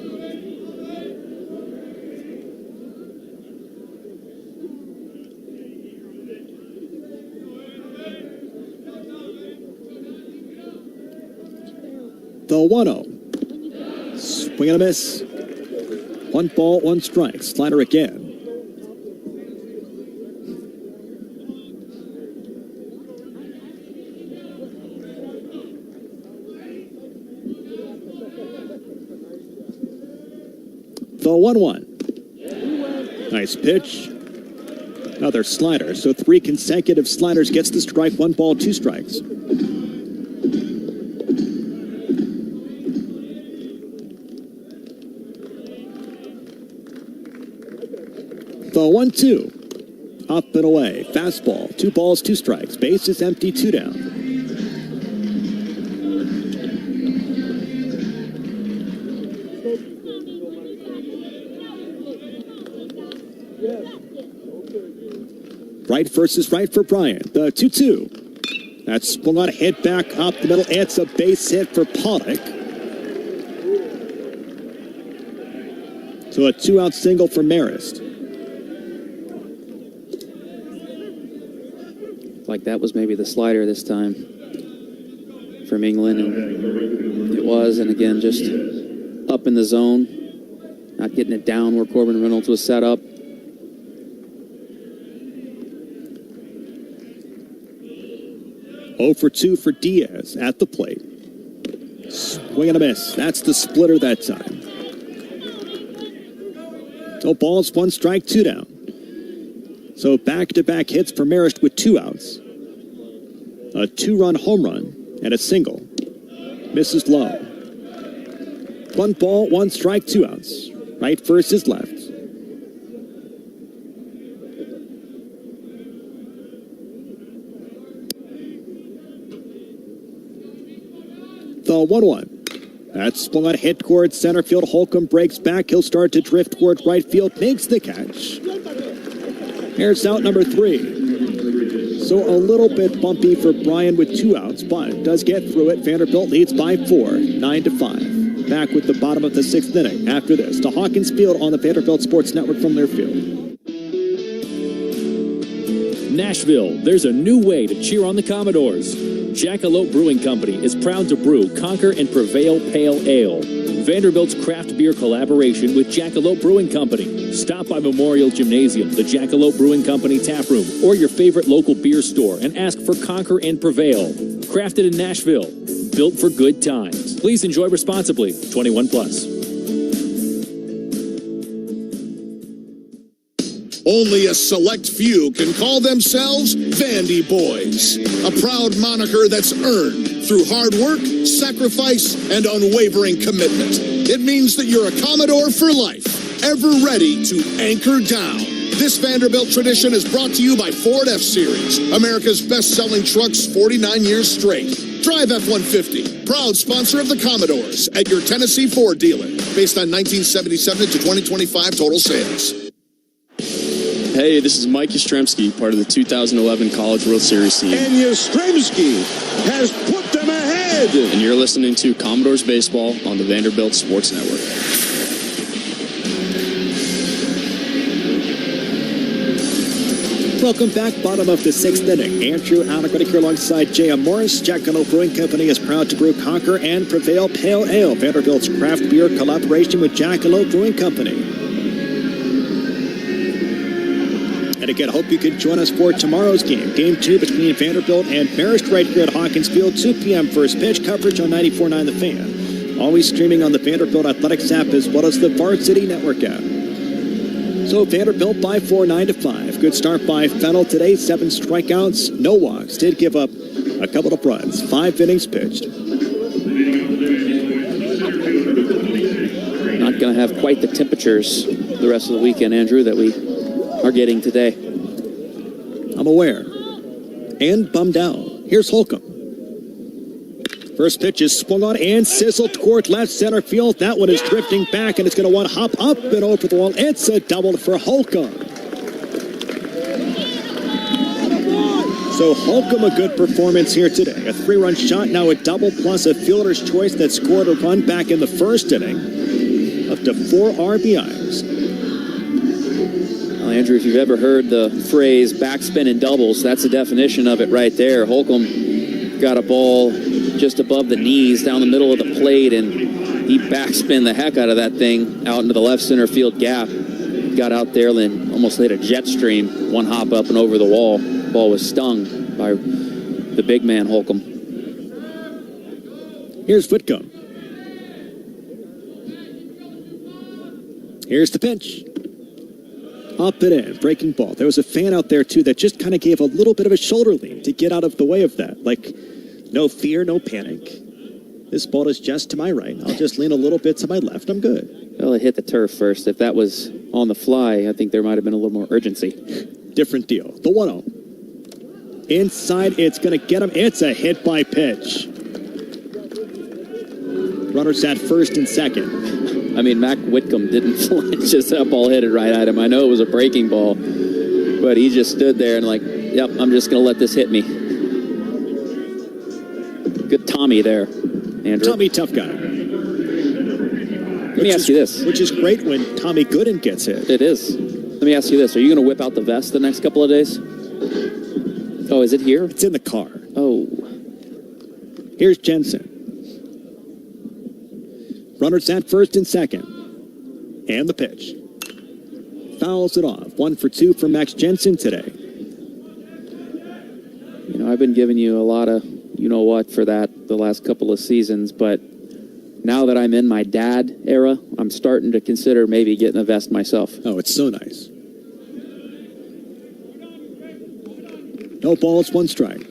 The 1-0. Swing and a miss. 1 ball, 1 strike. Slider again. The 1-1. Nice pitch. Another slider. So 3 consecutive sliders, gets the strike. 1 ball, 2 strikes. The 1-2. Up and away. Fastball. 2 balls, 2 strikes. Base is empty, 2 down. Right versus right for Bryant. The 2-2. That's swung on, hit back up the middle. It's a base hit for Pollock. So a 2-out single for Marist. Like that was maybe the slider this time from England. And it was, and again, just up in the zone. Not getting it down where Corbin Reynolds was set up. For 2 for Diaz at the plate. Swing and a miss. That's the splitter that time. So balls, 1 strike, 2 down. So back-to-back hits for Marist with 2 outs. A 2-run home run and a single. Misses low. 1 ball, 1 strike, 2 outs. Right versus left. The 1-1. That's swung on, hit towards center field. Holcomb breaks back. He'll start to drift towards right field. Makes the catch. Here's out number 3. So a little bit bumpy for Bryan with 2 outs, but does get through it. Vanderbilt leads by 4, 9-5. Back with the bottom of the 6th inning. After this, to Hawkins Field on the Vanderbilt Sports Network from Learfield. Nashville, there's a new way to cheer on the Commodores. Jackalope Brewing Company is proud to brew Conquer and Prevail Pale Ale, Vanderbilt's craft beer collaboration with Jackalope Brewing Company. Stop by Memorial Gymnasium, the Jackalope Brewing Company tap room, or your favorite local beer store and ask for Conquer and Prevail. Crafted in Nashville, built for good times. Please enjoy responsibly. 21 plus. Only a select few can call themselves Vandy Boys, a proud moniker that's earned through hard work, sacrifice, and unwavering commitment. It means that you're a Commodore for life, ever ready to anchor down. This Vanderbilt tradition is brought to you by Ford F-Series, America's best-selling trucks 49 years straight. Drive F-150, proud sponsor of the Commodores at your Tennessee Ford dealer, based on 1977 to 2025 total sales. Hey, this is Mike Yastrzemski, part of the 2011 College World Series team. And Yastrzemski has put them ahead. And you're listening to Commodores Baseball on the Vanderbilt Sports Network. Welcome back, bottom of the 6th inning. Andrew Alec here alongside J.M. Morris. Jackalope Brewing Company is proud to brew Conquer and Prevail Pale Ale, Vanderbilt's craft beer collaboration with Jackalope Brewing Company. And again, I hope you can join us for tomorrow's game. Game 2 between Vanderbilt and Marist right here at Hawkins Field. 2 p.m. first pitch coverage on 94.9 The Fan. Always streaming on the Vanderbilt Athletics app as well as the Varsity Network app. So Vanderbilt by 4, 9-5. Good start by Fennell today. 7 strikeouts, no walks. Did give up a couple of runs. 5 innings pitched. Not going to have quite the temperatures the rest of the weekend, Andrew, that we are getting today. I'm aware. And bummed out. Here's Holcomb. First pitch is swung on and sizzled toward left center field. That one is drifting back, and it's going to one hop up and over the wall. It's a double for Holcomb. So Holcomb, a good performance here today. A 3-run shot, now a double plus a fielder's choice that scored a run back in the first inning. Up to 4 RBIs. Well, Andrew, if you've ever heard the phrase backspin and doubles, that's the definition of it right there. Holcomb got a ball just above the knees down the middle of the plate, and he backspin the heck out of that thing out into the left center field gap. Got out there and almost hit a jet stream, 1 hop up and over the wall. Ball was stung by the big man Holcomb. Here's Whitcomb. Here's the pitch. Up and in, breaking ball. There was a fan out there, too, that just kind of gave a little bit of a shoulder lean to get out of the way of that. Like, no fear, no panic. This ball is just to my right. I'll just lean a little bit to my left. I'm good. Well, it hit the turf first. If that was on the fly, I think there might have been a little more urgency. Different deal. The 1-0. Inside, it's going to get him. It's a hit by pitch. Runners at first and second. I mean, Mac Whitcomb didn't flinch as that ball hit it right at him. I know it was a breaking ball, but he just stood there and like, yep, I'm just going to let this hit me. Good Tommy there, Andrew. Tommy, tough guy. Let me ask you this. Which is great when Tommy Gooden gets hit. It is. Let me ask you this. Are you going to whip out the vest the next couple of days? Oh, is it here? It's in the car. Oh. Here's Jensen. Runners at first and second. And the pitch. Fouls it off. 1 for 2 for Max Jensen today. You know, I've been giving you a lot of you-know-what for that the last couple of seasons, but now that I'm in my dad era, I'm starting to consider maybe getting a vest myself. Oh, it's so nice. No balls, 1 strike.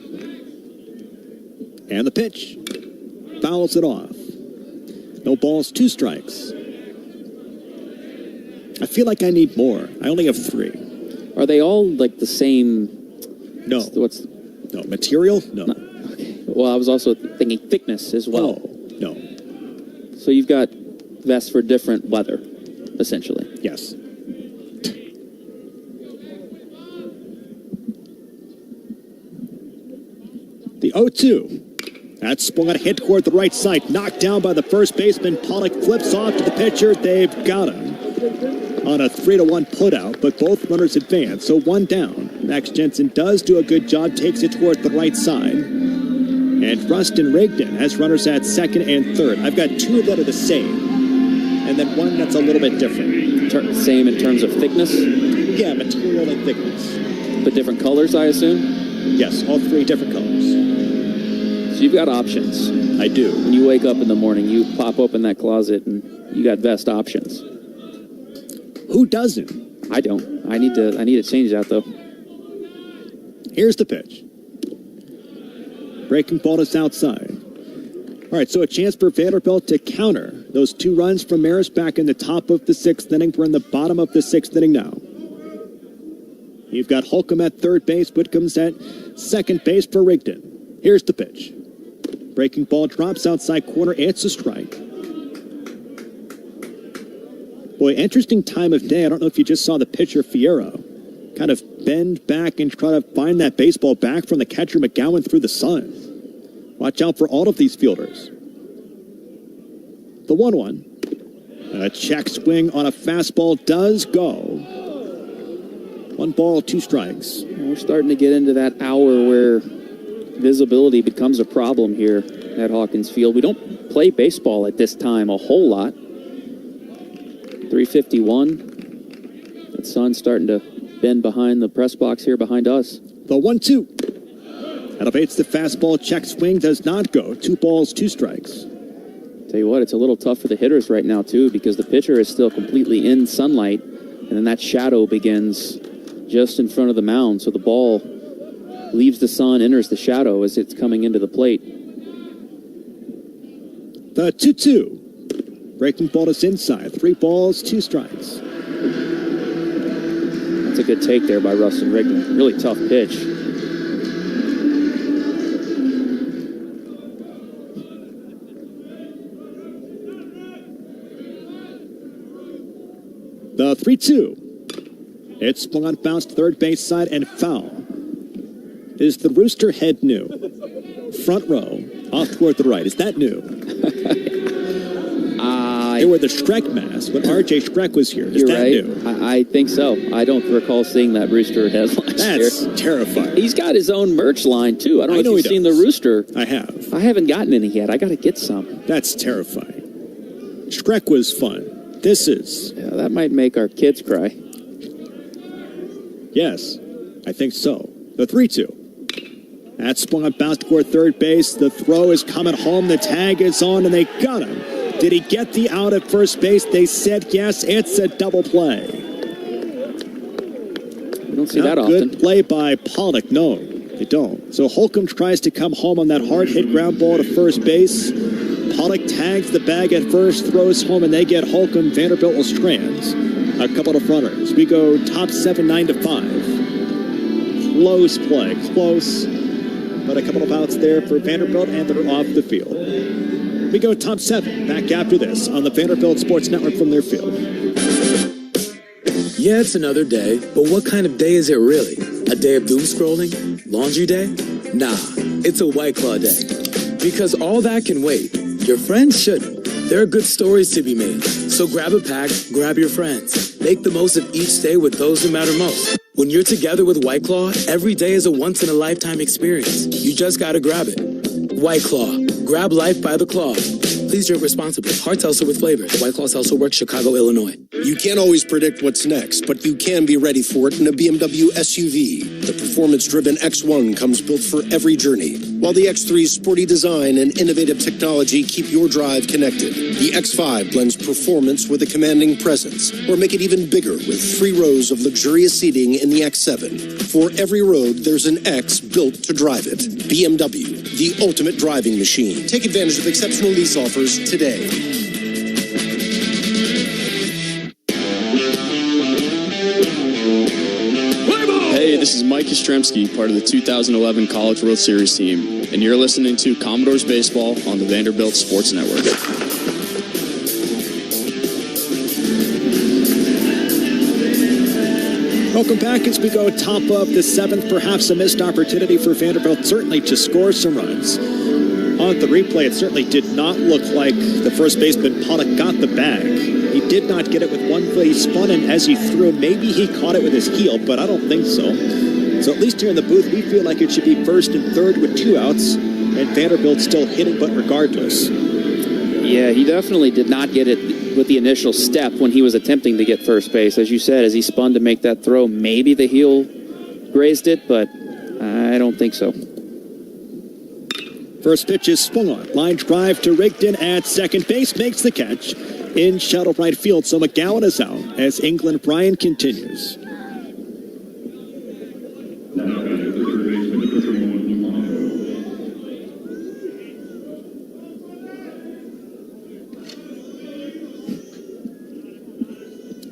And the pitch. Fouls it off. No balls, 2 strikes. I feel like I need more. I only have 3. Are they all like the same? No. No, material? No. Okay. Well, I was also thinking thickness as well. Oh, no. So you've got vests for different weather, essentially. Yes. The 0-2. That's swung on a hit toward the right side. Knocked down by the first baseman. Pollock flips off to the pitcher. They've got him on a 3-1 putout, but both runners advance, so 1 down. Max Jensen does do a good job, takes it toward the right side. And Rustin Rigdon has runners at second and third. I've got 2 that are the same, and then 1 that's a little bit different. Same in terms of thickness? Yeah, material and thickness. But different colors, I assume? Yes, all 3 different colors. So you've got options. I do. When you wake up in the morning, you pop open that closet and you got vest options. Who doesn't? I don't. I need to change that though. Here's the pitch. Breaking ball is outside. All right, so a chance for Vanderbilt to counter those 2 runs from Marist back in the top of the 6th inning. We're in the bottom of the 6th inning now. You've got Holcomb at third base. Whitcomb's at second base for Rigdon. Here's the pitch. Breaking ball drops outside corner. It's a strike. Boy, interesting time of day. I don't know if you just saw the pitcher Fierro kind of bend back and try to find that baseball back from the catcher McGowan through the sun. Watch out for all of these fielders. The 1-1. A check swing on a fastball does go. 1 ball, 2 strikes. We're starting to get into that hour where visibility becomes a problem here at Hawkins Field. We don't play baseball at this time a whole lot. 3:51. That sun's starting to bend behind the press box here behind us. The 1-2. Elevates the fastball. Check swing does not go. 2 balls, 2 strikes. Tell you what, it's a little tough for the hitters right now too, because the pitcher is still completely in sunlight, and then that shadow begins just in front of the mound. So the ball leaves the sun, enters the shadow as it's coming into the plate. The 2-2. Breaking ball is inside. 3 balls, 2 strikes. That's a good take there by Rustin Rigdon. Really tough pitch. The 3-2. It's swung on, bounced third base side and foul. Is the rooster head new? Front row, off toward the right. Is that new? They were the Schreck masks when R.J. Schreck was here. Is You're that right. new? I think so. I don't recall seeing that rooster head last year. That's terrifying. He's got his own merch line, too. I don't know if you've seen the rooster. I have. I haven't gotten any yet. I got to get some. That's terrifying. Schreck was fun. This is... Yeah, that might make our kids cry. Yes, I think so. The 3-2. That's swung up, bounced toward third base. The throw is coming home. The tag is on, and they got him. Did he get the out at first base? They said yes. It's a double play. We don't see that often. Good play by Pollock. No, you don't. So Holcomb tries to come home on that hard hit ground ball to first base. Pollock tags the bag at first, throws home, and they get Holcomb. Vanderbilt will strands. A couple of runners. We go top 7, 9-5. Close play, close. But a couple of outs there for Vanderbilt, and they're off the field. We go top 7, back after this on the Vanderbilt Sports Network from their field. Yeah, it's another day, but what kind of day is it really? A day of doom scrolling? Laundry day? Nah, it's a White Claw day. Because all that can wait. Your friends shouldn't. There are good stories to be made. So grab a pack, grab your friends. Make the most of each day with those who matter most. When you're together with White Claw, every day is a once-in-a-lifetime experience. You just gotta grab it. White Claw. Grab life by the claw. Please drink responsibly. Hard seltzer with flavor. White Claw Seltzer Works, Chicago, Illinois. You can't always predict what's next, but you can be ready for it in a BMW SUV. The performance-driven X1 comes built for every journey, while the X3's sporty design and innovative technology keep your drive connected. The X5 blends performance with a commanding presence, or make it even bigger with 3 rows of luxurious seating in the X7. For every road, there's an X built to drive it. BMW, the ultimate driving machine. Take advantage of exceptional lease offers today. Hey, this is Mike Yastrzemski, part of the 2011 College World Series team, and you're listening to Commodores Baseball on the Vanderbilt Sports Network. Welcome back as we go top of the 7th. Perhaps a missed opportunity for Vanderbilt, certainly to score some runs. On the replay, it certainly did not look like the first baseman, Pollock, got the bag. He did not get it with one foot. He spun in as he threw. Maybe he caught it with his heel, but I don't think so. So at least here in the booth, we feel like it should be first and third with 2 outs, and Vanderbilt still hitting, but regardless. Yeah, he definitely did not get it with the initial step when he was attempting to get first base. As you said, as he spun to make that throw, maybe the heel grazed it, but I don't think so. First pitch is swung on. Line drive to Rigdon at second base. Makes the catch in shallow right field. So McGowan is out as England Bryan continues.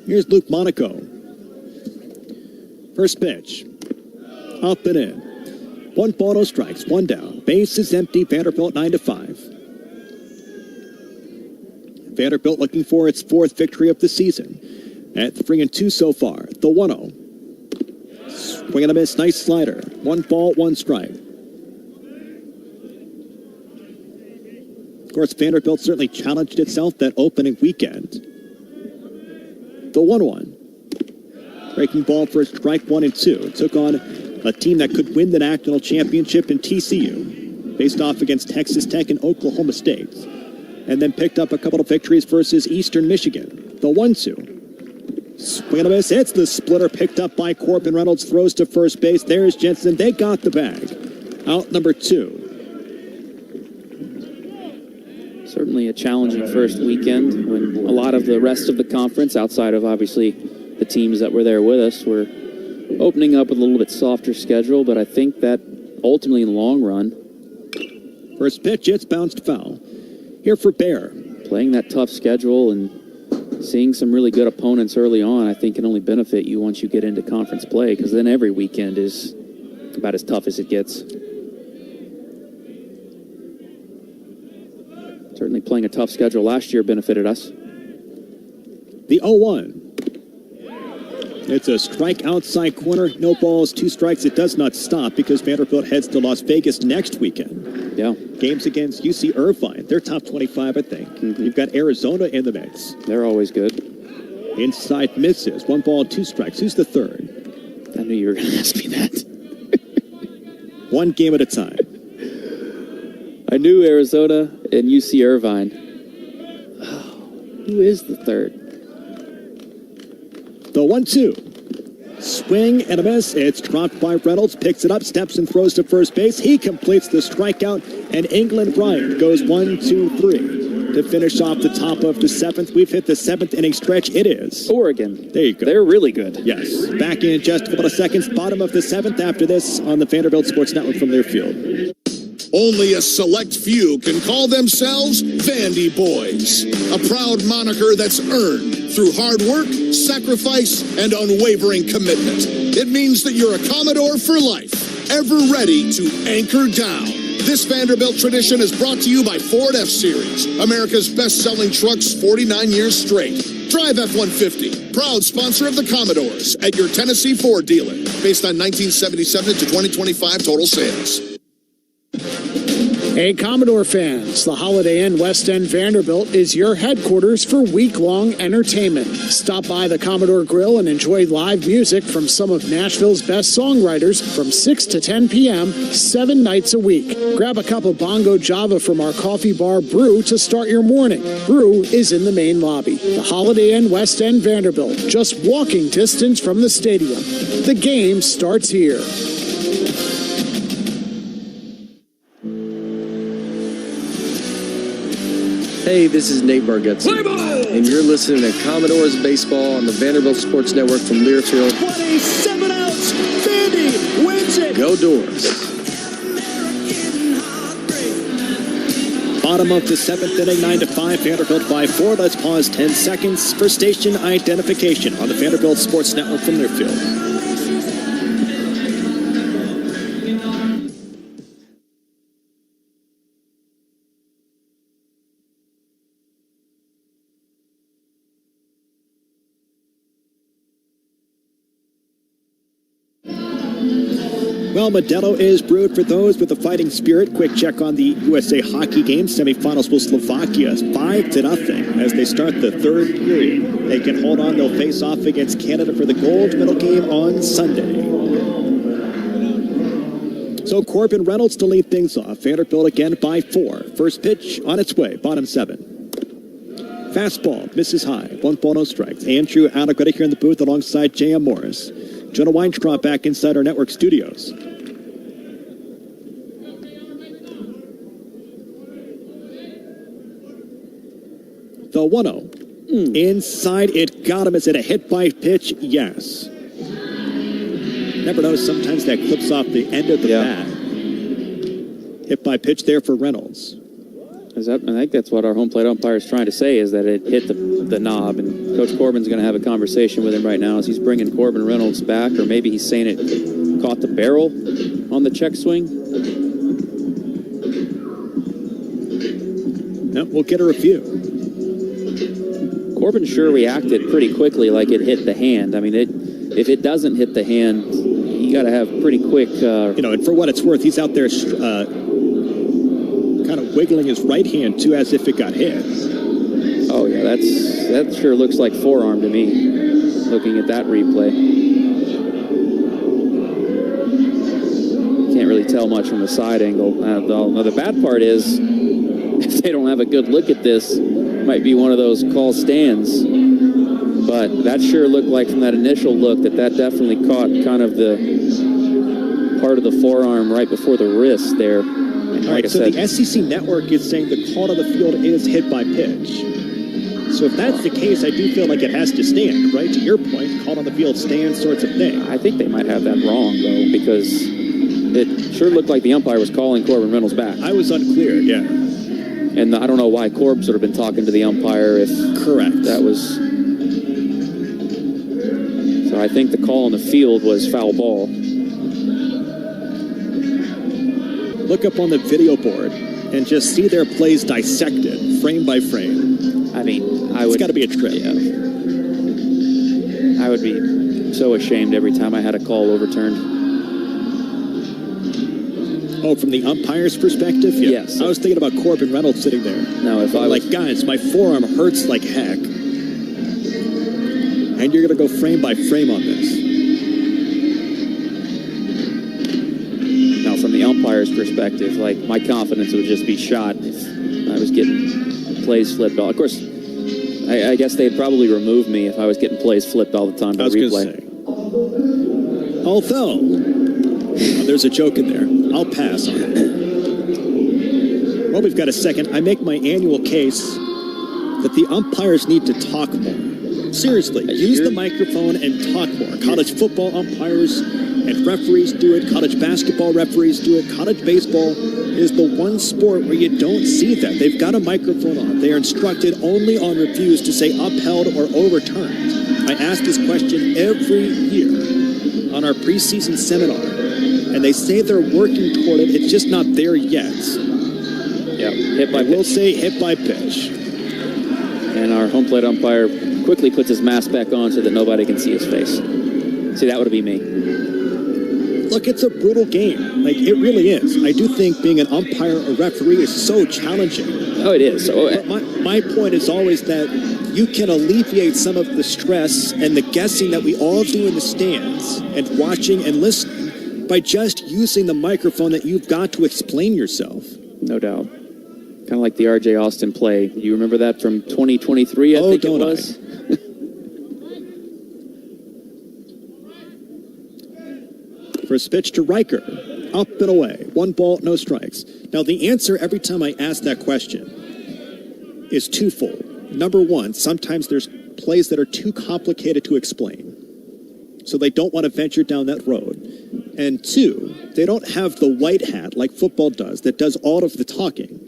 Here's Luke Monaco. First pitch. Up and in. 1 ball, no strikes, 1 down. Base is empty. Vanderbilt 9-5. Vanderbilt looking for its 4th victory of the season. At 3-2 so far. The 1-0. Swing and a miss. Nice slider. 1 ball, 1 strike. Of course, Vanderbilt certainly challenged itself that opening weekend. The 1-1. Breaking ball for strike 1 and 2. It took on a team that could win the national championship in TCU, faced off against Texas Tech and Oklahoma State, and then picked up a couple of victories versus Eastern Michigan. The 1-2. Swing and a miss. It's the splitter picked up by Corbin Reynolds. Throws to first base. There's Jensen. They got the bag. Out number 2. Certainly a challenging first weekend when a lot of the rest of the conference, outside of obviously the teams that were there with us, were opening up with a little bit softer schedule, but I think that ultimately in the long run. First pitch, it's bounced foul. Here for Bear. Playing that tough schedule and seeing some really good opponents early on, I think can only benefit you once you get into conference play, because then every weekend is about as tough as it gets. Certainly playing a tough schedule last year benefited us. The 0-1. It's a strike outside corner. No balls, 2 strikes. It does not stop because Vanderbilt heads to Las Vegas next weekend. Yeah. Games against UC Irvine. They're top 25, I think. You've got Arizona in the mix. They're always good. Inside misses. 1 ball, 2 strikes. Who's the third? I knew you were going to ask me that. 1 game at a time. I knew Arizona and UC Irvine. Oh, who is the third? The 1-2. Swing and a miss. It's dropped by Reynolds. Picks it up, steps and throws to first base. He completes the strikeout, and England Bryan goes 1-2-3 to finish off the top of the 7th. We've hit the 7th inning stretch. It is Oregon. There you go. They're really good. Yes. Back in just a couple of seconds. Bottom of the 7th after this on the Vanderbilt Sports Network from their field. Only a select few can call themselves Vandy Boys, a proud moniker that's earned through hard work, sacrifice, and unwavering commitment. It means that you're a Commodore for life, ever ready to anchor down. This Vanderbilt tradition is brought to you by Ford F-Series, America's best-selling trucks 49 years straight. Drive F-150, proud sponsor of the Commodores, at your Tennessee Ford dealer, based on 1977 to 2025 total sales. Hey, Commodore fans, the Holiday Inn West End Vanderbilt is your headquarters for week-long entertainment. Stop by the Commodore Grill and enjoy live music from some of Nashville's best songwriters from 6 to 10 p.m., 7 nights a week. Grab a cup of Bongo Java from our coffee bar Brew to start your morning. Brew is in the main lobby. The Holiday Inn West End Vanderbilt, just walking distance from the stadium. The game starts here. Hey, this is Nate Bargatze, and you're listening to Commodores Baseball on the Vanderbilt Sports Network from Learfield. 27 outs, Vandy wins it. Go Doors. Bottom of the 7th inning, 9-5, Vanderbilt by 4. Let's pause 10 seconds for station identification on the Vanderbilt Sports Network from Learfield. Well, Modelo is brewed for those with a fighting spirit. Quick check on the USA hockey game. Semifinals with Slovakia, 5-0 as they start the third period. They can hold on. They'll face off against Canada for the gold medal game on Sunday. So Corbin Reynolds to lead things off. Vanderbilt again by 4. First pitch on its way, bottom 7. Fastball, misses high. 1-0 no strikes. Andrew Allegretti here in the booth alongside J.M. Morris. Jonah Weintraub back inside our network studios. The 1-0. Inside, it got him. Is it a hit by pitch? Yes. Never know, sometimes that clips off the end of the bat. Hit by pitch there for Reynolds. I think that's what our home plate umpire is trying to say, is that it hit the knob, and Coach Corbin's going to have a conversation with him right now as he's bringing Corbin Reynolds back, or maybe he's saying it caught the barrel on the check swing. No, we'll get a review. Corbin sure reacted pretty quickly like it hit the hand. I mean, if it doesn't hit the hand, you got to have pretty quick... and for what it's worth, he's out there kind of wiggling his right hand, too, as if it got hit. Oh, yeah, that sure looks like forearm to me, looking at that replay. Can't really tell much from the side angle. Now, the bad part is, if they don't have a good look at this, it might be one of those call stands. But that sure looked like from that initial look that definitely caught kind of the part of the forearm right before the wrist there. And all right, so the SEC network is saying the call to the field is hit by pitch. So if that's the case, I do feel like it has to stand, right? To your point, call on the field stand sorts of thing. I think they might have that wrong, though, because it sure looked like the umpire was calling Corbin Reynolds back. I was unclear, yeah. And I don't know why Corb's would have been talking to the umpire if that was... So I think the call on the field was foul ball. Look up on the video board and just see their plays dissected, frame by frame. I mean, it's got to be a trip. Yeah. I would be so ashamed every time I had a call overturned. Oh, from the umpire's perspective? Yeah. Yes. I was thinking about Corbin Reynolds sitting there. No, if I was... Like, guys, my forearm hurts like heck. And you're going to go frame by frame on this. Now, from the umpire's perspective, like, my confidence would just be shot if I was getting plays flipped all. Of course, I guess they'd probably remove me if I was getting plays flipped all the time by replay. Although, there's a joke in there. I'll pass on it. Well, we've got a second. I make my annual case that the umpires need to talk more. Seriously, use the microphone and talk more. College football umpires and referees do it. College basketball referees do it. College baseball is the one sport where you don't see that. They've got a microphone on. They are instructed only on reviews to say upheld or overturned. I ask this question every year on our preseason seminar, and they say they're working toward it. It's just not there yet. Yeah, hit by pitch. We'll say hit by pitch. And our home plate umpire quickly puts his mask back on so that nobody can see his face. See, that would be me. Look, it's a brutal game. Like, it really is. I do think being an umpire or referee is so challenging. Oh, it is. But my point is always that you can alleviate some of the stress and the guessing that we all do in the stands and watching and listening by just using the microphone that you've got to explain yourself. No doubt. Kind of like the R.J. Austin play. You remember that from 2023, I think it was? First pitch to Riker. Up and away. 1 ball, no strikes. Now, the answer every time I ask that question is twofold. Number one, sometimes there's plays that are too complicated to explain. So they don't want to venture down that road. And two, they don't have the white hat like football does that does all of the talking.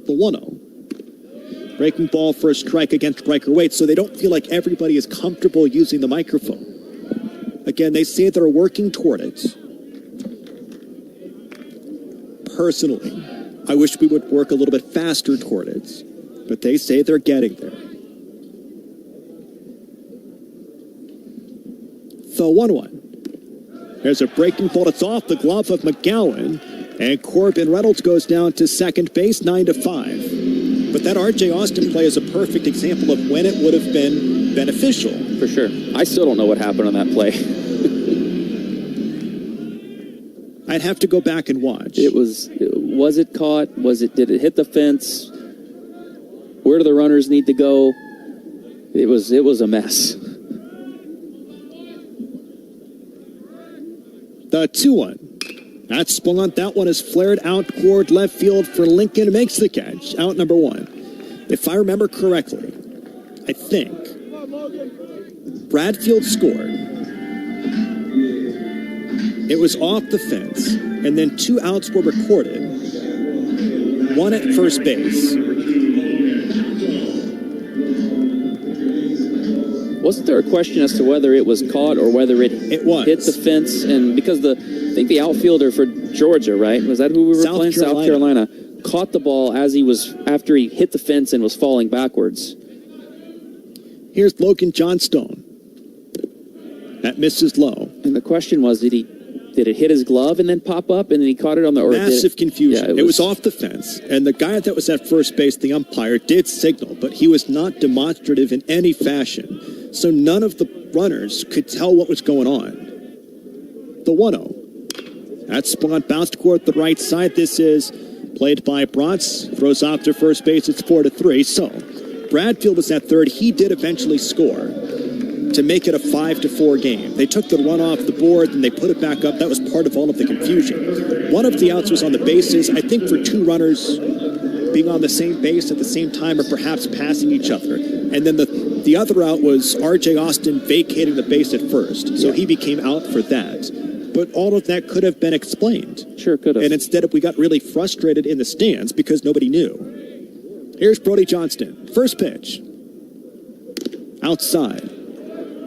The 1-0. Breaking ball for a strike against Riker Waite, so they don't feel like everybody is comfortable using the microphone. Again, they say they're working toward it. Personally, I wish we would work a little bit faster toward it, but they say they're getting there. The 1-1. There's a breaking ball. It's off the glove of McGowan, and Corbin Reynolds goes down to second base, 9-5. But that R.J. Austin play is a perfect example of when it would have been beneficial. For sure. I still don't know what happened on that play. I'd have to go back and watch. Was it caught? Did it hit the fence? Where do the runners need to go? It was a mess. The 2-1. That's swung on. That one is flared out toward left field for Lincoln. Makes the catch. Out number 1. If I remember correctly, I think Bradfield scored. It was off the fence, and then 2 outs were recorded. 1 at first base. Wasn't there a question as to whether it was caught or whether it hit the fence? And because I think the outfielder for Georgia, right? Was that who we were playing? South Carolina. Caught the ball after he hit the fence and was falling backwards. Here's Logan Johnstone. That misses low. And the question was, did it hit his glove and then pop up and then he caught it on the... Massive confusion. Yeah, it was off the fence. And the guy that was at first base, the umpire, did signal, but he was not demonstrative in any fashion. So none of the runners could tell what was going on. The 1-0. That spawn bounced toward the right side. This is played by Bronx. Throws off to first base. It's 4-3. So Bradfield was at third. He did eventually score to make it a 5-4 game. They took the run off the board and they put it back up. That was part of all of the confusion. One of the outs was on the bases, I think for 2 runners being on the same base at the same time or perhaps passing each other. And then the other out was R.J. Austin vacating the base at first. So he became out for that. But all of that could have been explained. Sure could have. And instead we got really frustrated in the stands because nobody knew. Here's Brody Johnston. First pitch. Outside.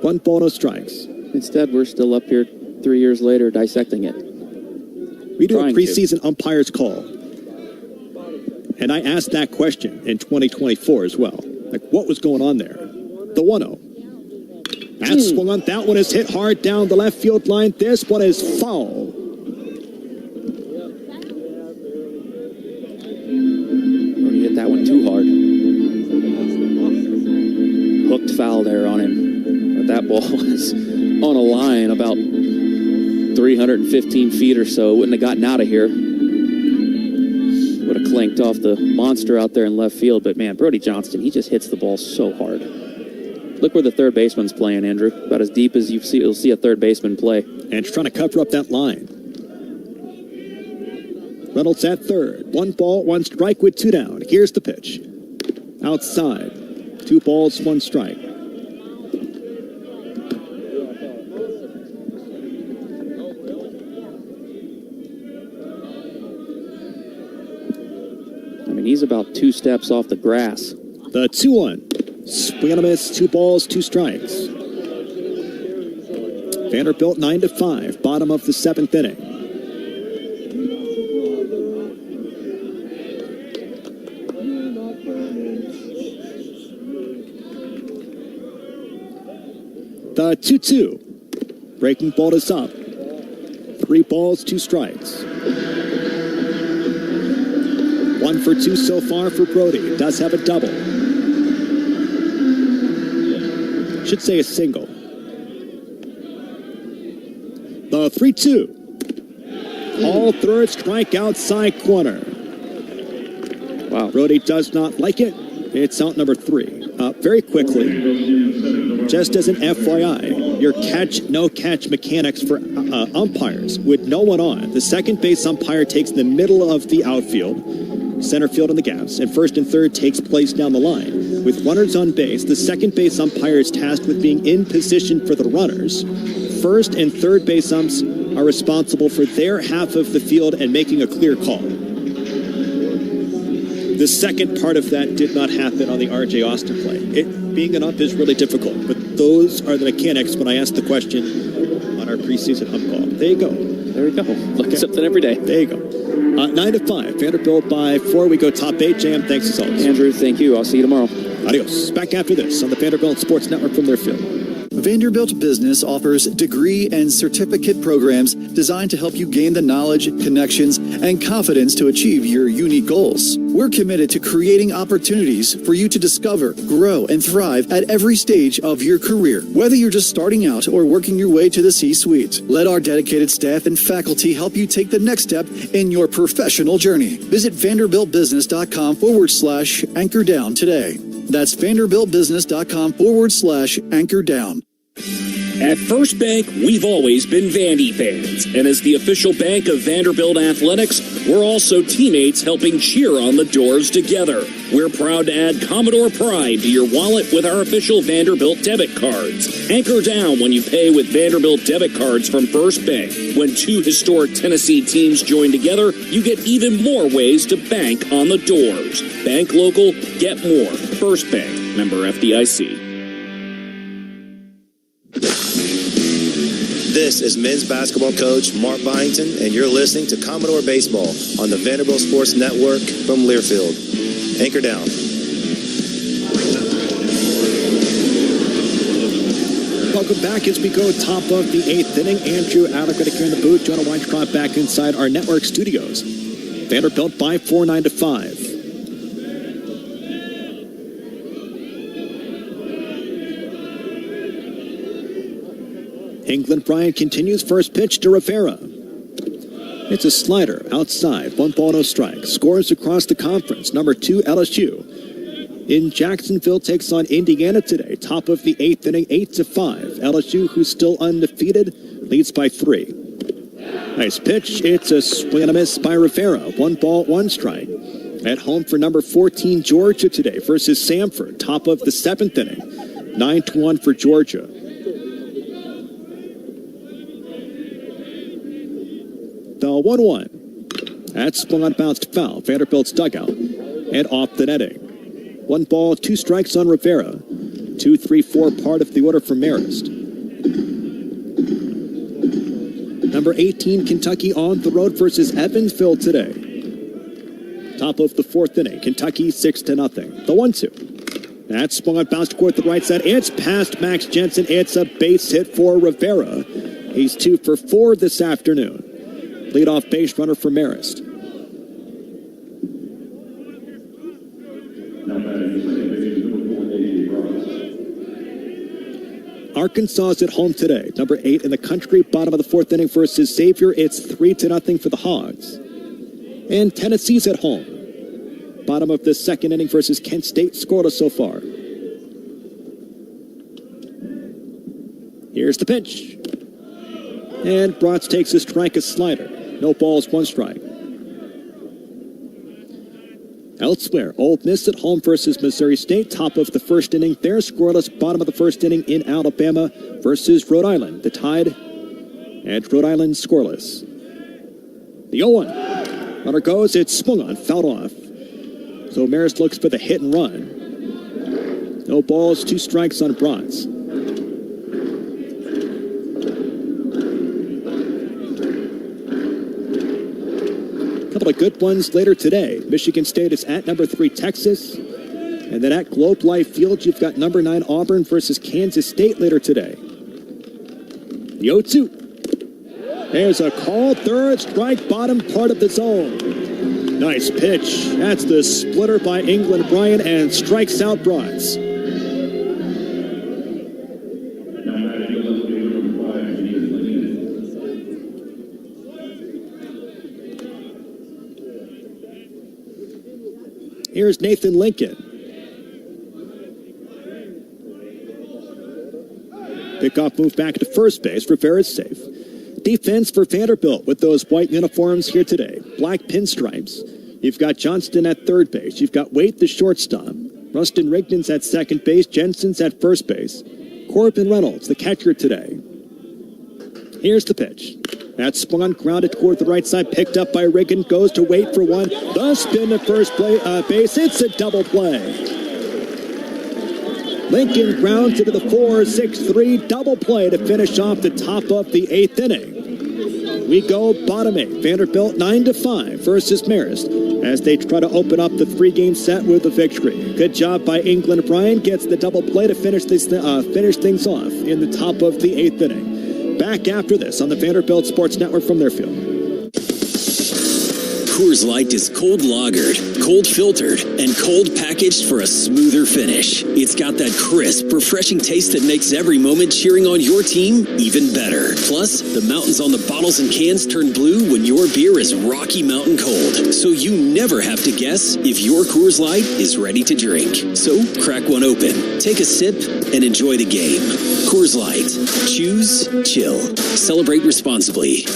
1 ball, no strikes. Instead, we're still up here 3 years later dissecting it. We do a preseason umpire's call. And I asked that question in 2024 as well. Like, what was going on there? The 1-0. That swung on. That one is hit hard down the left field line. This one is foul. Or you hit that one too hard. Hooked foul there on him. That ball was on a line about 315 feet or so. It wouldn't have gotten out of here. Would have clanked off the monster out there in left field. But, man, Brody Johnston, he just hits the ball so hard. Look where the third baseman's playing, Andrew. About as deep as you'll see a third baseman play. And trying to cover up that line. Reynolds at third. 1 ball, 1 strike with 2 down. Here's the pitch. Outside. 2 balls, 1 strike. he's about 2 steps off the grass. The 2-1. Swing and a miss, 2 balls, 2 strikes. Vanderbilt 9-5, bottom of the 7th inning. The 2-2. Breaking ball is up. 3 balls, 2 strikes. 1 for 2 so far for Brody. Does have a double. Should say a single. The 3-2. All third strike outside corner. Wow. Brody does not like it. It's out number 3. Very quickly, just as an FYI, your catch, no catch mechanics for umpires with no one on. The second base umpire takes the middle of the outfield, center field in the gaps, and first and third takes place down the line. With runners on base, the second base umpire is tasked with being in position for the runners. First and third base umps are responsible for their half of the field and making a clear call. The second part of that did not happen on the R.J. Austin play. Being an ump is really difficult, but those are the mechanics when I asked the question on our preseason ump call. There you go. There we go. Look at something every day. There you go. 9-5. Vanderbilt by 4. We go top 8. JM, thanks as always. Andrew, thank you. I'll see you tomorrow. Adios. Back after this on the Vanderbilt Sports Network from their field. Vanderbilt Business offers degree and certificate programs designed to help you gain the knowledge, connections, and confidence to achieve your unique goals. We're committed to creating opportunities for you to discover, grow, and thrive at every stage of your career, whether you're just starting out or working your way to the C-suite. Let our dedicated staff and faculty help you take the next step in your professional journey. Visit vanderbiltbusiness.com/anchor down today. That's vanderbiltbusiness.com/anchor down. At First Bank, we've always been Vandy fans. And as the official bank of Vanderbilt Athletics, we're also teammates helping cheer on the Doors together. We're proud to add Commodore Pride to your wallet with our official Vanderbilt debit cards. Anchor down when you pay with Vanderbilt debit cards from First Bank. When 2 historic Tennessee teams join together, you get even more ways to bank on the Doors. Bank local, get more. First Bank, member FDIC. This is men's basketball coach Mark Byington, and you're listening to Commodore Baseball on the Vanderbilt Sports Network from Learfield. Anchor down. Welcome back as we go top of the 8th inning. Andrew Alec here in the booth. Jonah Weintraub back inside our network studios. Vanderbilt by 4, 9-5. England Bryant continues. First pitch to Rivera. It's a slider outside. 1 ball, no strike. Scores across the conference. Number 2, LSU. In Jacksonville takes on Indiana today. Top of the 8th inning, 8-5. LSU, who's still undefeated, leads by 3. Nice pitch. It's a swing and a miss by Rivera. 1 ball, 1 strike. At home for number 14, Georgia today versus Samford. Top of the 7th inning. 9-1 for Georgia. The 1-1. That's swung on, bounced foul. Vanderbilt's dugout and off the netting. 1 ball, 2 strikes on Rivera. 2, 3, 4 part of the order for Marist. Number 18, Kentucky on the road versus Evansville today. Top of the 4th inning. Kentucky 6-0. The 1-2. That's swung on, bounced toward the right side. It's past Max Jensen. It's a base hit for Rivera. He's 2 for 4 this afternoon. Leadoff base runner for Marist. Arkansas is at home today. Number 8 in the country, bottom of the 4th inning versus Xavier. It's 3-0 for the Hogs. And Tennessee's at home. Bottom of the 2nd inning versus Kent State, scoreless so far. Here's the pitch. And Bratz takes a strike, a slider. No balls, 1 strike. Elsewhere, Ole Miss at home versus Missouri State. Top of the 1st inning. They're scoreless. Bottom of the 1st inning in Alabama versus Rhode Island. The Tide and Rhode Island scoreless. The 0-1. Runner goes. It's swung on. Fouled off. So Marist looks for the hit and run. No balls, 2 strikes on Bronze. Couple of good ones later today. Michigan State is at number 3 Texas. And then at Globe Life Field, you've got number 9 Auburn versus Kansas State later today. The 0-2. There's a call, third strike, bottom part of the zone. Nice pitch. That's the splitter by England Bryant and strikes out Bronze. Here's Nathan Lincoln. Pickoff move back to first base. Rivera's safe. Defense for Vanderbilt with those white uniforms here today. Black pinstripes. You've got Johnston at third base. You've got Waite, the shortstop. Rustin Rigdon's at second base. Jensen's at first base. Corbin Reynolds, the catcher today. Here's the pitch. That's spun, grounded toward the right side, picked up by Riggin, goes to Waite for one. The spin to first base. It's a double play. Lincoln grounds into the 4-6-3 double play to finish off the top of the 8th inning. We go bottom 8. Vanderbilt 9-5 versus Marist as they try to open up the 3-game set with a victory. Good job by England Bryant. Gets the double play to finish things off in the top of the 8th inning. Back after this on the Vanderbilt Sports Network from their field. Coors Light is cold lagered, cold filtered, and cold packaged for a smoother finish. It's got that crisp, refreshing taste that makes every moment cheering on your team even better. Plus, the mountains on the bottles and cans turn blue when your beer is Rocky Mountain cold. So you never have to guess if your Coors Light is ready to drink. So crack one open, take a sip, and enjoy the game. Coors Light. Choose chill. Celebrate responsibly.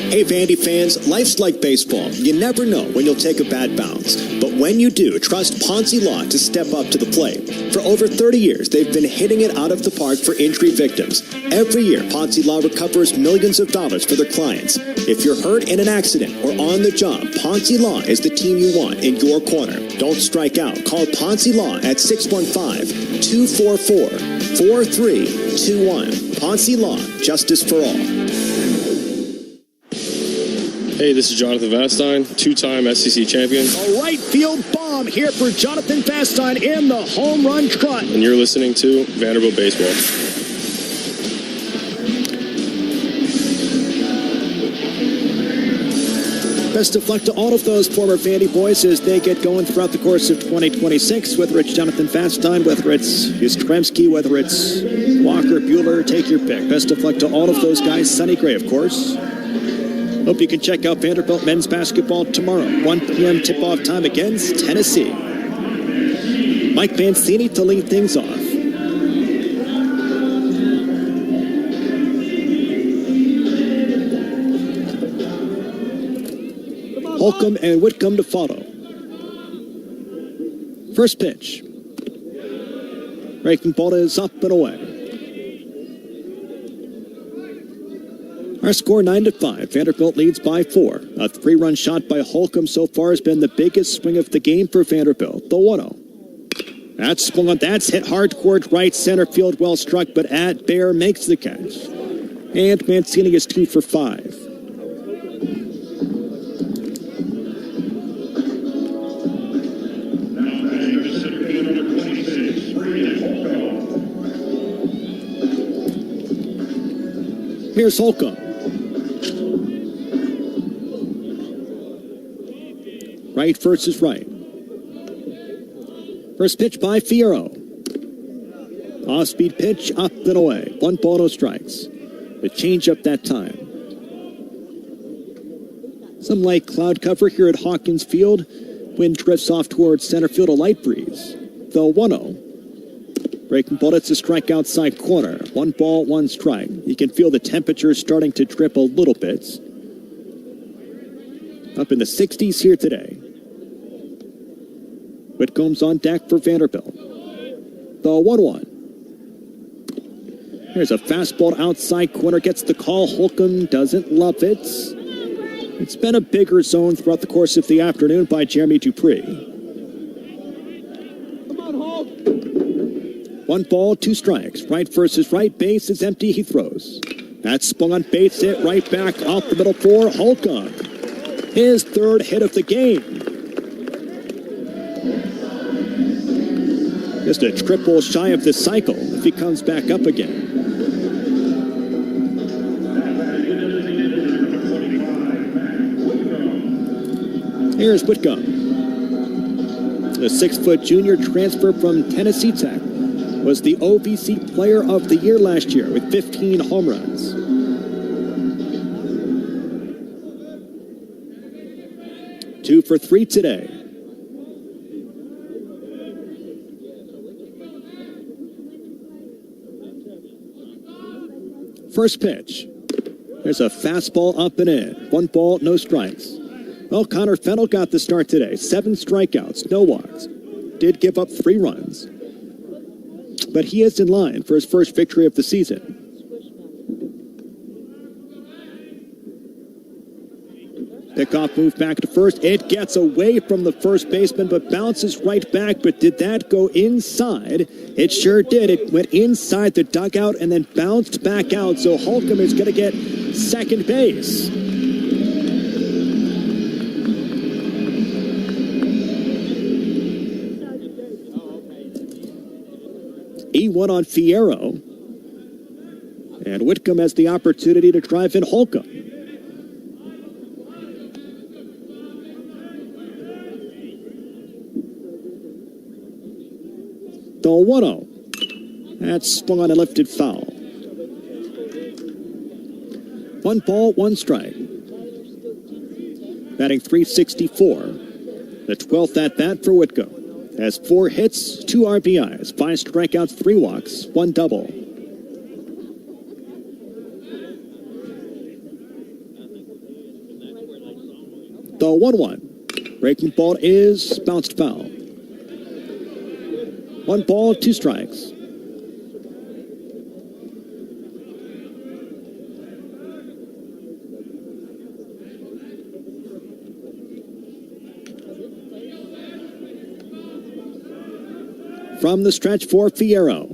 Hey Vandy fans, life's like baseball. You never know when you'll take a bad bounce. But when you do, trust Ponzi Law to step up to the plate. For over 30 years, they've been hitting it out of the park for injury victims. Every year, Ponzi Law recovers millions of dollars for their clients. If you're hurt in an accident or on the job, Ponzi Law is the team you want in your corner. Don't strike out. Call Ponzi Law at 615-244-4321. Ponzi Law, justice for all. Hey, this is Jonathan Vastine, 2-time SEC champion. A right field bomb here for Jonathan Vastine in the home run trot. And you're listening to Vanderbilt Baseball. Best of luck to all of those former Vandy boys as they get going throughout the course of 2026, whether it's Jonathan Vastine, whether it's Yastrzemski, whether it's Walker, Bueller, take your pick. Best of luck to all of those guys. Sonny Gray, of course. Hope you can check out Vanderbilt men's basketball tomorrow. 1 p.m. tip-off time against Tennessee. Mike Mancini to lead things off. Holcomb and Whitcomb to follow. First pitch. Breaking ball is up and away. Our score 9-5. Vanderbilt leads by 4. A 3-run shot by Holcomb so far has been the biggest swing of the game for Vanderbilt. The 1-0. That's swung on. That's hit hard toward right center field. Well struck, but at Bear makes the catch. And Mancini is 2 for 5. Here's Holcomb. Right versus right. First pitch by Fierro. Off-speed pitch, up and away. 1 ball, no strikes. The changeup that time. Some light cloud cover here at Hawkins Field. Wind drifts off towards center field, a light breeze. The 1-0. Breaking ball, it's a strike outside corner. 1 ball, 1 strike. You can feel the temperature starting to drip a little bit. Up in the 60s here today. Whitcomb's on deck for Vanderbilt. The 1-1. Here's a fastball outside corner. Gets the call. Holcomb doesn't love it. It's been a bigger zone throughout the course of the afternoon by Jeremy Dupree. 1 ball, 2 strikes. Right versus right. Base is empty. He throws. That's swung on base hit right back off the middle for Holcomb. His 3rd hit of the game. Just a triple shy of the cycle if he comes back up again. Here's Whitcomb. The 6-foot junior transfer from Tennessee Tech was the OVC Player of the Year last year with 15 home runs. Two for 3 today. First pitch. There's a fastball up and in. 1 ball, no strikes. Well, Connor Fennell got the start today. 7 strikeouts, no walks. Did give up 3 runs. But he is in line for his first victory of the season. Pickoff move back to first. It gets away from the first baseman, but bounces right back. But did that go inside? It sure did. It went inside the dugout and then bounced back out. So Holcomb is going to get second base. E1 on Fierro. And Whitcomb has the opportunity to drive in Holcomb. The 1-0. That's swung on and lifted foul. 1 ball, 1 strike. Batting .364. The 12th at bat for Whitcomb. Has 4 hits, 2 RBIs, 5 strikeouts, 3 walks, 1 double. The 1-1. Breaking ball is bounced foul. 1 ball, 2 strikes. From the stretch for Fierro.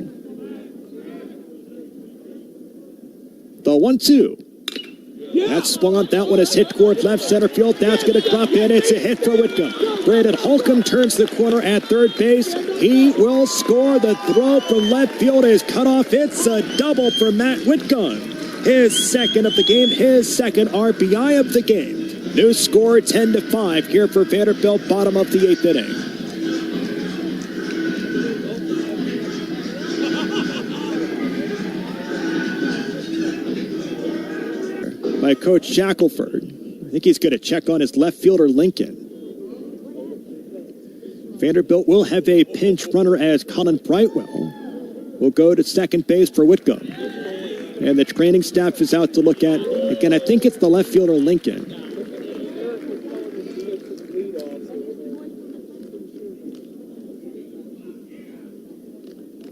The 1-2. That's swung on. That one is hit toward left center field. That's going to drop in. It's a hit for Whitcomb. Brandon Holcomb turns the corner at third base. He will score. The throw from left field is cut off. It's a double for Matt Whitcomb. His second of the game. His second RBI of the game. New score 10-5 here for Vanderbilt. Bottom of the 8th inning. By Coach Shackelford. I think he's going to check on his left fielder, Lincoln. Vanderbilt will have a pinch runner as Colin Brightwell will go to second base for Whitcomb. And the training staff is out to look at, again, I think it's the left fielder, Lincoln.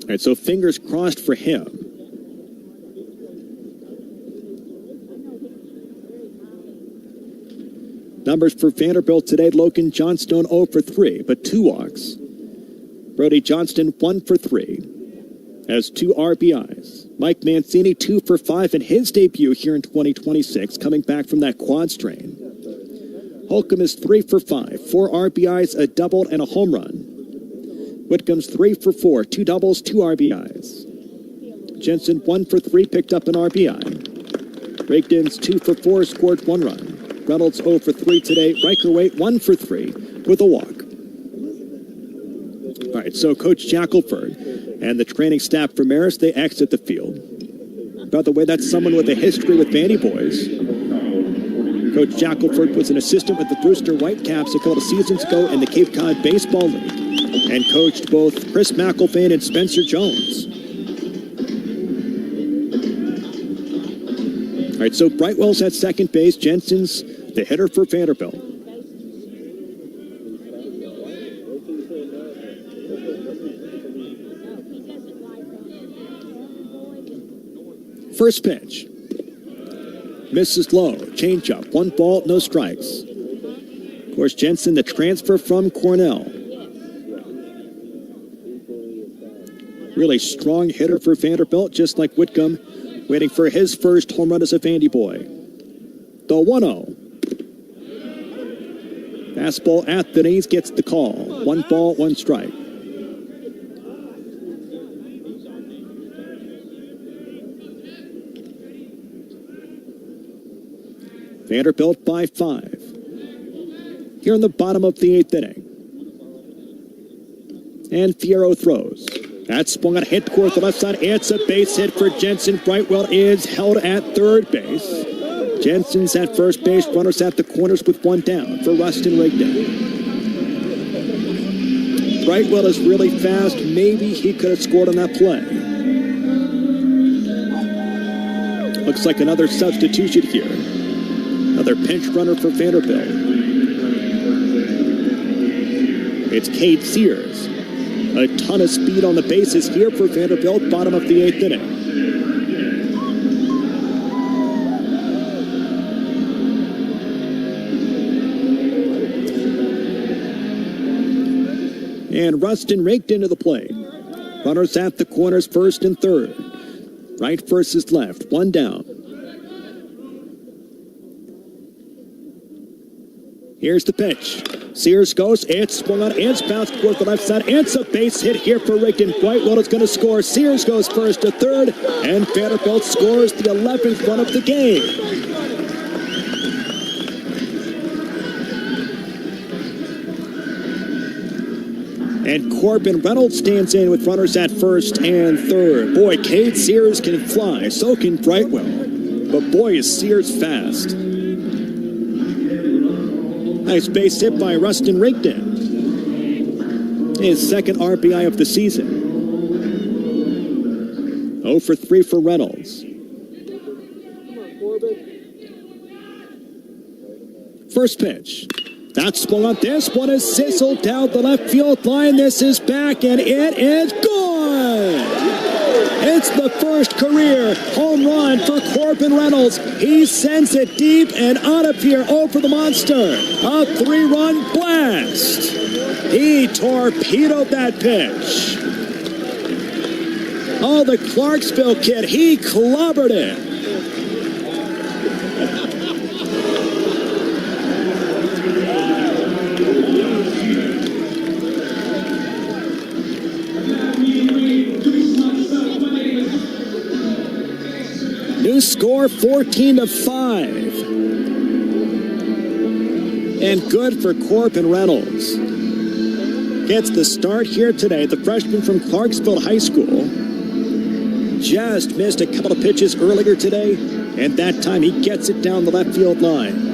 All right, so fingers crossed for him. Numbers for Vanderbilt today, Logan Johnstone 0 for 3, but 2 walks. Brody Johnston 1 for 3, has 2 RBIs. Mike Mancini 2 for 5 in his debut here in 2026, coming back from that quad strain. Holcomb is 3 for 5, 4 RBIs, a double, and a home run. Whitcomb's 3 for 4, 2 doubles, 2 RBIs. Jensen 1 for 3, picked up an RBI. Raikden's 2 for 4, scored 1 run. Reynolds 0 for 3 today. Riker Waite 1 for 3 with a walk. All right, so Coach Shackelford and the training staff for Marist, they exit the field. By the way, that's someone with a history with Vandy boys. Coach Shackelford was an assistant with the Brewster Whitecaps a couple of seasons ago in the Cape Cod Baseball League and coached both Chris McElvain and Spencer Jones. All right, so Brightwell's at second base. Jensen's the hitter for Vanderbilt. First pitch. Misses low. Changeup. 1 ball, no strikes. Of course, Jensen, the transfer from Cornell. Really strong hitter for Vanderbilt, just like Whitcomb, waiting for his first home run as a Vandy boy. The 1-0. Fastball at the knees gets the call. 1 ball, 1 strike. Vanderbilt by 5. Here in the bottom of the 8th inning. And Fierro throws. That's swung on, hit toward the left side. It's a base hit for Jensen. Brightwell is held at third base. Jensen's at first base. Runners at the corners with 1 down for Rustin Rigdon. Brightwell is really fast. Maybe he could have scored on that play. Looks like another substitution here. Another pinch runner for Vanderbilt. It's Cade Sears. A ton of speed on the bases here for Vanderbilt, bottom of the 8th inning. And Rustin raked into the plate. Runners at the corners, first and third. Right versus left, 1 down. Here's the pitch. Sears goes, it's swung on, it's bounced toward the left side. It's a base hit here for Rigdon. Brightwell is going to score. Sears goes first to third, and Vanderbilt scores the 11th run of the game. And Corbin Reynolds stands in with runners at first and third. Boy, Cade Sears can fly, so can Brightwell. But boy, is Sears fast. Nice base hit by Rustin Rigdon. His second RBI of the season. 0 for 3 for Reynolds. First pitch. That's swung on. This one is sizzled down the left field line. This is back, and it is gone! It's the first career home run for Corbin Reynolds. He sends it deep and out of here over the monster. A 3-run blast. He torpedoed that pitch. Oh, the Clarksville kid, he clobbered it. New score 14-5. And good for Corbin Reynolds. Gets the start here today. The freshman from Clarksville High School just missed a couple of pitches earlier today, and that time he gets it down the left field line.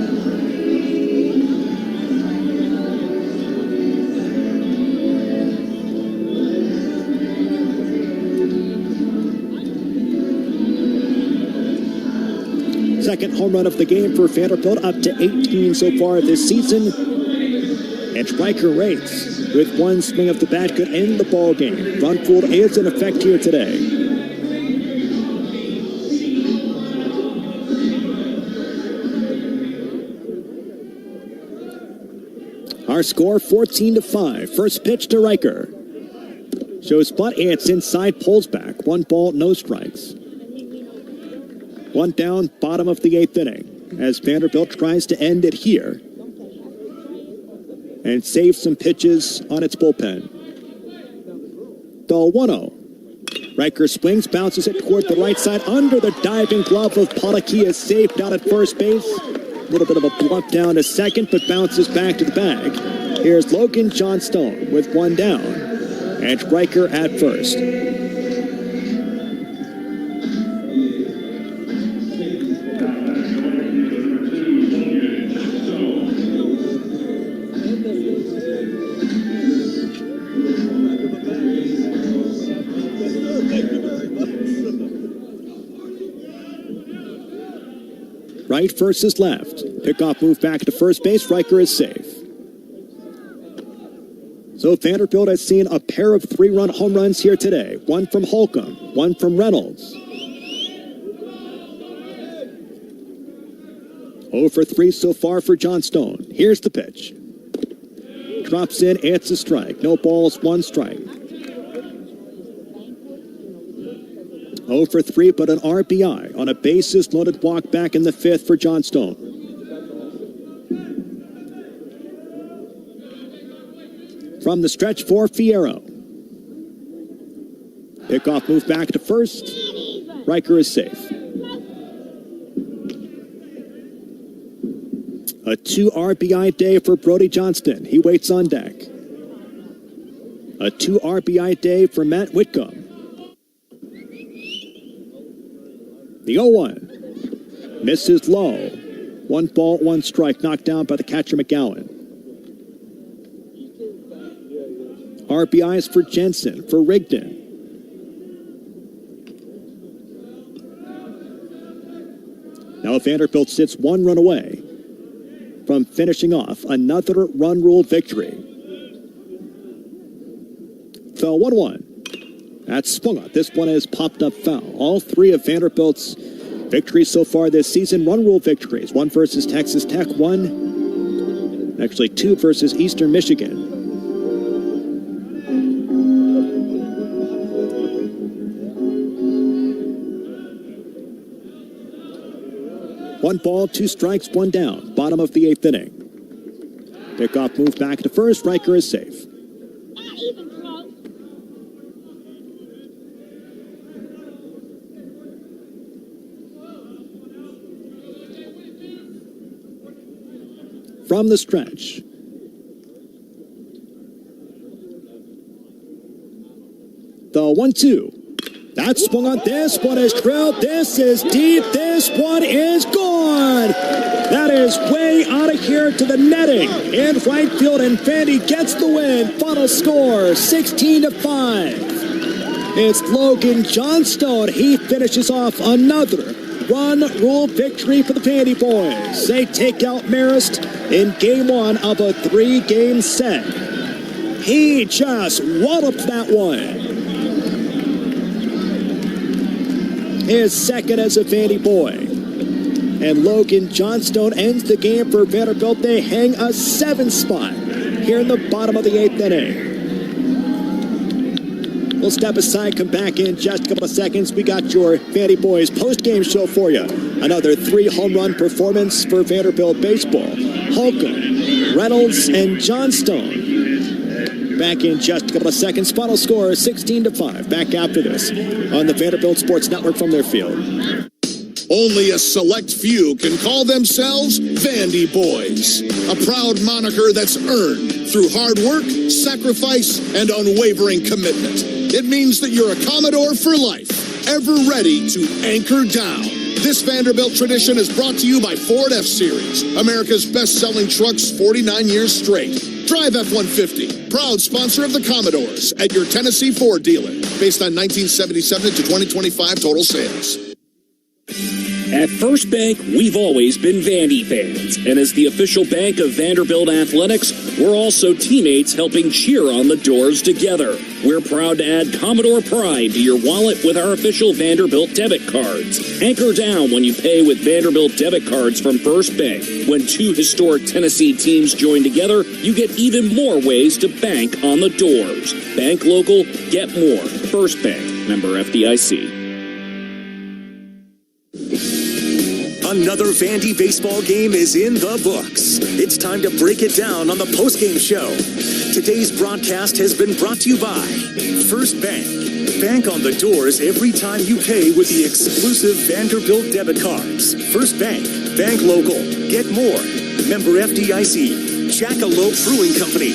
Second home run of the game for Vanderbilt, up to 18 so far this season. And Stryker rates with 1 swing of the bat could end the ball game. Run rule is in effect here today. Our score 14-5. First pitch to Riker. Shows butt, it's inside, pulls back. 1 ball, no strikes. 1 down, bottom of the 8th inning, as Vanderbilt tries to end it here and save some pitches on its bullpen. The 1-0. Riker swings, bounces it toward the right side under the diving glove of Pollock. He is safe down at first base. A little bit of a blunt down to second, but bounces back to the bag. Here's Logan Johnstone with 1 down, and Riker at first. Right versus left. Pickoff move back to first base. Riker is safe. So Vanderbilt has seen a pair of 3-run home runs here today. 1 from Holcomb, 1 from Reynolds. 0 for 3 so far for Johnstone. Here's the pitch. Drops in, it's a strike. No balls, 1 strike. 0 for 3, but an RBI on a bases-loaded walk back in the 5th for Johnstone. From the stretch for Fierro. Pickoff move back to first. Riker is safe. A 2 RBI day for Brody Johnston. He waits on deck. A 2 RBI day for Matt Whitcomb. The 0-1. Misses low. 1 ball, 1 strike. Knocked down by the catcher McGowan. RBIs for Jensen, for Rigdon. Now Vanderbilt sits 1 run away from finishing off another run rule victory. So 1-1. That's swung on. This one has popped up foul. All 3 of Vanderbilt's victories so far this season, run rule victories. 1 versus Texas Tech, 1, actually 2 versus Eastern Michigan. One ball, 2 strikes, 1 down. Bottom of the 8th inning. Pickoff move back to first. Riker is safe. From the stretch. The 1-2. That swung on. This one is drilled. This is deep. This one is gone. That is way out of here to the netting in right field, and Vandy gets the win. Final score 16-5. It's Logan Johnstone. He finishes off another run rule victory for the Vandy boys. They take out Marist in game 1 of a 3-game set. He just walloped that one. His second as a Vandy boy. And Logan Johnstone ends the game for Vanderbilt. They hang a 7 spot here in the bottom of the 8th inning. We'll step aside, come back in just a couple of seconds. We got your Vandy boys post-game show for you. Another 3 home run performance for Vanderbilt baseball. Holcomb, Reynolds, and Johnstone. Back in just a couple of seconds. Final score 16-5. Back after this on the Vanderbilt Sports Network from their field. Only a select few can call themselves Vandy Boys, a proud moniker that's earned through hard work, sacrifice, and unwavering commitment. It means that you're a Commodore for life, ever ready to anchor down. This Vanderbilt tradition is brought to you by Ford F-Series, America's best-selling trucks 49 years straight. Drive F-150, proud sponsor of the Commodores at your Tennessee Ford dealer, based on 1977 to 2025 total sales. At First Bank, we've always been Vandy fans, and as the official bank of Vanderbilt Athletics, we're also teammates helping cheer on the Doors together. We're proud to add Commodore Pride to your wallet with our official Vanderbilt debit cards. Anchor down when you pay with Vanderbilt debit cards from First Bank. When 2 historic Tennessee teams join together, you get even more ways to bank on the Doors. Bank local, get more. First Bank, member FDIC. Another Vandy baseball game is in the books. It's time to break it down on the postgame show. Today's broadcast has been brought to you by First Bank. Bank on the Doors every time you pay with the exclusive Vanderbilt debit cards. First Bank. Bank local. Get more. Member FDIC. Jackalope Brewing Company.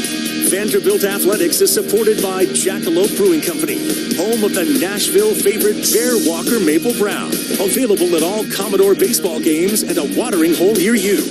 Vanderbilt Athletics is supported by Jackalope Brewing Company, home of the Nashville favorite Bear Walker Maple Brown. Available at all Commodore baseball games and a watering hole near you.